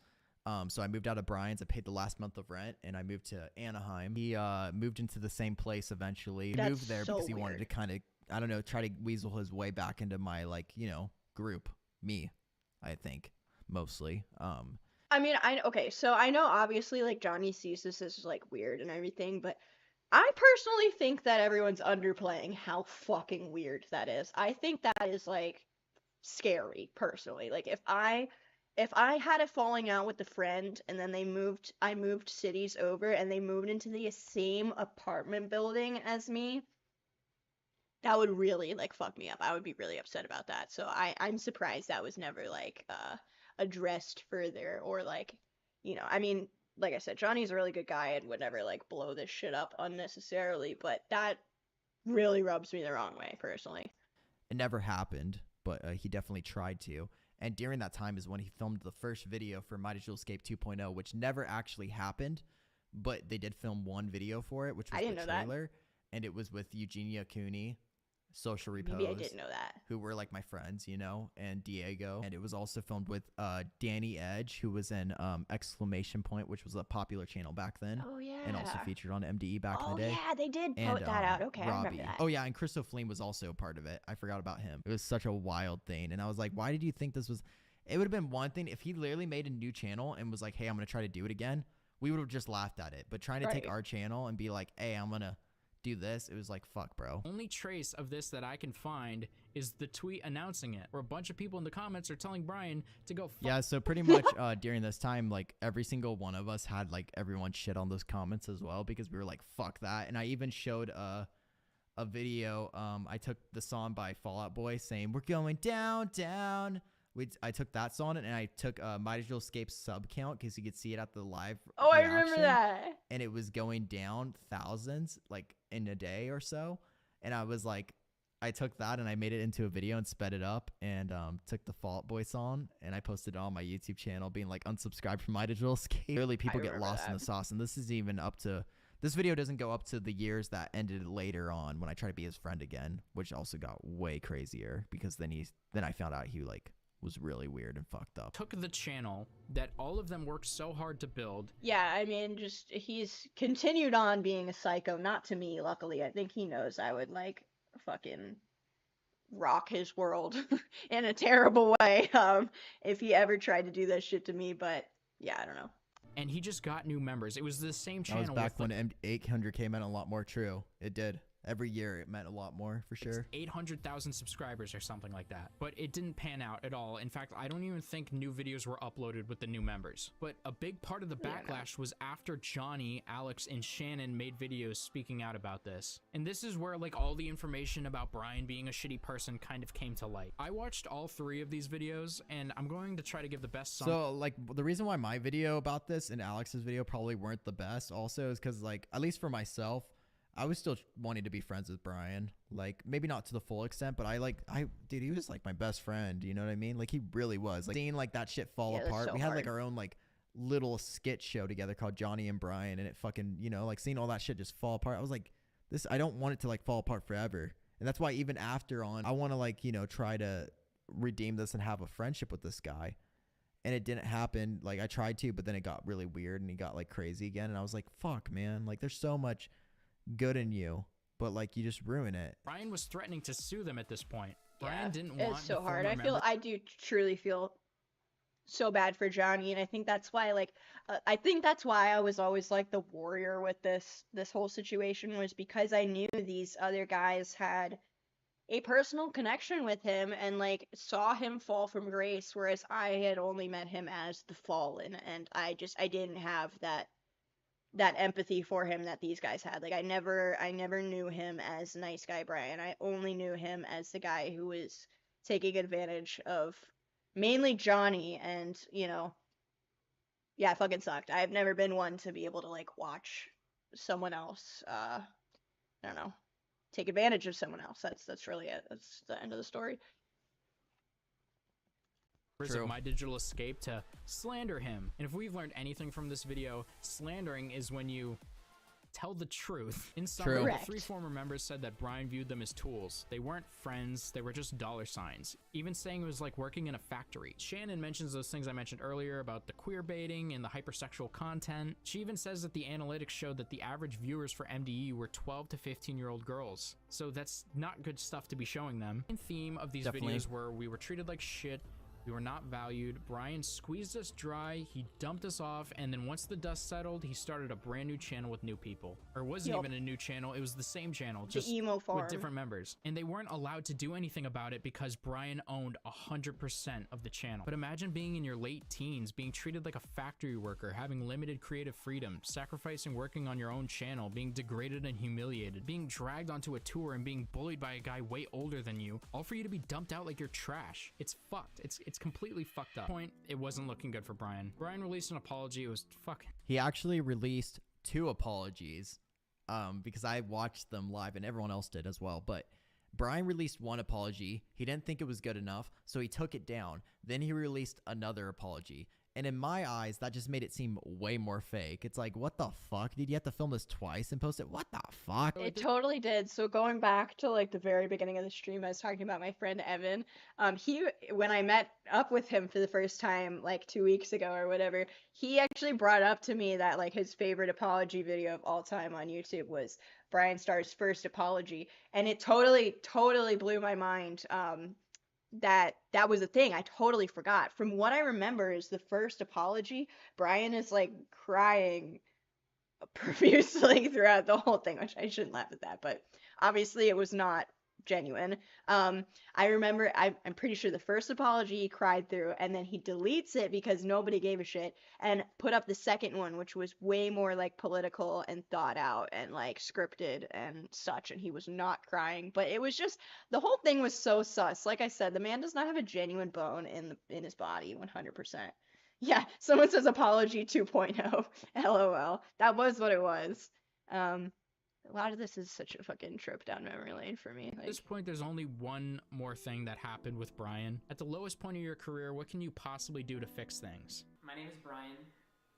So I moved out of Bryan's. I paid the last month of rent, and I moved to Anaheim. He moved into the same place eventually. He That's moved there so because he wanted to weird. kind of, I don't know, try to weasel his way back into my, like, group. Me, I think, mostly. I mean, so I know obviously like Johnny sees this as like weird and everything, but I personally think that everyone's underplaying how fucking weird that is. I think that is like scary personally. Like if I if I had a falling out with a friend and then I moved cities over and they moved into the same apartment building as me, that would really like fuck me up. I would be really upset about that. So I'm surprised that was never like addressed further or like, I mean, like I said, Johnny's a really good guy and would never like blow this shit up unnecessarily, but that really rubs me the wrong way personally. It never happened, but he definitely tried to. And during that time is when he filmed the first video for My Digital Escape 2.0, which never actually happened, but they did film one video for it, which was the trailer. And it was with Eugenia Cooney, Social Repose. Maybe I didn't know that. Who were like my friends, and Diego. And it was also filmed with Danny Edge, who was in Exclamation Point, which was a popular channel back then. Oh, yeah. And also featured on MDE back in the day. Oh, yeah, they did put that out. Okay, Robbie. I remember that. Oh, yeah, and Christo Fleem was also a part of it. I forgot about him. It was such a wild thing. And I was like, why did you think this was... It would have been one thing if he literally made a new channel and was like, hey, I'm going to try to do it again. We would have just laughed at it. But trying to take our channel and be like, hey, I'm going to do this, it was like, fuck, bro. Only trace of this that I can find is the tweet announcing it, where a bunch of people in the comments are telling Bryan to go fuck. Yeah, so pretty much during this time, like every single one of us had like everyone shit on those comments as well, because we were like, fuck that. And I even showed a video. I took the song by Fall Out Boy saying, we're going down, down. I took that song and I took My Digital Escape sub count because you could see it at the live reaction, I remember that. And it was going down thousands like in a day or so. And I was like, I took that and I made it into a video and sped it up and took the Fall Out Boy song and I posted it on my YouTube channel being like, unsubscribe from My Digital Escape. Really, people get lost in the sauce. And this is even up to, this video doesn't go up to the years that ended later on when I tried to be his friend again, which also got way crazier because then I found out he like was really weird and fucked up. Took the channel that all of them worked so hard to build. Yeah, I mean, just he's continued on being a psycho. Not to me, luckily. I think he knows I would like fucking rock his world in a terrible way if he ever tried to do that shit to me. But yeah, I don't know. And he just got new members. It was the same channel. That was back when 800K meant a lot more. True, it did. Every year it meant a lot more, for sure. 800,000 subscribers or something like that. But it didn't pan out at all. In fact, I don't even think new videos were uploaded with the new members. But a big part of the backlash was after Johnny, Alex, and Shannon made videos speaking out about this. And this is where like all the information about Bryan being a shitty person kind of came to light. I watched all 3 of these videos and I'm going to try to give the best song. So like the reason why my video about this and Alex's video probably weren't the best also is because like, at least for myself, I was still wanting to be friends with Bryan. Like, maybe not to the full extent, but dude, he was like my best friend. You know what I mean? Like, he really was. Like, seeing like that shit fall apart. So we had like our own like little skit show together called Johnny and Bryan, and it fucking, like seeing all that shit just fall apart. I was like, I don't want it to like fall apart forever. And that's why even after on, I want to like, try to redeem this and have a friendship with this guy. And it didn't happen. Like, I tried to, but then it got really weird and he got like crazy again. And I was like, fuck, man. Like, there's so much good in you, but like you just ruin it. Bryan was threatening to sue them at this point. Bryan didn't want. It's so hard. I do truly feel so bad for Johnny, and I think that's why I was always like the warrior with this whole situation, was because I knew these other guys had a personal connection with him and like saw him fall from grace, whereas I had only met him as the fallen, and I didn't have that empathy for him that these guys had. Like I never knew him as nice guy Bryan. I only knew him as the guy who was taking advantage of mainly Johnny, and yeah, it fucking sucked. I've never been one to be able to like watch someone else I don't know, take advantage of someone else. That's really it. That's the end of the story. Of My Digital Escape to slander him. And if we've learned anything from this video, slandering is when you tell the truth. In summary, the 3 former members said that Bryan viewed them as tools. They weren't friends, they were just dollar signs. Even saying it was like working in a factory. Shannon mentions those things I mentioned earlier about the queer baiting and the hypersexual content. She even says that the analytics showed that the average viewers for MDE were 12 to 15-year-old girls. So that's not good stuff to be showing them. The theme of these videos were we were treated like shit, We were not valued. Bryan squeezed us dry, he dumped us off, and then once the dust settled, he started a brand new channel with new people. Or it wasn't even a new channel, it was the same channel, just the emo farm with different members. And they weren't allowed to do anything about it because Bryan owned 100% of the channel. But imagine being in your late teens, being treated like a factory worker, having limited creative freedom, sacrificing working on your own channel, being degraded and humiliated, being dragged onto a tour and being bullied by a guy way older than you, all for you to be dumped out like you're trash. It's fucked. It's completely fucked up. Point, it wasn't looking good for Bryan. Bryan released an apology. It was fuck. He actually released 2 apologies, because I watched them live and everyone else did as well. But Bryan released one apology. He didn't think it was good enough, so he took it down. Then he released another apology. And in my eyes, that just made it seem way more fake. It's like, what the fuck? Did you have to film this twice and post it? What the fuck? It totally did. So going back to like the very beginning of the stream, I was talking about my friend Evan. When I met up with him for the first time like 2 weeks ago or whatever, he actually brought up to me that like his favorite apology video of all time on YouTube was BryanStars' first apology, and it totally blew my mind. That was a thing. I totally forgot. From what I remember is the first apology, Bryan is like crying profusely throughout the whole thing, which I shouldn't laugh at that, but obviously it was not genuine. I remember, I'm pretty sure the first apology he cried through, and then he deletes it because nobody gave a shit, and put up the second one, which was way more like political and thought out and like scripted and such, and he was not crying. But it was just, the whole thing was so sus. Like I said, the man does not have a genuine bone in his body, 100%. Yeah, someone says apology 2.0. LOL. That was what it was. A lot of this is such a fucking trip down memory lane for me. At this point, there's only one more thing that happened with Bryan. At the lowest point of your career, what can you possibly do to fix things? My name is Bryan,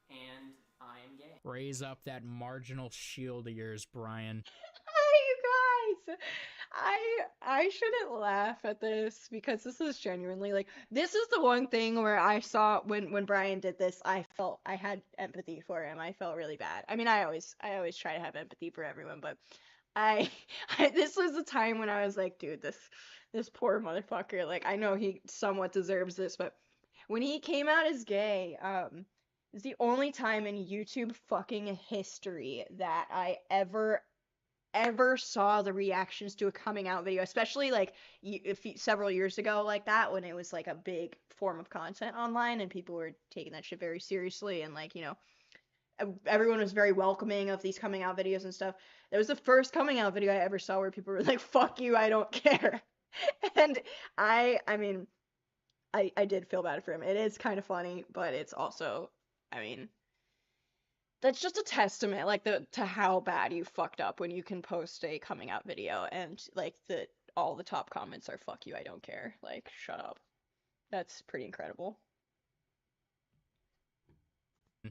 and I am gay. Raise up that marginal shield of yours, Bryan. Hi, you guys! I shouldn't laugh at this because this is genuinely like, this is the one thing where I saw when Bryan did this, I felt I had empathy for him. I felt really bad. I mean, I always try to have empathy for everyone, but I this was the time when I was like, dude, this poor motherfucker, like, I know he somewhat deserves this, but when he came out as gay, it's the only time in YouTube fucking history that I ever saw the reactions to a coming out video, especially like several years ago, like that, when it was like a big form of content online and people were taking that shit very seriously, and like, you know, everyone was very welcoming of these coming out videos and stuff. That was the first coming out video I ever saw where people were like, fuck you, I don't care. And I mean, I did feel bad for him. It is kind of funny, but it's also, I mean, that's just a testament, like, to how bad you fucked up when you can post a coming out video and like all the top comments are fuck you, I don't care. Like, shut up. That's pretty incredible.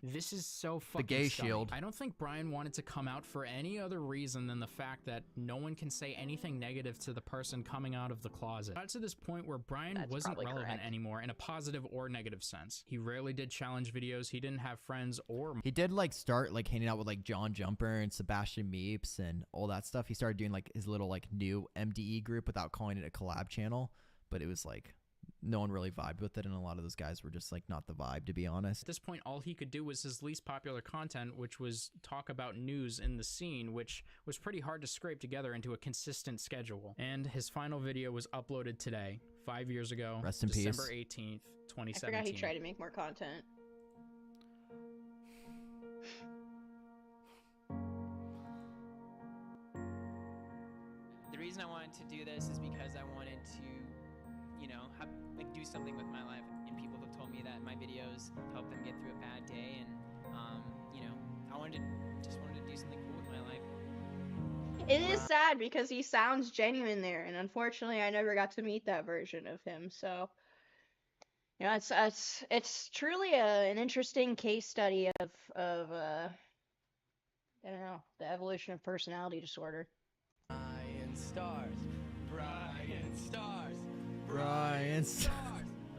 This is so fucking gay stunning. shield. I don't think Bryan wanted to come out for any other reason than the fact that no one can say anything negative to the person coming out of the closet. Got to this point where Bryan wasn't relevant anymore in a positive or negative sense. He rarely did challenge videos. He didn't have friends or... He did like start like hanging out with like John Jumper and Sebastian Meeps and all that stuff. He started doing like his little like new MDE group without calling it a collab channel, but it was like... no one really vibed with it, and a lot of those guys were just like not the vibe, to be honest. At this point, all he could do was his least popular content, which was talk about news in the scene, which was pretty hard to scrape together into a consistent schedule. And his final video was uploaded today, 5 years ago, Rest in December peace. 18th, 2017. I forgot he tried to make more content. The reason I wanted to do this is because I wanted to, you know, do something with my life, and people have told me that my videos help them get through a bad day, and you know, I just wanted to do something cool with my life. It is sad because he sounds genuine there, and unfortunately I never got to meet that version of him, so you know, it's truly an interesting case study of I don't know, the evolution of personality disorder. BryanStars, BryanStars, BryanStars.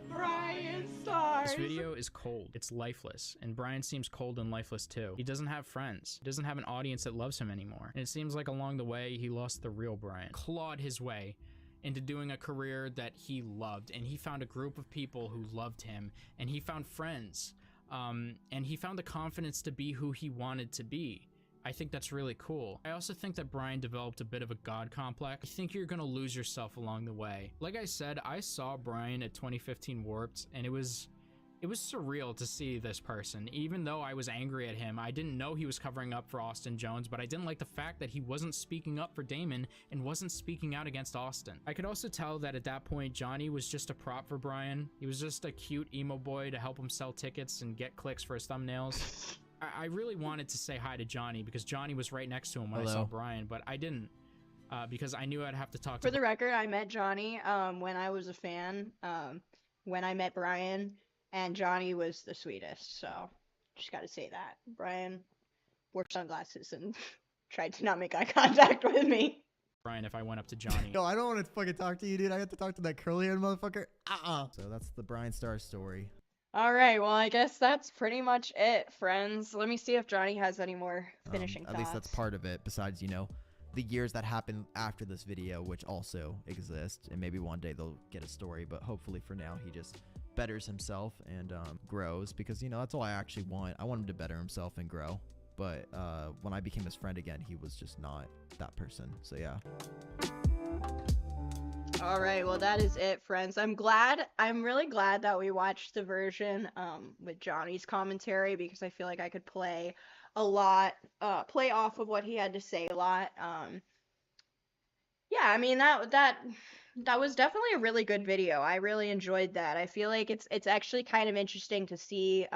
BryanStars. This video is cold. It's lifeless. And Bryan seems cold and lifeless too. He doesn't have friends. He doesn't have an audience that loves him anymore. And it seems like along the way, he lost the real Bryan. Clawed his way into doing a career that he loved, and he found a group of people who loved him, and he found friends, and he found the confidence to be who he wanted to be. I think that's really cool. I also think that Bryan developed a bit of a god complex. I think you're gonna lose yourself along the way. Like I said, I saw Bryan at 2015 Warped, and it was surreal to see this person. Even though I was angry at him, I didn't know he was covering up for Austin Jones, but I didn't like the fact that he wasn't speaking up for Damon and wasn't speaking out against Austin. I could also tell that at that point, Johnny was just a prop for Bryan. He was just a cute emo boy to help him sell tickets and get clicks for his thumbnails. I really wanted to say hi to Johnny because Johnny was right next to him when I saw Bryan, but I didn't because I knew I'd have to talk to For the record, I met Johnny when I was a fan, when I met Bryan, and Johnny was the sweetest, so just gotta say that. Bryan wore sunglasses and tried to not make eye contact with me. Bryan if I went up to Johnny. No, I don't want to fucking talk to you, dude. I have to talk to that curly-haired motherfucker. So that's the BryanStars story. Alright, well, I guess that's pretty much it, friends. Let me see if Johnny has any more finishing thoughts. At least that's part of it, besides, you know, the years that happen after this video, which also exist, and maybe one day they'll get a story, but hopefully for now he just betters himself and grows, because, you know, that's all I actually want. I want him to better himself and grow, but when I became his friend again, he was just not that person, so yeah. Alright, well that is it, friends. I'm really glad that we watched the version with Johnny's commentary, because I feel like I could play off of what he had to say a lot. Yeah, I mean that was definitely a really good video. I really enjoyed that. I feel like it's actually kind of interesting to see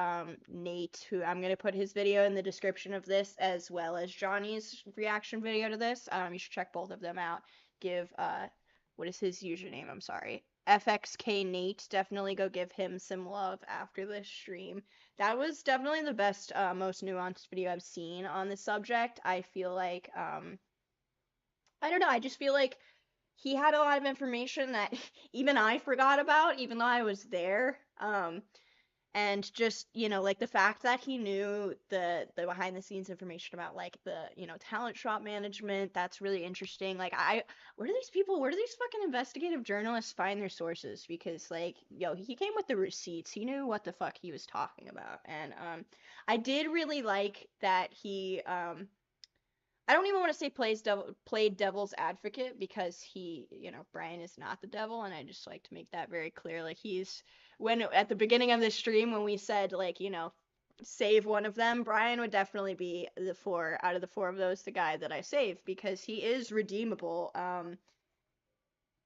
Nate, who I'm gonna put his video in the description of this, as well as Johnny's reaction video to this. You should check both of them out. Give what is his username? I'm sorry. FXK Nate. Definitely go give him some love after this stream. That was definitely the best, most nuanced video I've seen on the subject. I feel like, I don't know, I just feel like he had a lot of information that even I forgot about, even though I was there. And just, you know, like the fact that he knew the behind the scenes information about like the, you know, talent shop management, that's really interesting. Like where do these fucking investigative journalists find their sources? Because like, yo, he came with the receipts. He knew what the fuck he was talking about. And I did really like that he I don't even want to say played devil's advocate, because he, you know, Bryan is not the devil, and I just like to make that very clear. Like when at the beginning of this stream, when we said like, you know, save one of them, Bryan would definitely be out of the four of those, the guy that I save, because he is redeemable.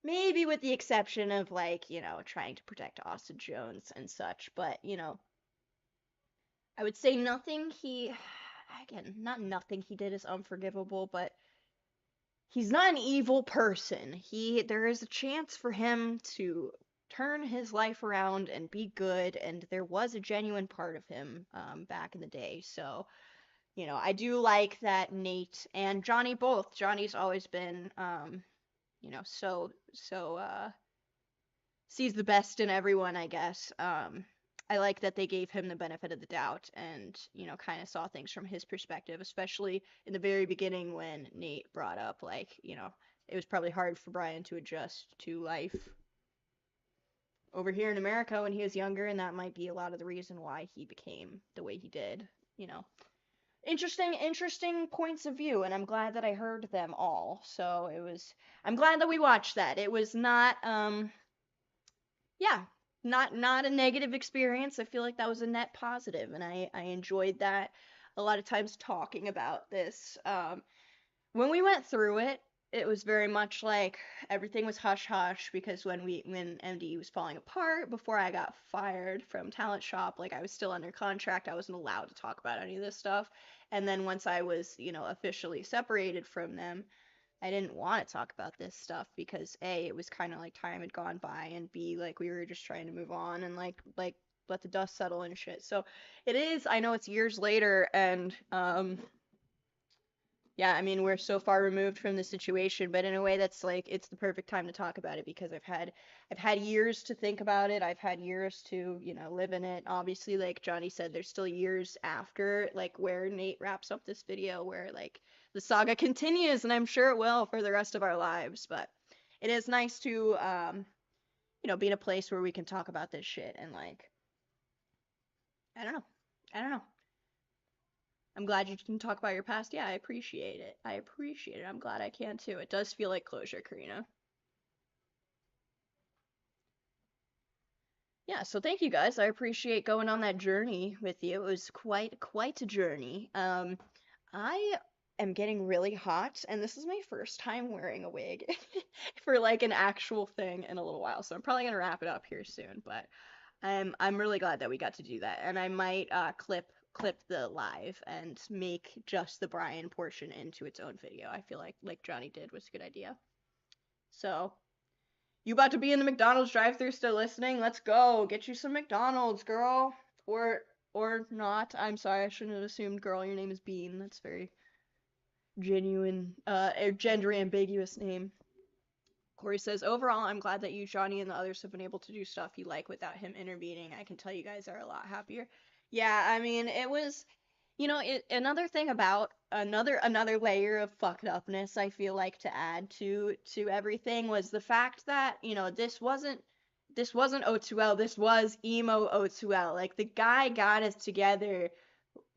Maybe with the exception of like, you know, trying to protect Austin Jones and such, but you know, I would say not nothing he did is unforgivable, but he's not an evil person. There is a chance for him to turn his life around and be good, and there was a genuine part of him back in the day. So, you know, I do like that Nate and Johnny both. Johnny's always been, you know, so sees the best in everyone, I guess. I like that they gave him the benefit of the doubt and, you know, kind of saw things from his perspective, especially in the very beginning when Nate brought up, like, you know, it was probably hard for Bryan to adjust to life over here in America when he was younger, and that might be a lot of the reason why he became the way he did, you know. Interesting points of view, and I'm glad that I heard them all. So I'm glad that we watched that. It was not, yeah, not a negative experience. I feel like that was a net positive, and I enjoyed that. A lot of times talking about this, when we went through it, it was very much like everything was hush hush, because when MD was falling apart, before I got fired from Talent Shop, like I was still under contract, I wasn't allowed to talk about any of this stuff. And then once I was, you know, officially separated from them, I didn't want to talk about this stuff, because A, it was kind of like time had gone by, and B, like we were just trying to move on and like let the dust settle and shit. So I know it's years later, and yeah, I mean, we're so far removed from the situation, but in a way that's like, it's the perfect time to talk about it, because I've had years to think about it. I've had years to, you know, live in it. Obviously, like Johnny said, there's still years after, like where Nate wraps up this video, where like the saga continues, and I'm sure it will for the rest of our lives. But it is nice to be in a place where we can talk about this shit and like, I don't know. I don't know. I'm glad you can talk about your past. Yeah, I appreciate it. I'm glad I can too. It does feel like closure, Karina. Yeah, so thank you guys. I appreciate going on that journey with you. It was quite a journey. I am getting really hot, and this is my first time wearing a wig for like an actual thing in a little while. So I'm probably gonna wrap it up here soon, but I'm really glad that we got to do that. And I might clip the live and make just the Bryan portion into its own video. I feel like Johnny did was a good idea. So you about to be in the McDonald's drive-thru still listening? Let's go. Get you some McDonald's, girl. Or not. I'm sorry, I shouldn't have assumed, girl, your name is Bean. That's very genuine, gender ambiguous name. Corey says, overall, I'm glad that you, Johnny, and the others have been able to do stuff you like without him intervening. I can tell you guys are a lot happier. Yeah, I mean, it was, another thing about another layer of fucked upness I feel like to add to everything was the fact that, this wasn't O2L, this was emo O2L. Like, the guy got us together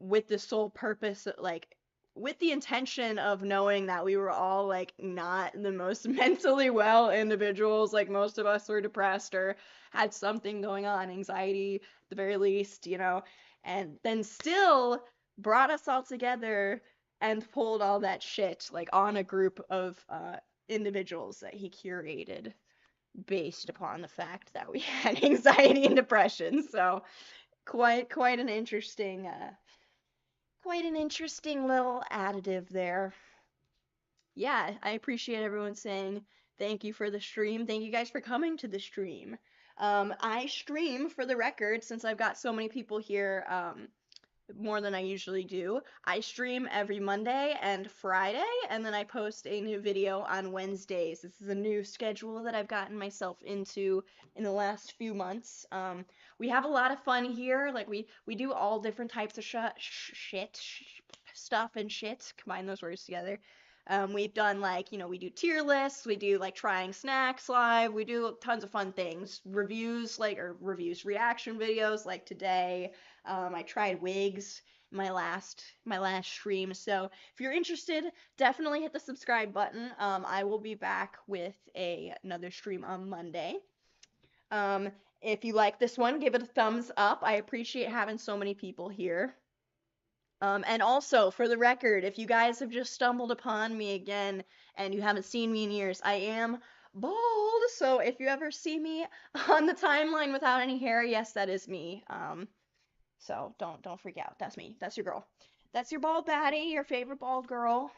with the sole purpose of, like, with the intention of knowing that we were all like not the most mentally well individuals. Like, most of us were depressed or had something going on, anxiety at the very least, and then still brought us all together and pulled all that shit like on a group of individuals that he curated based upon the fact that we had anxiety and depression. So quite an interesting little additive there. Yeah, I appreciate everyone saying thank you for the stream. Thank you guys for coming to the stream. I stream, for the record, since I've got so many people here, more than I usually do. I stream every Monday and Friday, and then I post a new video on Wednesdays. This is a new schedule that I've gotten myself into in the last few months. We have a lot of fun here. Like, we do all different types of stuff and shit. Combine those words together. We've done like, we do tier lists, we do like trying snacks live, we do tons of fun things. Reaction videos like today. I tried wigs my last stream. So if you're interested, definitely hit the subscribe button. I will be back with another stream on Monday. If you like this one, give it a thumbs up. I appreciate having so many people here. And also, for the record, if you guys have just stumbled upon me again and you haven't seen me in years, I am bald. So if you ever see me on the timeline without any hair, yes, that is me. So don't freak out. That's me. That's your girl. That's your bald baddie, your favorite bald girl.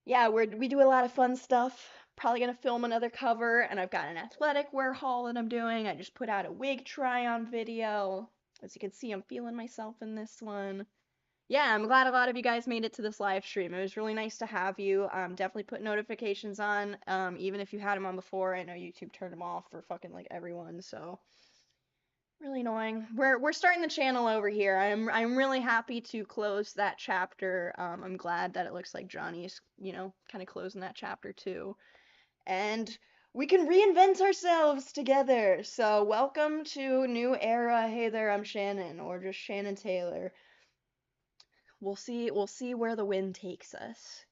Yeah, we do a lot of fun stuff. Probably gonna film another cover, and I've got an athletic wear haul that I'm doing. I just put out a wig try-on video. As you can see, I'm feeling myself in this one. Yeah, I'm glad a lot of you guys made it to this live stream. It was really nice to have you. Definitely put notifications on, even if you had them on before. I know YouTube turned them off for fucking like everyone, so really annoying. We're starting the channel over here. I'm really happy to close that chapter. I'm glad that it looks like Johnny's, kind of closing that chapter too. And we can reinvent ourselves together. So welcome to new era. Hey there, I'm Shannon, or just Shannon Taylor. We'll see where the wind takes us.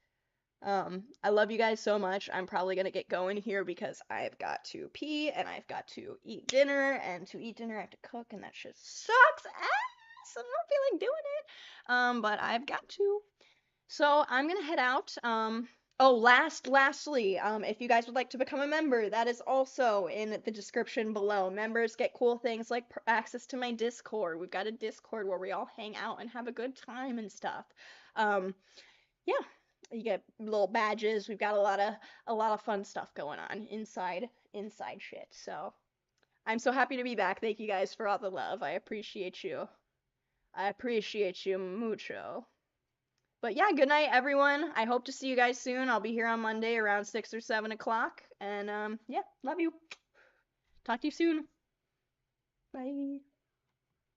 I love you guys so much. I'm probably gonna get going here because I've got to pee and I've got to eat dinner, and to eat dinner I have to cook, and that shit sucks ass. I'm not feeling doing it. But I've got to. So I'm gonna head out. Lastly, if you guys would like to become a member, that is also in the description below. Members get cool things like access to my Discord. We've got a Discord where we all hang out and have a good time and stuff. Yeah, you get little badges. We've got a lot of fun stuff going on inside shit. So I'm so happy to be back. Thank you guys for all the love. I appreciate you. I appreciate you mucho. But yeah, good night, everyone. I hope to see you guys soon. I'll be here on Monday around 6 or 7 o'clock. And yeah, love you. Talk to you soon. Bye.